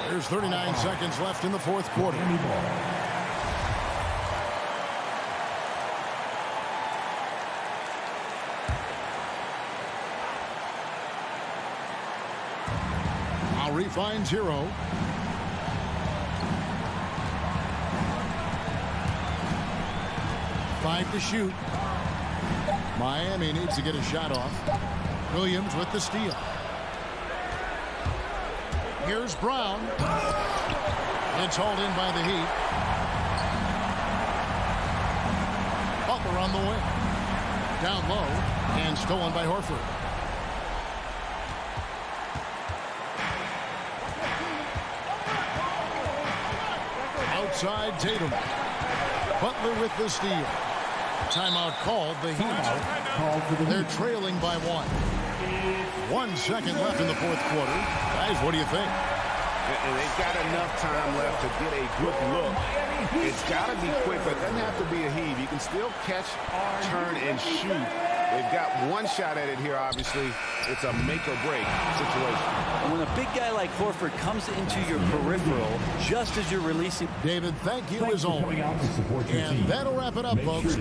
There's 39 seconds left in the fourth quarter. Lowry finds Hero. Five to shoot. Miami needs to get a shot off. Williams with the steal. Here's Brown. It's hauled in by the Heat. Butler on the wing. Down low and stolen by Horford. Outside Tatum. Butler with the steal. Timeout called. The Heat. They're trailing by 1. 1 second left in the fourth quarter. Guys, what do you think? And they've got enough time left to get a good look. It's got to be quick, but it doesn't have to be a heave. You can still catch, turn, and shoot They've got one shot at it here, obviously. It's a make-or-break situation. And when a big guy like Horford comes into your peripheral just as you're releasing... David, thank you as always. And that'll wrap it up, folks.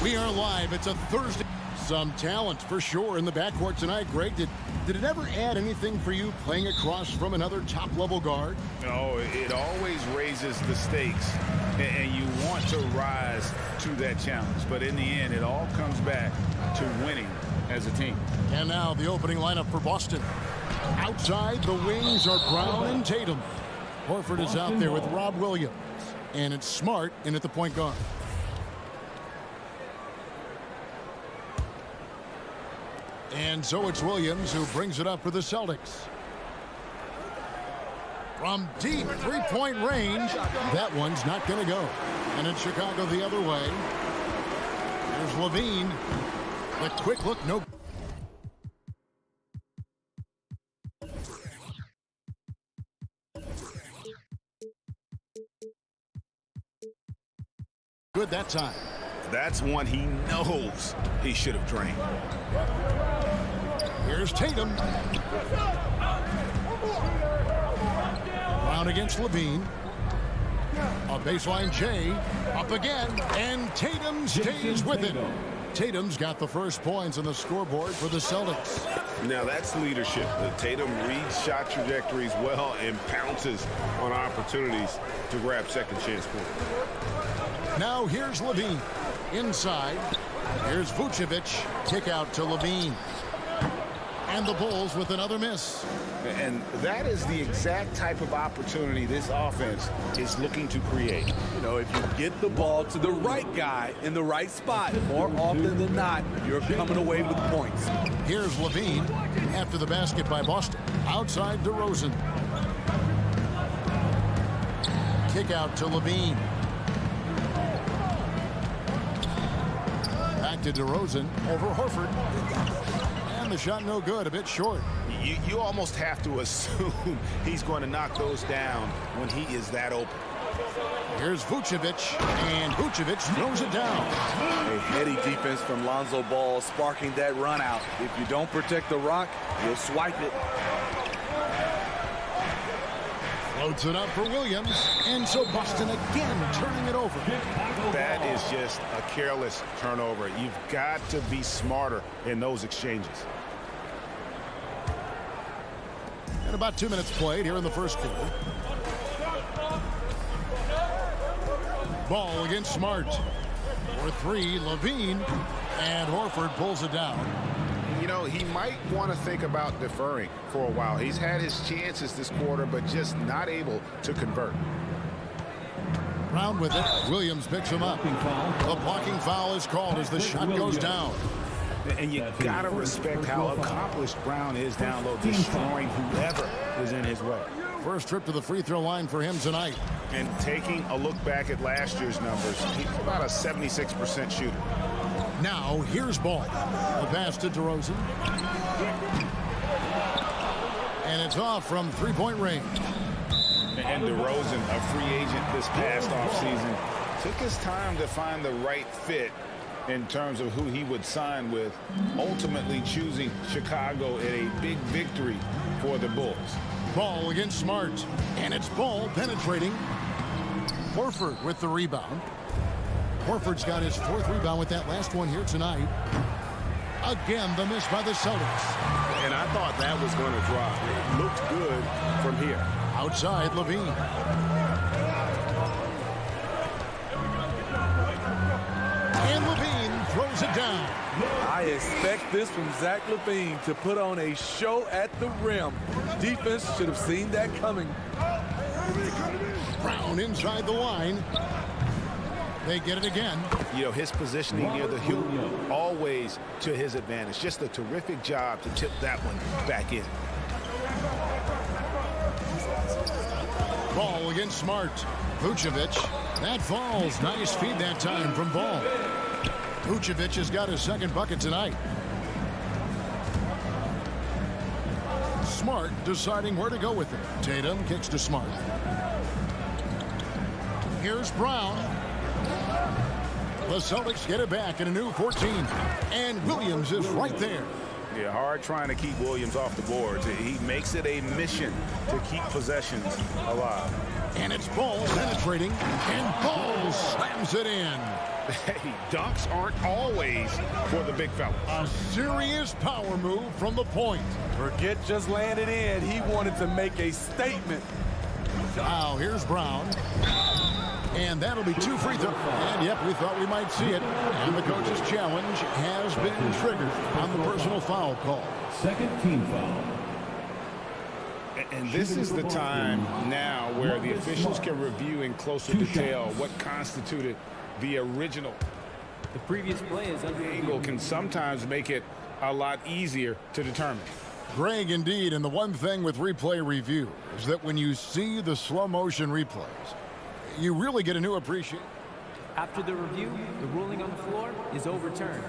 We are live. It's a Thursday. Some talent for sure in the backcourt tonight. Greg, did it ever add anything for you playing across from another top-level guard? Oh, it always raises the stakes, and you want to rise to that challenge. But in the end, it all comes back to winning as a team. And now the opening lineup for Boston. Outside, the wings are Brown and Tatum. Horford is out there with Rob Williams. And it's Smart in at the point guard. And so it's Williams who brings it up for the Celtics. From deep three-point range, that one's not going to go. And it's Chicago the other way. There's Levine. The quick look, no. Good that time. That's one he knows he should have drained. Here's Tatum. Brown against Levine. A baseline J. Up again. And Tatum stays with it. Tatum's got the first points on the scoreboard for the Celtics. Now that's leadership. Tatum reads shot trajectories well and pounces on opportunities to grab second chance points. Now here's Levine. Inside. Here's Vucevic. Kick out to Levine. And the Bulls with another miss. And that is the exact type of opportunity this offense is looking to create. You know, if you get the ball to the right guy in the right spot, more often than not, you're coming away with points. Here's Levine after the basket by Boston. Outside DeRozan. Kick out to Levine. Back to DeRozan over Horford. And the shot no good, a bit short. You almost have to assume he's going to knock those down when he is that open. Here's Vucevic, and Vucevic throws it down. A heady defense from Lonzo Ball sparking that run out. If you don't protect the rock, you'll swipe it. Floats it up for Williams, and so Boston again turning it over. That is just a careless turnover. You've got to be smarter in those exchanges. And about 2 minutes played here in the first quarter. Ball against Smart. For three, Levine. And Horford pulls it down. You know, he might want to think about deferring for a while. He's had his chances this quarter, but just not able to convert. Brown with it. Williams picks him up. A blocking foul is called as the shot goes down. And you got to respect how accomplished Brown is down low, destroying whoever is in his way. First trip to the free throw line for him tonight. And taking a look back at last year's numbers, he's about a 76% shooter. Now, here's Ball. The pass to DeRozan. And it's off from three-point range. And DeRozan, a free agent this past offseason, took his time to find the right fit in terms of who he would sign with, ultimately choosing Chicago in a big victory for the Bulls. Ball against Smart, and it's Ball penetrating. Horford with the rebound. Horford's got his fourth rebound with that last one here tonight. Again, the miss by the Celtics. And I thought that was going to drop. It looked good from here. Outside, Levine. And Levine throws it down. I expect this from Zach LaVine to put on a show at the rim. Defense should have seen that coming. Brown inside the line. They get it again. You know, his positioning near the hoop, always to his advantage. Just a terrific job to tip that one back in. Ball against Smart. Vucevic. That falls. Nice feed that time from Ball. Vucevic has got his second bucket tonight. Smart deciding where to go with it. Tatum kicks to Smart. Here's Brown. The Celtics get it back in a new 14. And Williams is right there. Yeah, hard trying to keep Williams off the boards. He makes it a mission to keep possessions alive. And it's Ball penetrating, and Ball slams it in. Hey, dunks aren't always for the big fella. A serious power move from the point. Forget just laying it in. He wanted to make a statement. Now here's Brown. And that'll be 2 free throws. And yep, we thought we might see it. And the coach's challenge has been triggered on the personal foul call. Second team foul. And this is the time now where the officials can review in closer detail what constituted the original. The previous play is under angle can sometimes make it a lot easier to determine. Greg, indeed, and the one thing with replay review is that when you see the slow motion replays, you really get a new appreciation. After the review, the ruling on the floor is overturned.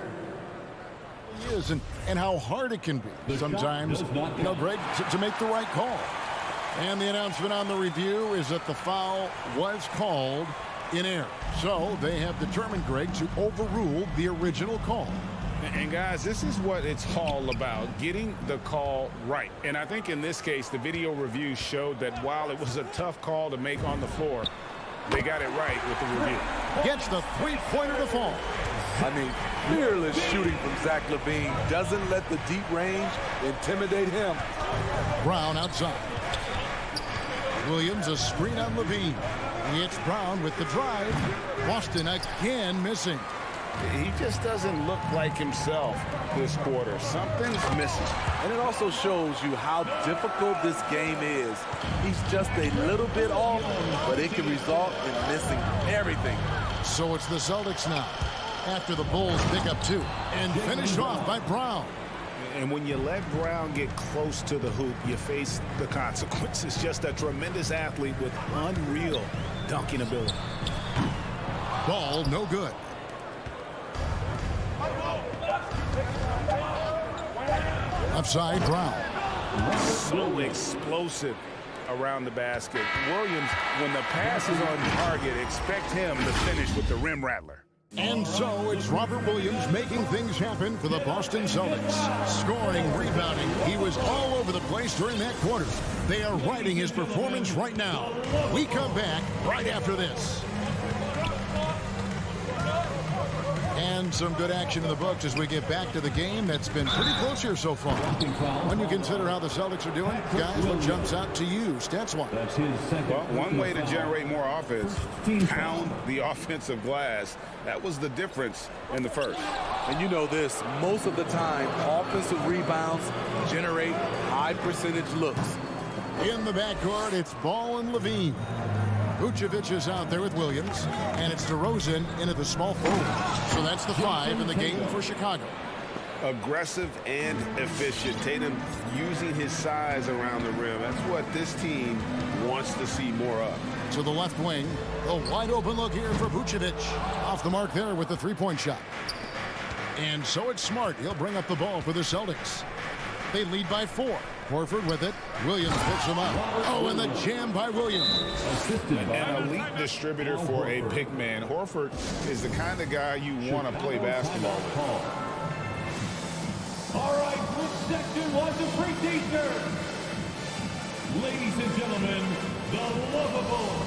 It is, and how hard it can be sometimes, you know, Greg, to make the right call. And the announcement on the review is that the foul was called in error. So they have determined, Greg, to overrule the original call. And guys, this is what it's all about, getting the call right. And I think in this case, the video review showed that while it was a tough call to make on the floor, they got it right with the review. Gets the three-pointer to fall. I mean, fearless shooting from Zach LaVine doesn't let the deep range intimidate him. Brown outside. Williams a screen on LaVine. It's Brown with the drive. Boston again missing. He just doesn't look like himself this quarter. Something's missing. And it also shows you how difficult this game is. He's just a little bit off, but it can result in missing everything. So it's the Celtics now, after the Bulls pick up 2 and finished off by Brown. And when you let Brown get close to the hoop, you face the consequences. Just a tremendous athlete with unreal dunking ability. Ball no good. Upside Brown. So explosive around the basket. Williams, when the pass is on target, expect him to finish with the rim rattler. And so it's Robert Williams making things happen for the Boston Celtics. Scoring, rebounding. He was all over the place during that quarter. They are riding his performance right now. We come back right after this. And some good action in the books as we get back to the game that's been pretty close here so far. When you consider how the Celtics are doing, guys, what jumps out to you, stats-wise? Well, one way to generate more offense, pound the offensive glass. That was the difference in the first. And you know this, most of the time, offensive rebounds generate high percentage looks. In the backcourt, it's Ball and LaVine. Vucevic is out there with Williams, and it's DeRozan into the small forward. So that's the 5 in the game for Chicago. Aggressive and efficient. Tatum using his size around the rim. That's what this team wants to see more of. To the left wing, a wide open look here for Vucevic. Off the mark there with the three-point shot. And so it's Smart. He'll bring up the ball for the Celtics. They lead by 4. Horford with it. Williams picks him up. Oh, and the jam by Williams. An elite distributor for a big man. Horford is the kind of guy you want to play basketball with. All right, which section wants a free t-shirt? Ladies and gentlemen, the lovable.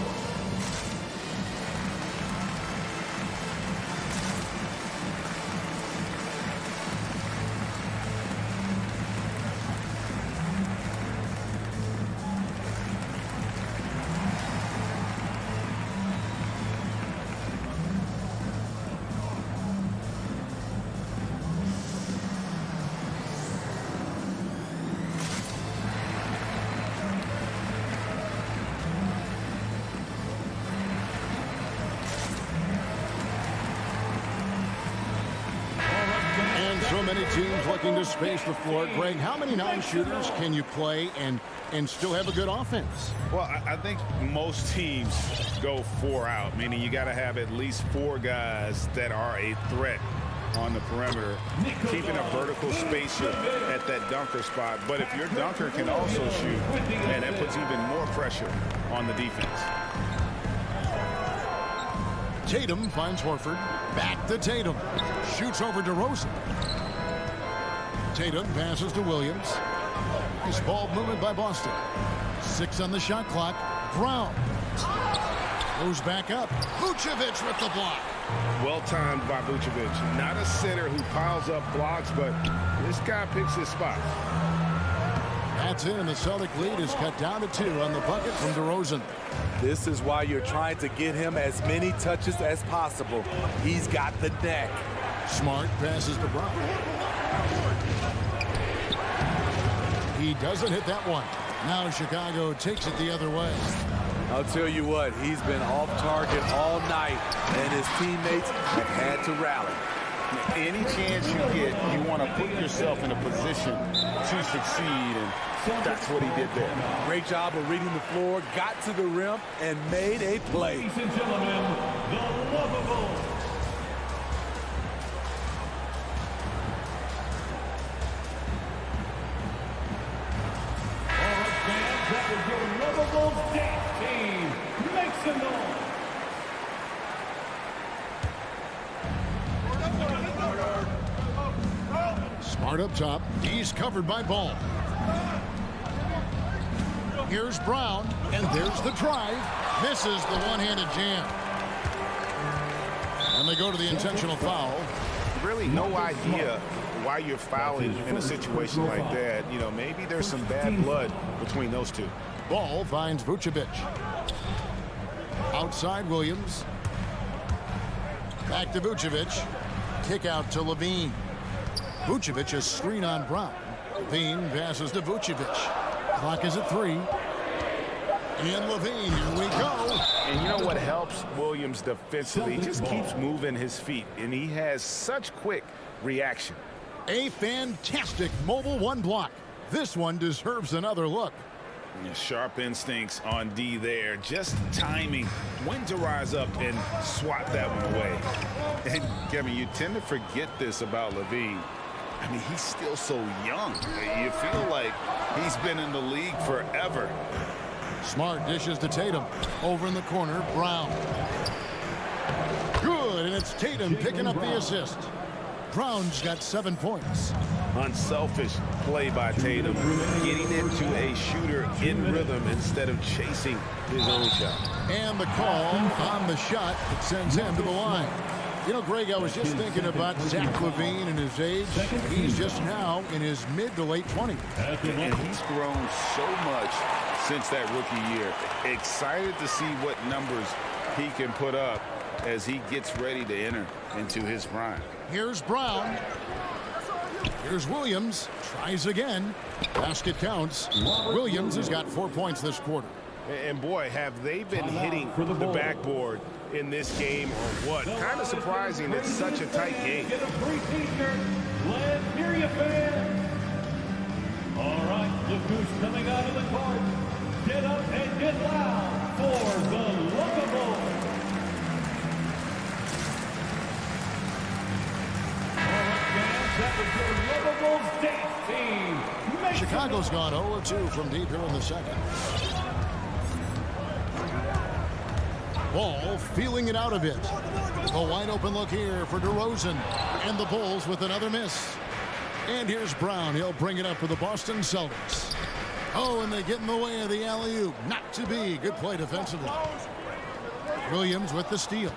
So many teams looking to space the floor. Greg, how many non-shooters can you play and still have a good offense? Well, I think most teams go 4 out, meaning you got to have at least 4 guys that are a threat on the perimeter, keeping a vertical spacer at that dunker spot. But if your dunker can also shoot, man, that puts even more pressure on the defense. Tatum finds Horford. Back to Tatum. Shoots over DeRozan. Tatum passes to Williams. Nice ball movement by Boston. 6 on the shot clock. Brown goes back up. Vucevic with the block. Well timed by Vucevic. Not a center who piles up blocks, but this guy picks his spot. That's it, and the Celtic lead is cut down to 2 on the bucket from DeRozan. This is why you're trying to get him as many touches as possible. He's got the neck. Smart passes to Brown. He doesn't hit that one. Now Chicago takes it the other way. I'll tell you what, he's been off target all night, and his teammates have had to rally. Any chance you get, you want to put yourself in a position to succeed, and that's what he did there. Great job of reading the floor, got to the rim, and made a play. Ladies and gentlemen, the lovable. All right, fans, that was your lovable dance team. Make some noise. Smart up top. He's covered by Ball. Here's Brown, and there's the drive. Misses the one-handed jam. And they go to the intentional foul. Really no idea why you're fouling in a situation like that. You know, maybe there's some bad blood between those two. Ball finds Vucevic. Outside Williams. Back to Vucevic. Kick out to Levine. Vucevic, a screen on Brown. Levine passes to Vucevic. Clock is at 3. And Levine, here we go. And you know what helps Williams defensively? He just keeps moving his feet, and he has such quick reaction. A fantastic mobile 1 block. This one deserves another look. Sharp instincts on D there. Just timing when to rise up and swat that one away. And, Kevin, you tend to forget this about Levine. I mean, he's still so young. You feel like he's been in the league forever. Smart dishes to Tatum. Over in the corner, Brown. Good, and it's Tatum picking up the assist. Brown's got 7 points. Unselfish play by Tatum, getting into a shooter in rhythm instead of chasing his own shot. And the call on the shot that sends him to the line. You know, Greg, I was just thinking about Zach LaVine and his age. He's just now in his mid to late 20s. And he's grown so much since that rookie year. Excited to see what numbers he can put up as he gets ready to enter into his prime. Here's Brown. Here's Williams. Tries again. Basket counts. Williams has got 4 points this quarter. And boy, have they been hitting the backboard in this game or what? Kind of surprising it's such a tight game. Get a free t-shirt. Let's hear you, fans. All right, look who's coming out of the court. Get up and get loud for the lovable. All right, fans, that was your lovable dance team. Make Chicago's gone 0-2 from deep here in the second. Ball feeling it out a bit. A wide open look here for DeRozan. And the Bulls with another miss. And here's Brown. He'll bring it up for the Boston Celtics. Oh, and they get in the way of the alley-oop. Not to be. Good play defensively. Williams with the steal.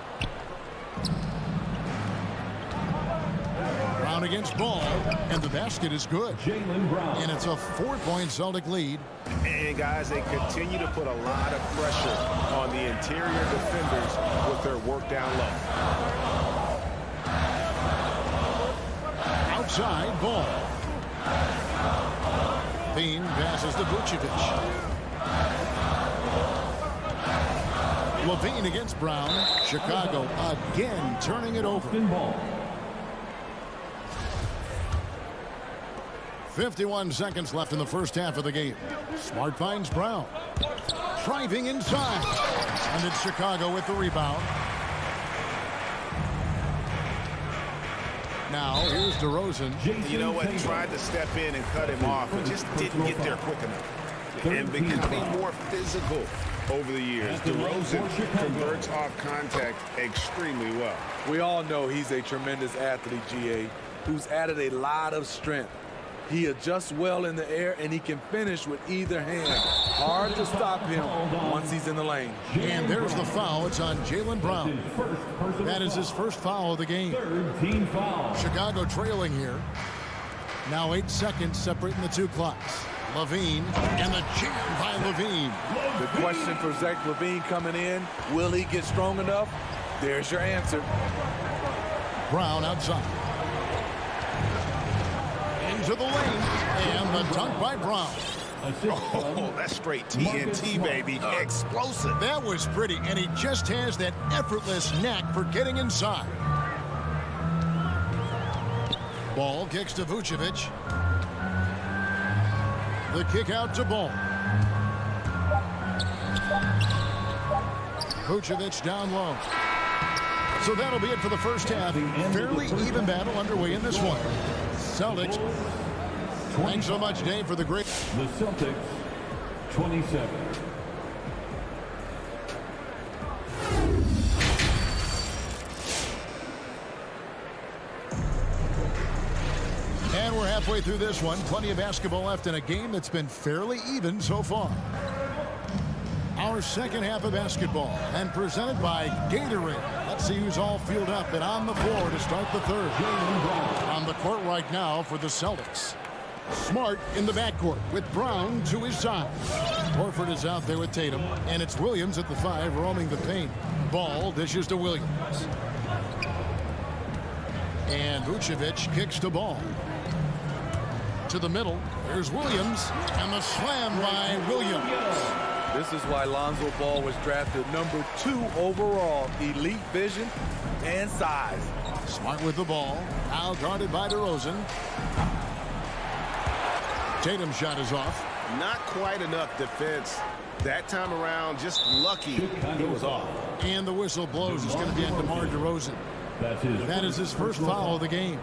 Brown against Ball. And the basket is good. Jalen Brown. And it's a 4-point Celtic lead. And guys, they continue to put a lot of pressure on the interior defenders with their work down low. Outside Ball. Bean passes to Vucevic. Levine against Brown. Chicago again turning it over. 51 seconds left in the first half of the game. Smart finds Brown. Driving inside. And it's Chicago with the rebound. Now here's DeRozan. You know what? He tried to step in and cut him off, but just didn't get there quick enough. And becoming more physical over the years. DeRozan converts off contact extremely well. We all know he's a tremendous athlete, GA, who's added a lot of strength. He adjusts well in the air, and he can finish with either hand. Hard to stop him once he's in the lane. And there's the foul. It's on Jalen Brown. That is his first foul of the game. Team foul. Chicago trailing here. Now 8 seconds separating the two clocks. Levine, and the jam by Levine. The question for Zach Levine coming in, will he get strong enough? There's your answer. Brown outside. Into the lane, and the dunk by Brown. Oh, that's straight TNT, baby. Explosive. That was pretty, and he just has that effortless knack for getting inside. Ball kicks to Vucevic. The kick out to Ball. Vucevic down low. So that'll be it for the first half. Fairly even battle underway in this one. Celtics. Thanks so much, Dave, for the great. The Celtics, 27. And we're halfway through this one. Plenty of basketball left in a game that's been fairly even so far. Our second half of basketball, and presented by Gatorade. Let's see who's all filled up and on the floor to start the third. On the court right now for the Celtics. Smart in the backcourt with Brown to his side. Horford is out there with Tatum, and it's Williams at the 5 roaming the paint. Ball dishes to Williams. And Vucevic kicks to Ball. To the middle, here's Williams, and the slam by Williams. This is why Lonzo Ball was drafted number 2 overall. Elite vision and size. Smart with the ball. Now guarded by DeRozan. Tatum's shot is off. Not quite enough defense. That time around, just lucky he was off. And the whistle blows. It's going to be on DeMar DeRozan. That is his first foul of the game.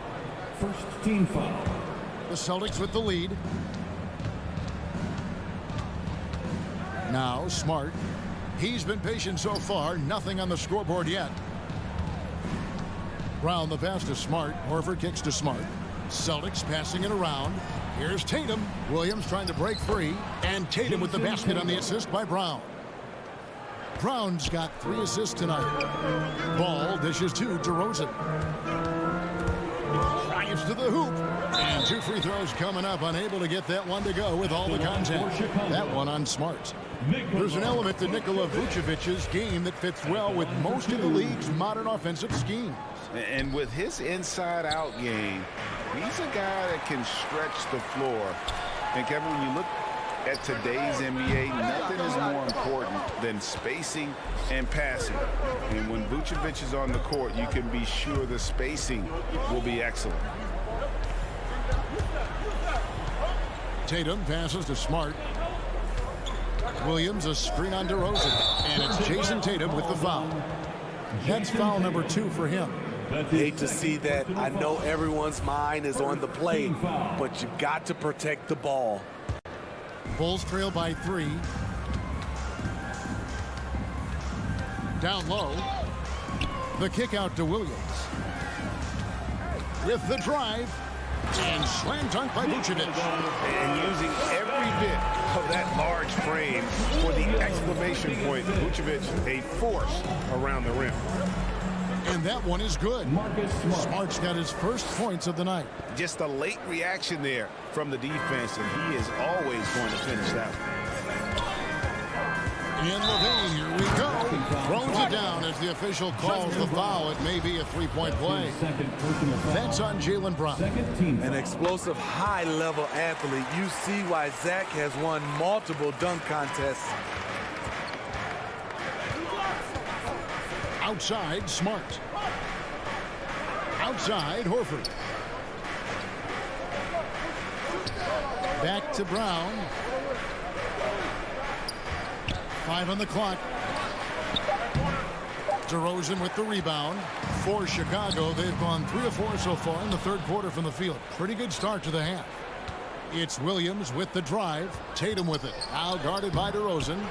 First team foul. The Celtics with the lead. Now Smart. He's been patient so far. Nothing on the scoreboard yet. Brown the pass to Smart. Horford kicks to Smart. Celtics passing it around. Here's Tatum. Williams trying to break free. And Tatum with the basket on the assist by Brown. Brown's got 3 assists tonight. Ball dishes to DeRozan. Drives to the hoop. And 2 free throws coming up. Unable to get that one to go with all the contact. That one on Smart. There's an element to Nikola Vucevic's game that fits well with most of the league's modern offensive schemes. And with his inside-out game, he's a guy that can stretch the floor. And Kevin, when you look at today's NBA, nothing is more important than spacing and passing. And when Vucevic is on the court, you can be sure the spacing will be excellent. Tatum passes to Smart. Williams a screen on DeRozan. And it's Jason Tatum with the foul. That's foul number 2 for him. Hate to see that. I know everyone's mind is on the play, but you got to protect the ball. Bulls trail by 3. Down low. The kick out to Williams. With the drive. And slam dunk by Vucevic. And using every bit of that large frame for the exclamation point. Vucevic, a force around the rim. And that one is good. Smart's got his first points of the night. Just a late reaction there from the defense, and he is always going to finish that one. In Levine, here we go. Throws it down as the official calls the foul. It may be a 3-point play. That's on Jalen Brown. An explosive, high-level athlete. You see why Zach has won multiple dunk contests. Outside, Smart. Outside, Horford. Back to Brown. 5 on the clock. DeRozan with the rebound. For Chicago, they've gone 3 of 4 so far in the third quarter from the field. Pretty good start to the half. It's Williams with the drive. Tatum with it. Now guarded by DeRozan.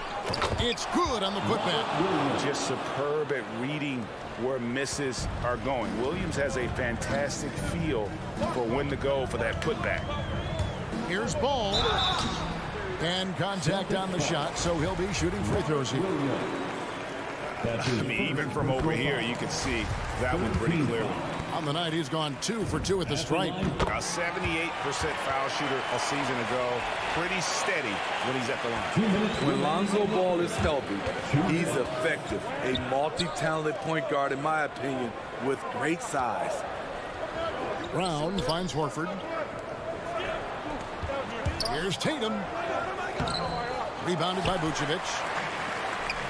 It's good on the putback. Just superb at reading where misses are going. Williams has a fantastic feel for when to go for that putback. Here's Ball. And contact on the shot, so he'll be shooting free throws here. I mean, even from over here, you can see that one pretty clearly. On the night, he's gone 2 for 2 at the stripe. A 78% foul shooter a season ago. Pretty steady when he's at the line. When Lonzo Ball is healthy, he's effective. A multi-talented point guard, in my opinion, with great size. Brown finds Horford. Here's Tatum. Rebounded by Vucevic.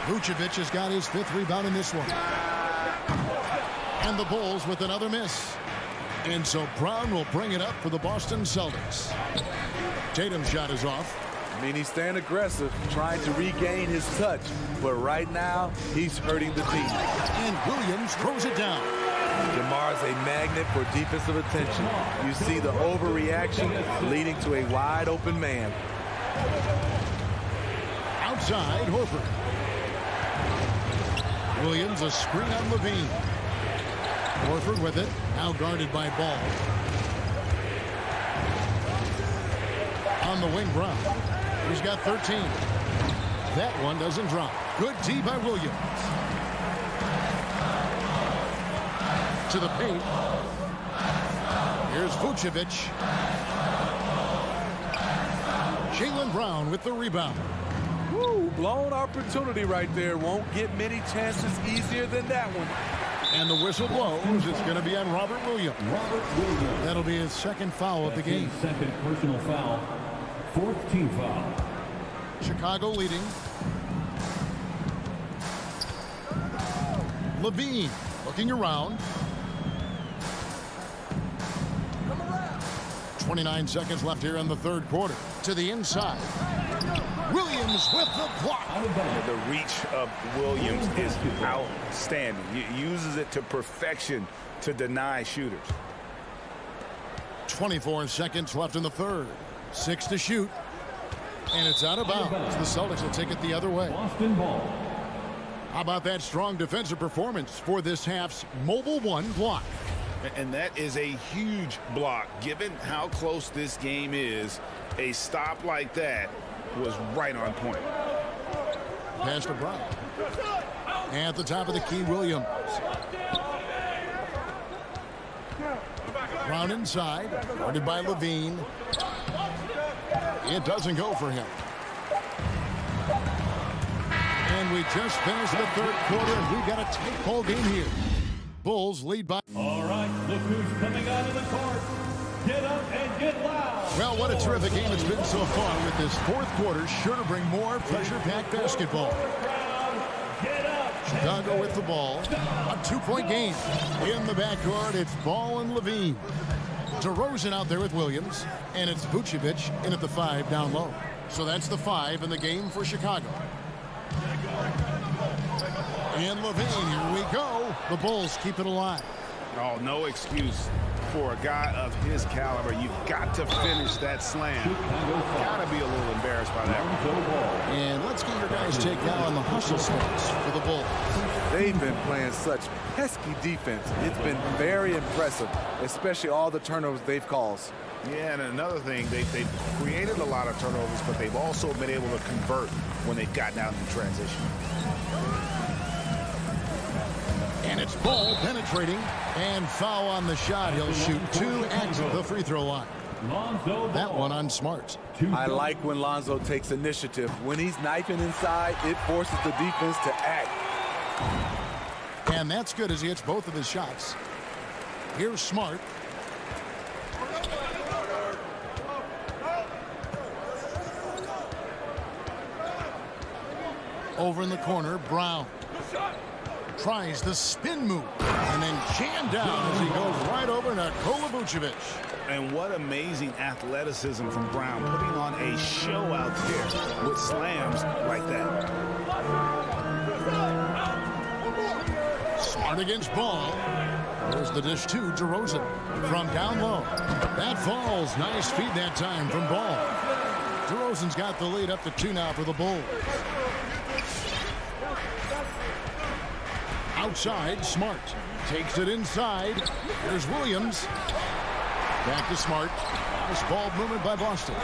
Vucevic has got his 5th rebound in this one. And the Bulls with another miss. And so Brown will bring it up for the Boston Celtics. Tatum's shot is off. I mean, he's staying aggressive, trying to regain his touch. But right now, he's hurting the team. And Williams throws it down. DeMar's a magnet for defensive attention. You see the overreaction leading to a wide open man. Outside, Horford. Williams, a screen on Levine. Horford with it, now guarded by Ball. On the wing, Brown. He's got 13. That one doesn't drop. Good D by Williams. To the paint. Here's Vucevic. Jalen Brown with the rebound. Woo, blown opportunity right there. Won't get many chances easier than that one. And the whistle blows. It's going to be on Robert Williams. That'll be his 2nd foul of the game. Second personal foul. 4th team foul. Chicago leading. Levine looking around. 29 seconds left here in the 3rd quarter. To the inside. Williams with the block. The reach of Williams is outstanding. He uses it to perfection to deny shooters. 24 seconds left in the 3rd. 6 to shoot. And it's out of bounds. The Celtics will take it the other way. Boston ball. How about that strong defensive performance for this half's mobile 1 block? And that is a huge block. Given how close this game is, a stop like that was right on point. Pass to Brown. At the top of the key, Williams. Brown inside, guarded by Levine. It doesn't go for him. And we just finished the 3rd quarter, and we've got a tight ball game here. Bulls lead by... All right, look who's coming out of the court. Get up and get loud. Well, what a terrific game it's been so far, with this 4th quarter sure to bring more pressure-packed basketball. Chicago with the ball. A 2-point game. In the backcourt, it's Ball and Levine. DeRozan out there with Williams. And it's Vucevic in at the 5 down low. So that's the 5 in the game for Chicago. And Levine, here we go. The Bulls keep it alive. Oh, no excuse for a guy of his caliber. You've got to finish that slam. Got to be a little embarrassed by that one. And let's get your guys' take now on the hustle stance for the Bulls. They've been playing such pesky defense. It's been very impressive, especially all the turnovers they've caused. Yeah, and another thing, they've created a lot of turnovers, but they've also been able to convert when they've gotten out in transition. And it's Ball penetrating, and foul on the shot. He'll shoot 2 at the free throw line. That one on Smart. I like when Lonzo takes initiative. When he's knifing inside, it forces the defense to act. And that's good as he hits both of his shots. Here's Smart. Over in the corner, Brown. Tries the spin move and then jammed down as he goes right over Nikola Vucevic. And what amazing athleticism from Brown, putting on a show out there with slams like that. Smart against Ball. There's the dish to DeRozan from down low. That falls. Nice feed that time from Ball. DeRozan's got the lead up to 2 now for the Bulls. Outside, Smart takes it inside. There's Williams. Back to Smart. Nice ball movement by Boston.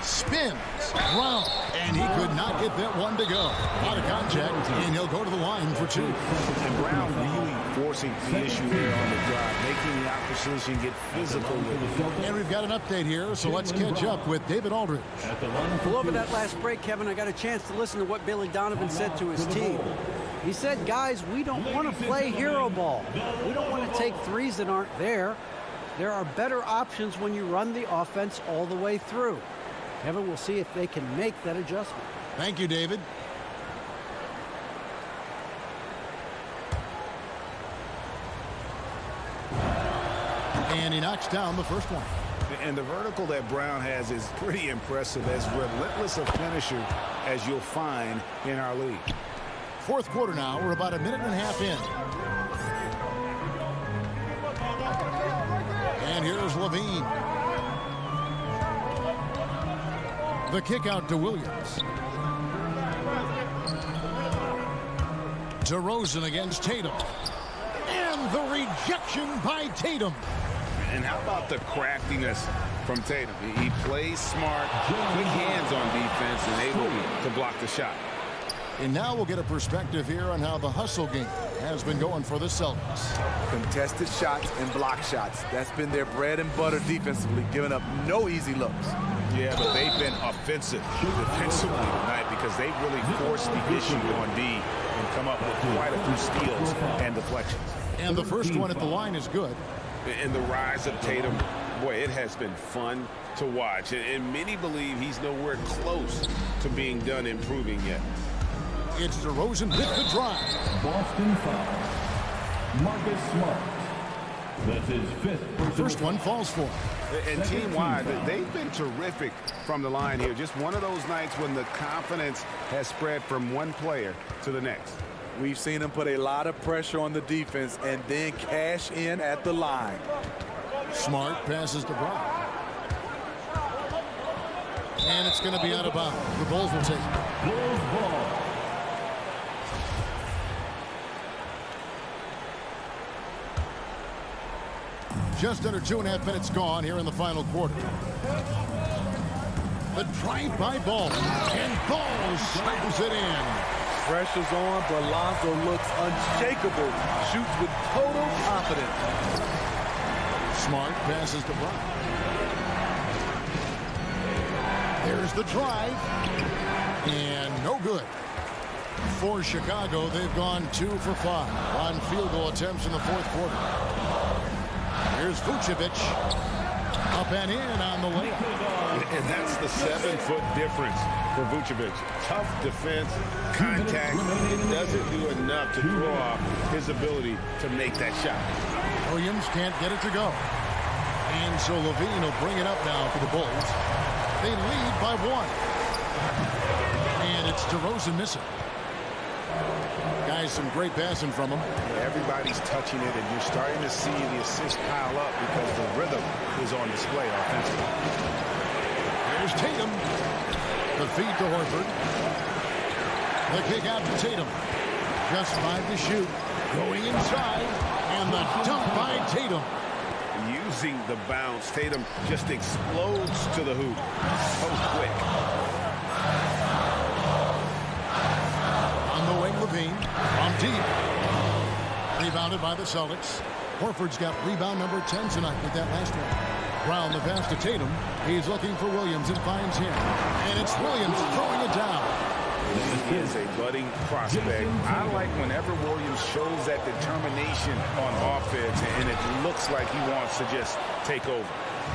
Spins. Brown. And he could not get that one to go. Out of contact, and he'll go to the line for 2. And Brown really forcing the issue there on the drive, making the opposition get physical with it. And we've got an update here, so let's catch up with David Aldridge. Well, over that last break, Kevin, I got a chance to listen to what Billy Donovan said to his team. He said, guys, we don't want to play hero ball. We don't want to take threes that aren't there. There are better options when you run the offense all the way through. Kevin, we'll see if they can make that adjustment. Thank you, David. And he knocks down the first one. And the vertical that Brown has is pretty impressive, as relentless a finisher as you'll find in our league. Fourth quarter now. We're about a minute and a half in. And here's Levine. The kick out to Williams. DeRozan against Tatum. And the rejection by Tatum. And how about the craftiness from Tatum? He plays smart, quick hands on defense, and able to block the shot. And now we'll get a perspective here on how the hustle game has been going for the Celtics. Contested shots and block shots. That's been their bread and butter defensively, giving up no easy looks. Yeah, but they've been offensive defensively tonight because they really forced the issue on D and come up with quite a few steals and deflections. And the first one at the line is good. And the rise of Tatum, boy, it has been fun to watch. And many believe he's nowhere close to being done improving yet. It's DeRozan with the drive. Boston foul. Marcus Smart. That's his 5th. First one falls for him. And team-wide, they've been terrific from the line here. Just one of those nights when the confidence has spread from one player to the next. We've seen him put a lot of pressure on the defense and then cash in at the line. Smart passes to Brown. And it's going to be out of bounds. The Bulls will take it. Bulls ball. Just under 2.5 minutes gone here in the final quarter. The drive by Ball. And Ball slams it in. Pressure's on, but Lonzo looks unshakable. Shoots with total confidence. Smart passes to Brown. There's the drive. And no good. For Chicago, they've gone 2 for 5 on field goal attempts in the fourth quarter. Here's Vucevic. Up and in on the layup. And that's the 7-foot difference for Vucevic. Tough defense, contact. It doesn't do enough to throw off his ability to make that shot. Williams can't get it to go. And so Levine will bring it up now for the Bulls. They lead by 1. And it's DeRozan missing. Guys, some great passing from him. Everybody's touching it, and you're starting to see the assists pile up because the rhythm is on display offensively. There's Tatum. The feed to Horford. The kick out to Tatum. Just 5 to shoot. Going inside. And the dunk by Tatum. Using the bounce, Tatum just explodes to the hoop. So quick. On the wing, Levine. From deep. Rebounded by the Celtics. Horford's got rebound number 10 tonight with that last one. Brown the pass to Tatum. He's looking for Williams and finds him. And it's Williams throwing it down. He is a budding prospect. I like whenever Williams shows that determination on offense, and it looks like he wants to just take over.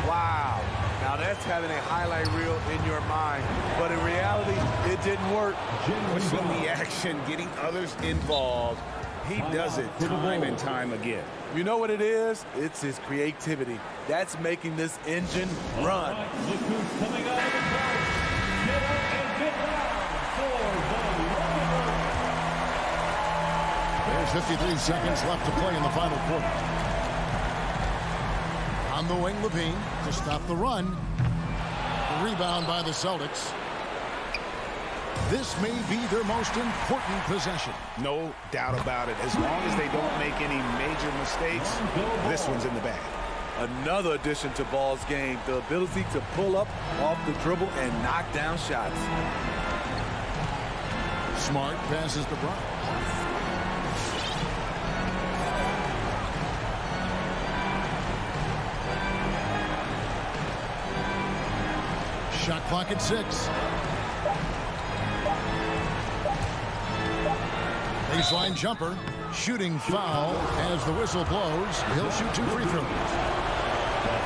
Wow. Now that's having a highlight reel in your mind. But in reality, it didn't work. Pushing the action, getting others involved. He does it time and time again. You know what it is? It's his creativity. That's making this engine run. Look who's coming out of the crowd. Get up and get down for the There's 53 seconds left to play in the final quarter. On the wing, Levine to stop the run. The rebound by the Celtics. This may be their most important possession. No doubt about it. As long as they don't make any major mistakes, this one's in the bag. Another addition to Ball's game, the ability to pull up off the dribble and knock down shots. Smart passes to Brown. Shot clock at 6. Baseline jumper. Shooting foul as the whistle blows. He'll shoot 2 free throws.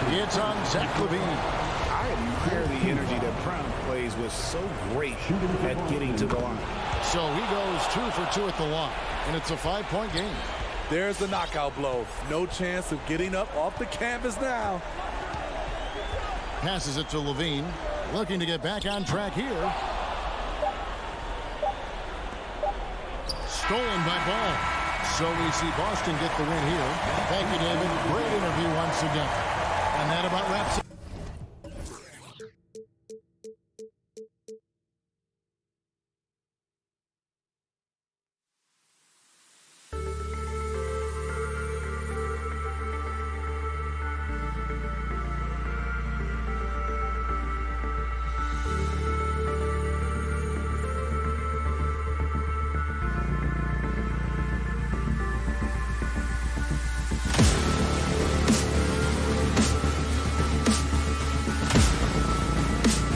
It's on Zach LaVine. I admire the energy that Brown plays with, so great at getting to the line. So he goes 2 for 2 at the line, and it's a 5-point game. There's the knockout blow. No chance of getting up off the canvas now. Passes it to LaVine, looking to get back on track here. Stolen by Ball. So we see Boston get the win here. Thank you, David. Great interview once again. And that about wraps it.